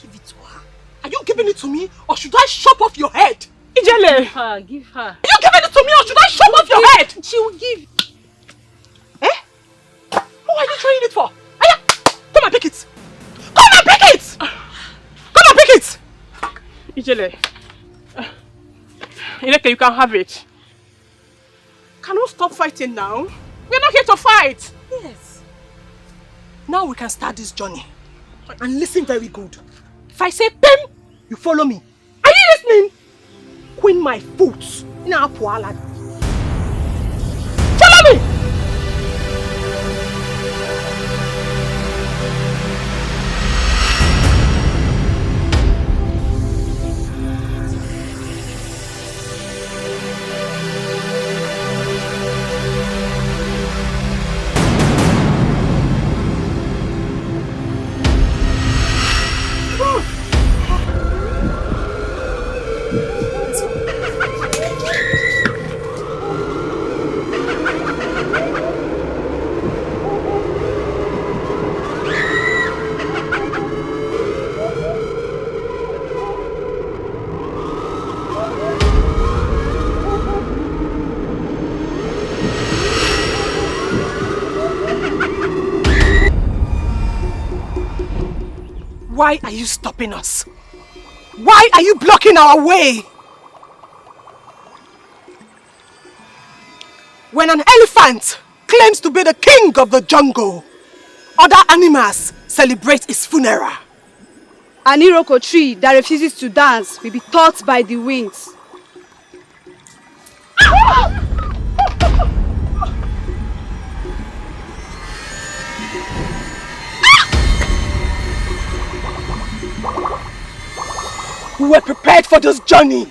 Give it to her. Are you giving it to me or should I chop off your head? Ijele! Give her, give her. Are you giving it to me or should I chop off your head? She will give. Who are you throwing it for? Aya! Come and pick it! Come and pick it! Come and pick it! Ijele. Ireke, you can have it. Can we stop fighting now? We're not here to fight! Yes. Now we can start this journey. And listen very good. If I say Pem, you follow me. Are you listening? Queen my foot. Now, follow me! Why are you stopping us? Why are you blocking our way? When an elephant claims to be the king of the jungle, other animals celebrate his funeral. An iroko tree that refuses to dance will be taught by the winds. We were prepared for this journey.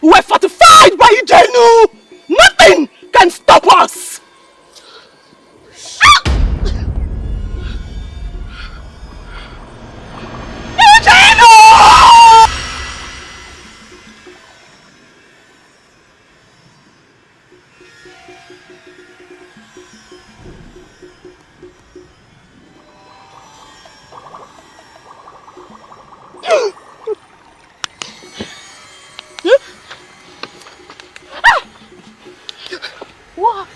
We were fortified by Ijenu. Nothing can stop us. What?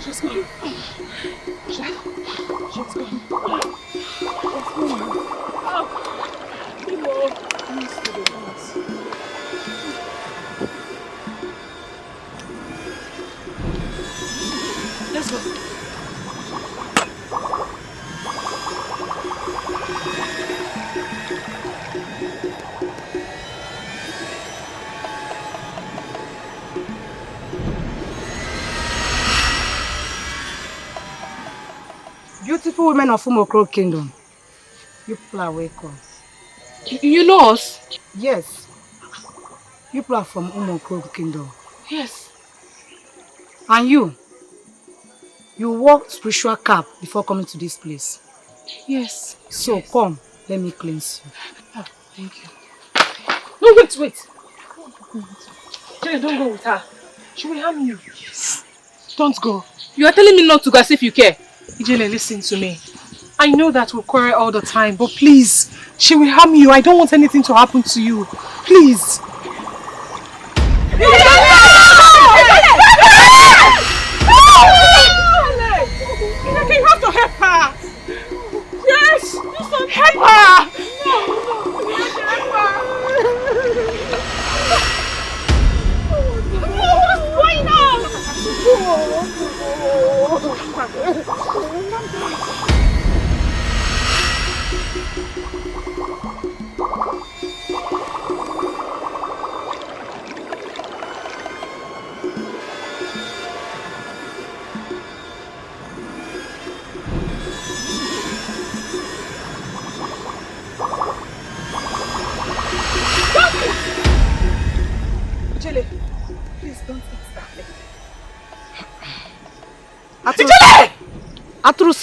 She's gone. She's gone. Let's go. Beautiful women of Umokro Kingdom, you people are welcome. You know us? Yes. You people are from Umokro Kingdom. Yes. And you wore spiritual cap before coming to this place. Yes. So come, let me cleanse you. Oh, thank you. No, wait. Jenny, don't go with her. She will harm you. Yes. Don't go. You are telling me not to go as if you care. Ijele, listen to me. I know that we quarrel all the time, but please, she will harm you. I don't want anything to happen to you. Please. You have to help her. Yes, help her. What's going on?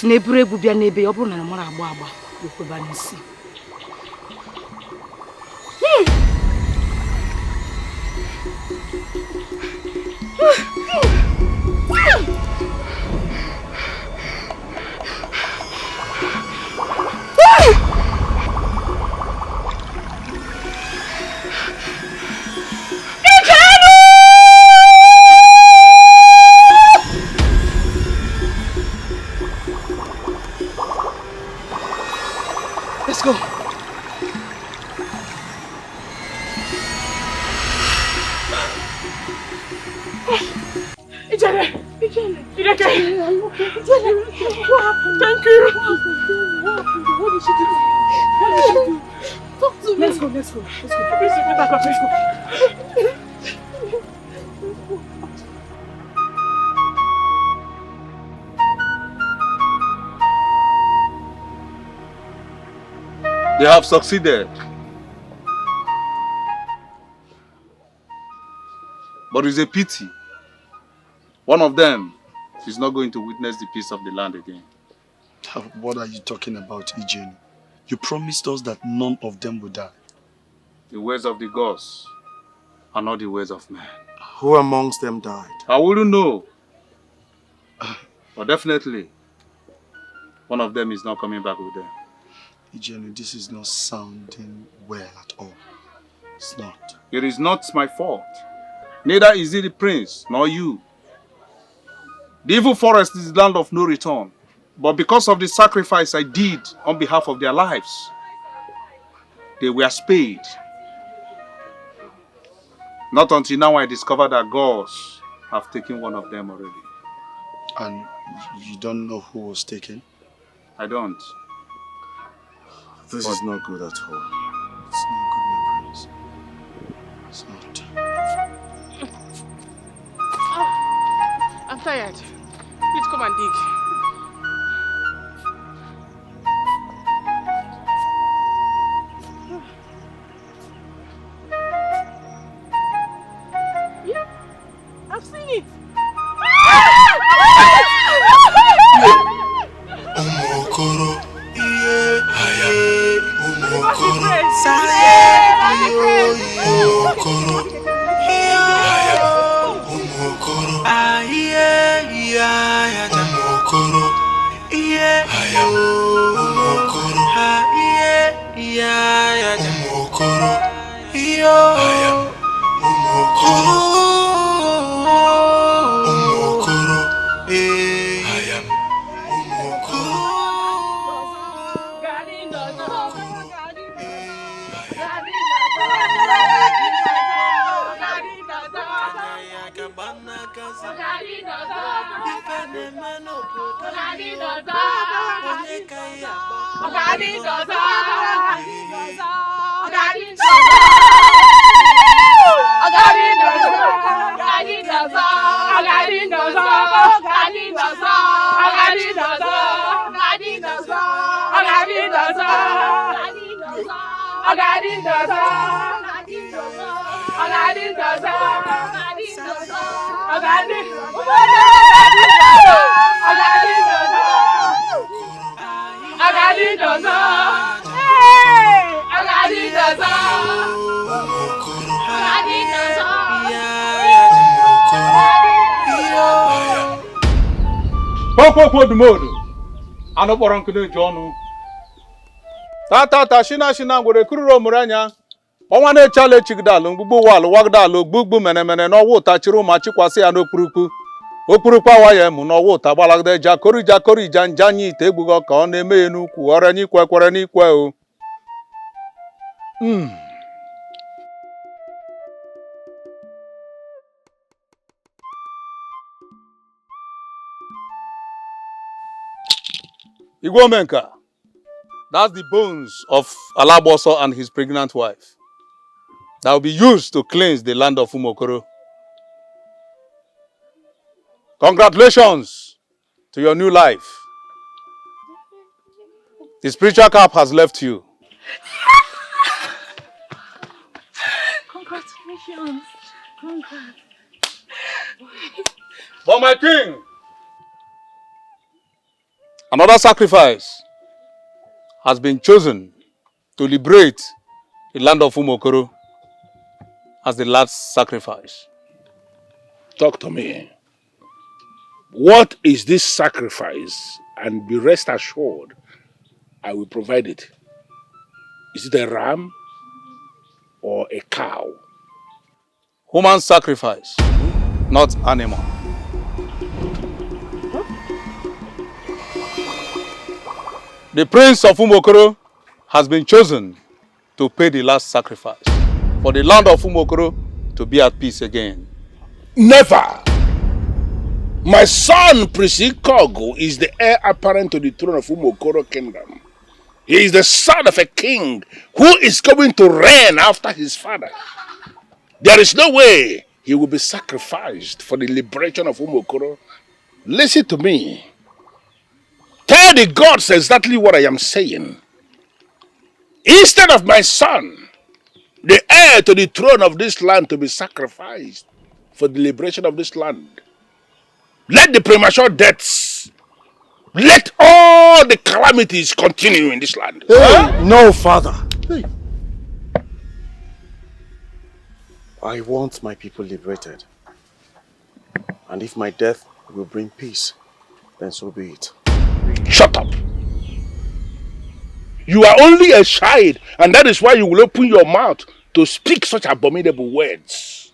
si na eburu egwu bịa n'ebe ọ bụrụ na mara agba agba okweba n'isi. Let's go. Ijele! Ireke! What happened? Thank you! What did she do? What did she do? Talk to me. Let's go. Let's go. They have succeeded. But it's a pity. One of them is not going to witness the peace of the land again. What are you talking about, Ijeni? You promised us that none of them would die. The ways of the gods are not the ways of men. Who amongst them died? I wouldn't know. But definitely, one of them is not coming back with them. Ijeni, this is not sounding well at all. It's not. It is not my fault. Neither is it the prince, nor you. The evil forest is the land of no return. But because of the sacrifice I did on behalf of their lives, they were spared. Not until now I discovered that gods have taken one of them already. And you don't know who was taken? I don't. This is not good at all. It's not good, my prince. It's not. I'm tired. Please come and dig. Yeah, I've seen it. Umokoro, Umokoro, Tata shina ngwere kururo muranya. Ọnwa na-echala echigidala mgbugbu walu wagdala ogbugbu menemene n'ọwụ ụta chiri ụma chikwasị ya n'okpurukpu. Okpurukpu awa ya emu n'ọwụ ụta gbalagide jakori janjanyi ite egbugo ka ọ na-eme ya n'ukwu ọrịa n'ikwe kwere n'ikwe o. Igwomenka. That's the bones of Alaboso and his pregnant wife. That will be used to cleanse the land of Umokoro. Congratulations to your new life. The spiritual cap has left you. Congratulations. Congrats. But my king, Another sacrifice has been chosen to liberate the land of Umokoro as the last sacrifice. Talk to me. What is this sacrifice? And be rest assured, I will provide it. Is it a ram or a cow? Human sacrifice, not animal. The prince of Umokoro has been chosen to pay the last sacrifice for the land of Umokoro to be at peace again. Never! My son, Prince Ikogu, is the heir apparent to the throne of Umokoro Kingdom. He is the son of a king who is going to reign after his father. There is no way he will be sacrificed for the liberation of Umokoro. Listen to me. Tell the gods exactly what I am saying. Instead of my son, the heir to the throne of this land, to be sacrificed for the liberation of this land, let the premature deaths, let all the calamities continue in this land. Hey, no, father. Hey. I want my people liberated. And if my death will bring peace, then so be it. Shut up. You are only a child, and that is why you will open your mouth to speak such abominable words.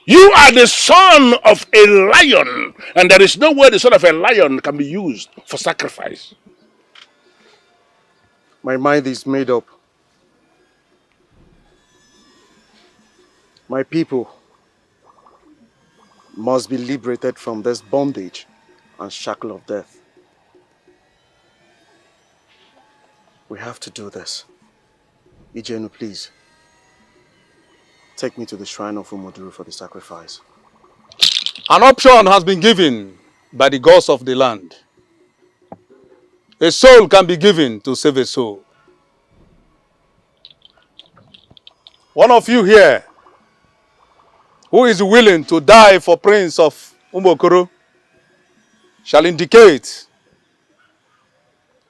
You are the son of a lion, and there is no way the son of a lion can be used for sacrifice. My mind is made up. My people must be liberated from this bondage and shackle of death. We have to do this. Ijenu, please. Take me to the shrine of Umoduru for the sacrifice. An option has been given by the gods of the land. A soul can be given to save a soul. One of you here who is willing to die for Prince of Umokoro shall indicate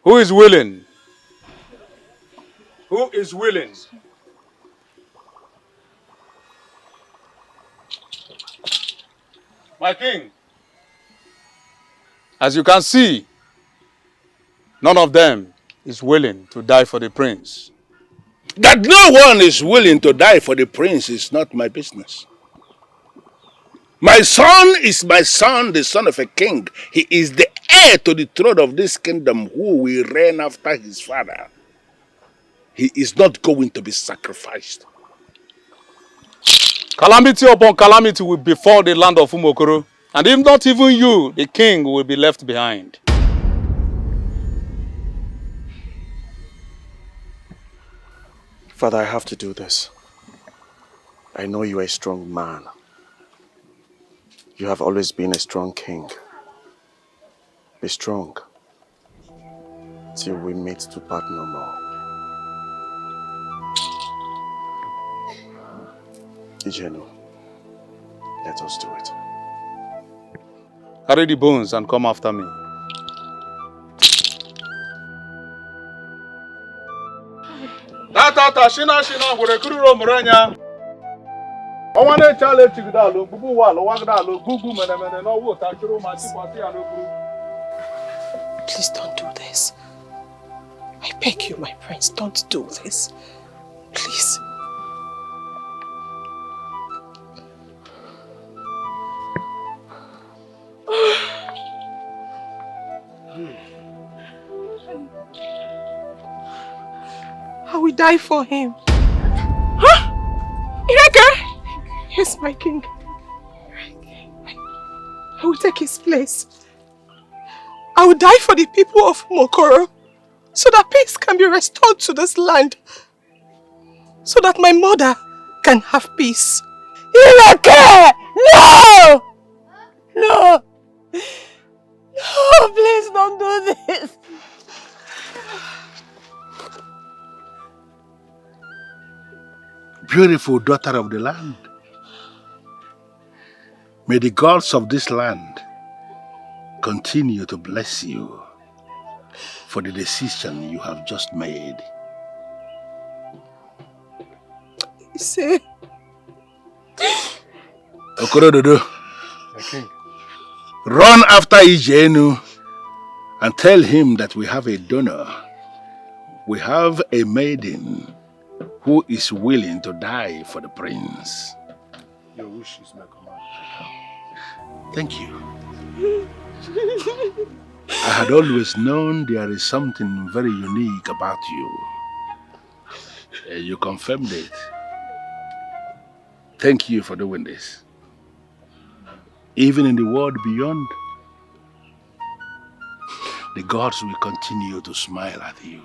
who is willing. Who is willing? My king, as you can see, none of them is willing to die for the prince. That no one is willing to die for the prince is not my business. My son is my son, the son of a king. He is the heir to the throne of this kingdom who will reign after his father. He is not going to be sacrificed. Calamity upon calamity will befall the land of Umokoro. And if not even you, the king will be left behind. Father, I have to do this. I know you are a strong man. You have always been a strong king. Be strong till we meet to part no more. Ijenu, let us do it. Carry the bones and come after me. Tata shina gwere kururo muranya. Owane chale chigdalo bubu walo wagdalo gugu menemene no wo tachiro ma chikwasi anokuru. Please don't do this. I beg you, my prince, don't do this. Please. I will die for him. Huh? Ireke? Yes, my king. I will take his place. I will die for the people of Mokoro, so that peace can be restored to this land, so that my mother can have peace. Ireke! No! No! No, please don't do this. Beautiful daughter of the land, may the gods of this land continue to bless you for the decision you have just made. Say, Okorododo, run after Ijenu and tell him that we have a donor. We have a maiden who is willing to die for the prince. Your wish is my command. Thank you. I had always known there is something very unique about you. You confirmed it. Thank you for doing this. Even in the world beyond, the gods will continue to smile at you.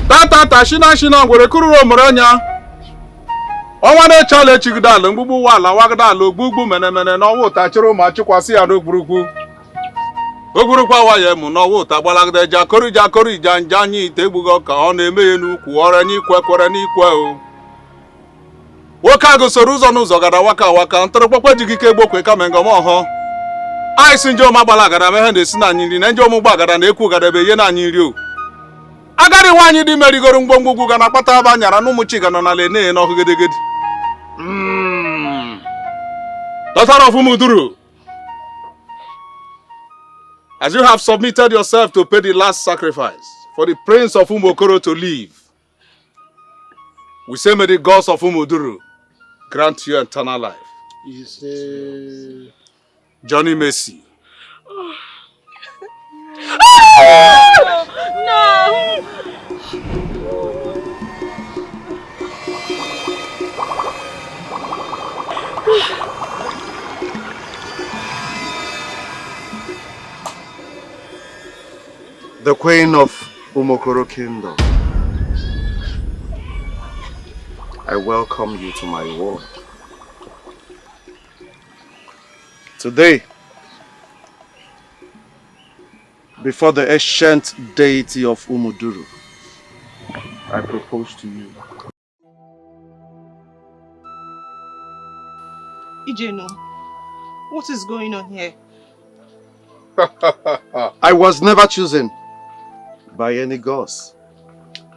Tata shina ngwere kururo muranya. Ọnwa na-echala echigidala mgbugbu wala wagidala ogbugbu menemene n'ọwụ ụta chịrị ma chịkwasị ya n'ogburugwu. Ogburukwa waye mụ n'ọwụ ụta gbalagide jakori janja anyị ite egbugo ka ọ na-eme ya n'ukwu ọrịa n'ikwe kwere n'ikwe o. Nwoke agụ soro ụzọ n'ụzọ gara waka ntụrụkpọkpọ jigike gbokwe kama ngọm ọhọ. Anyị si nje ọma gbalagara mehe na-esi na anyị nri na nje ọmụ gbagara na-ekwu gadebe ihe na anyị nri o. Agadi nwaanyị dị merigoro mgbomgbugwu ga na-akpata aba nyara n'ụmụ chiga nọ n'ala ene n'ọhụ gedegede. Daughter of Umuduru, as you have submitted yourself to pay the last sacrifice for the prince of Umokoro to live, we say may the gods of Umuduru grant you eternal life. Johnny Messi. No! The Queen of Umokoro Kingdom, I welcome you to my ward. Today, before the ancient deity of Umuduru, I propose to you. Ijeno, what is going on here? I was never chosen by any gods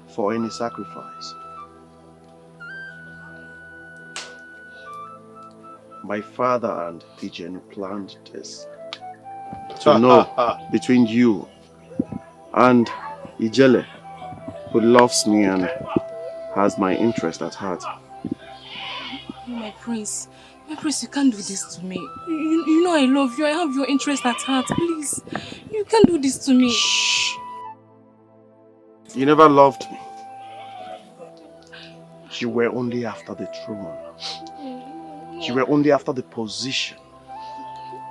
for any sacrifice. My father and Ijenu planned this to know between you and Ijele, who loves me and has my interest at heart. My prince, you can't do this to me. You know I love you. I have your interest at heart. Please, you can't do this to me. Shh. You never loved me. You were only after the throne. You were only after the position.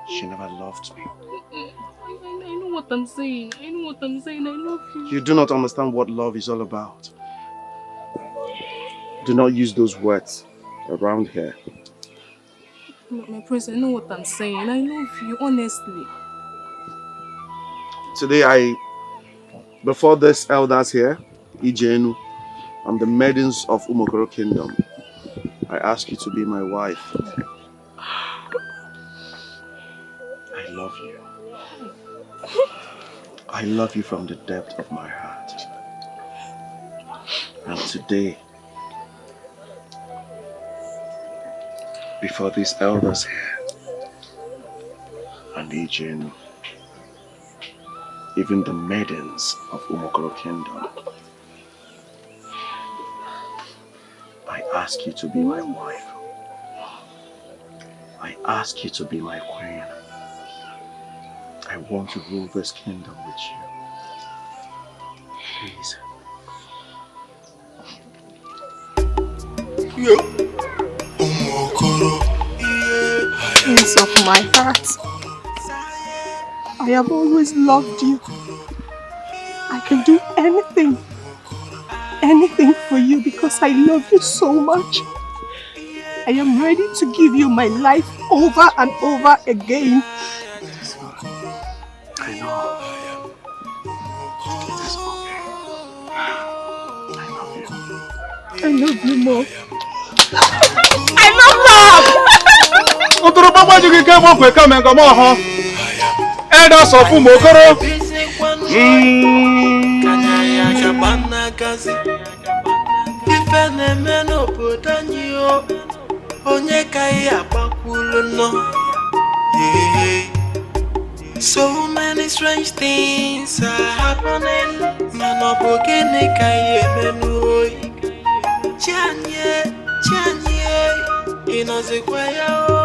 She never loved me. I know what I'm saying. I know what I'm saying. I love you. You do not understand what love is all about. Do not use those words around here. My prince, I know what I'm saying. I love you, honestly. Today before these elders here, Ijenu, and the maidens of Umokoro Kingdom, I ask you to be my wife. I love you. I love you from the depth of my heart. And today, before these elders here, and Ijenu, even the maidens of Umokoro Kingdom, I ask you to be my wife. I ask you to be my queen. I want to rule this kingdom with you. Please. Prince of my heart, I have always loved you. I can do anything for you because I love you so much. I am ready to give you my life over and over again. I know. It is okay. I love you more. I love Bob! Uturu papa jugi ke mo kwe kame ngamo ho. Eda so fu mokoro. Kanyaya kabana gazi. Ifene meno podanyo. Onye kai abakulo no. Yeah. So many strange things are happening. Mano bogene kai menu. Chanye, inoze kwaya.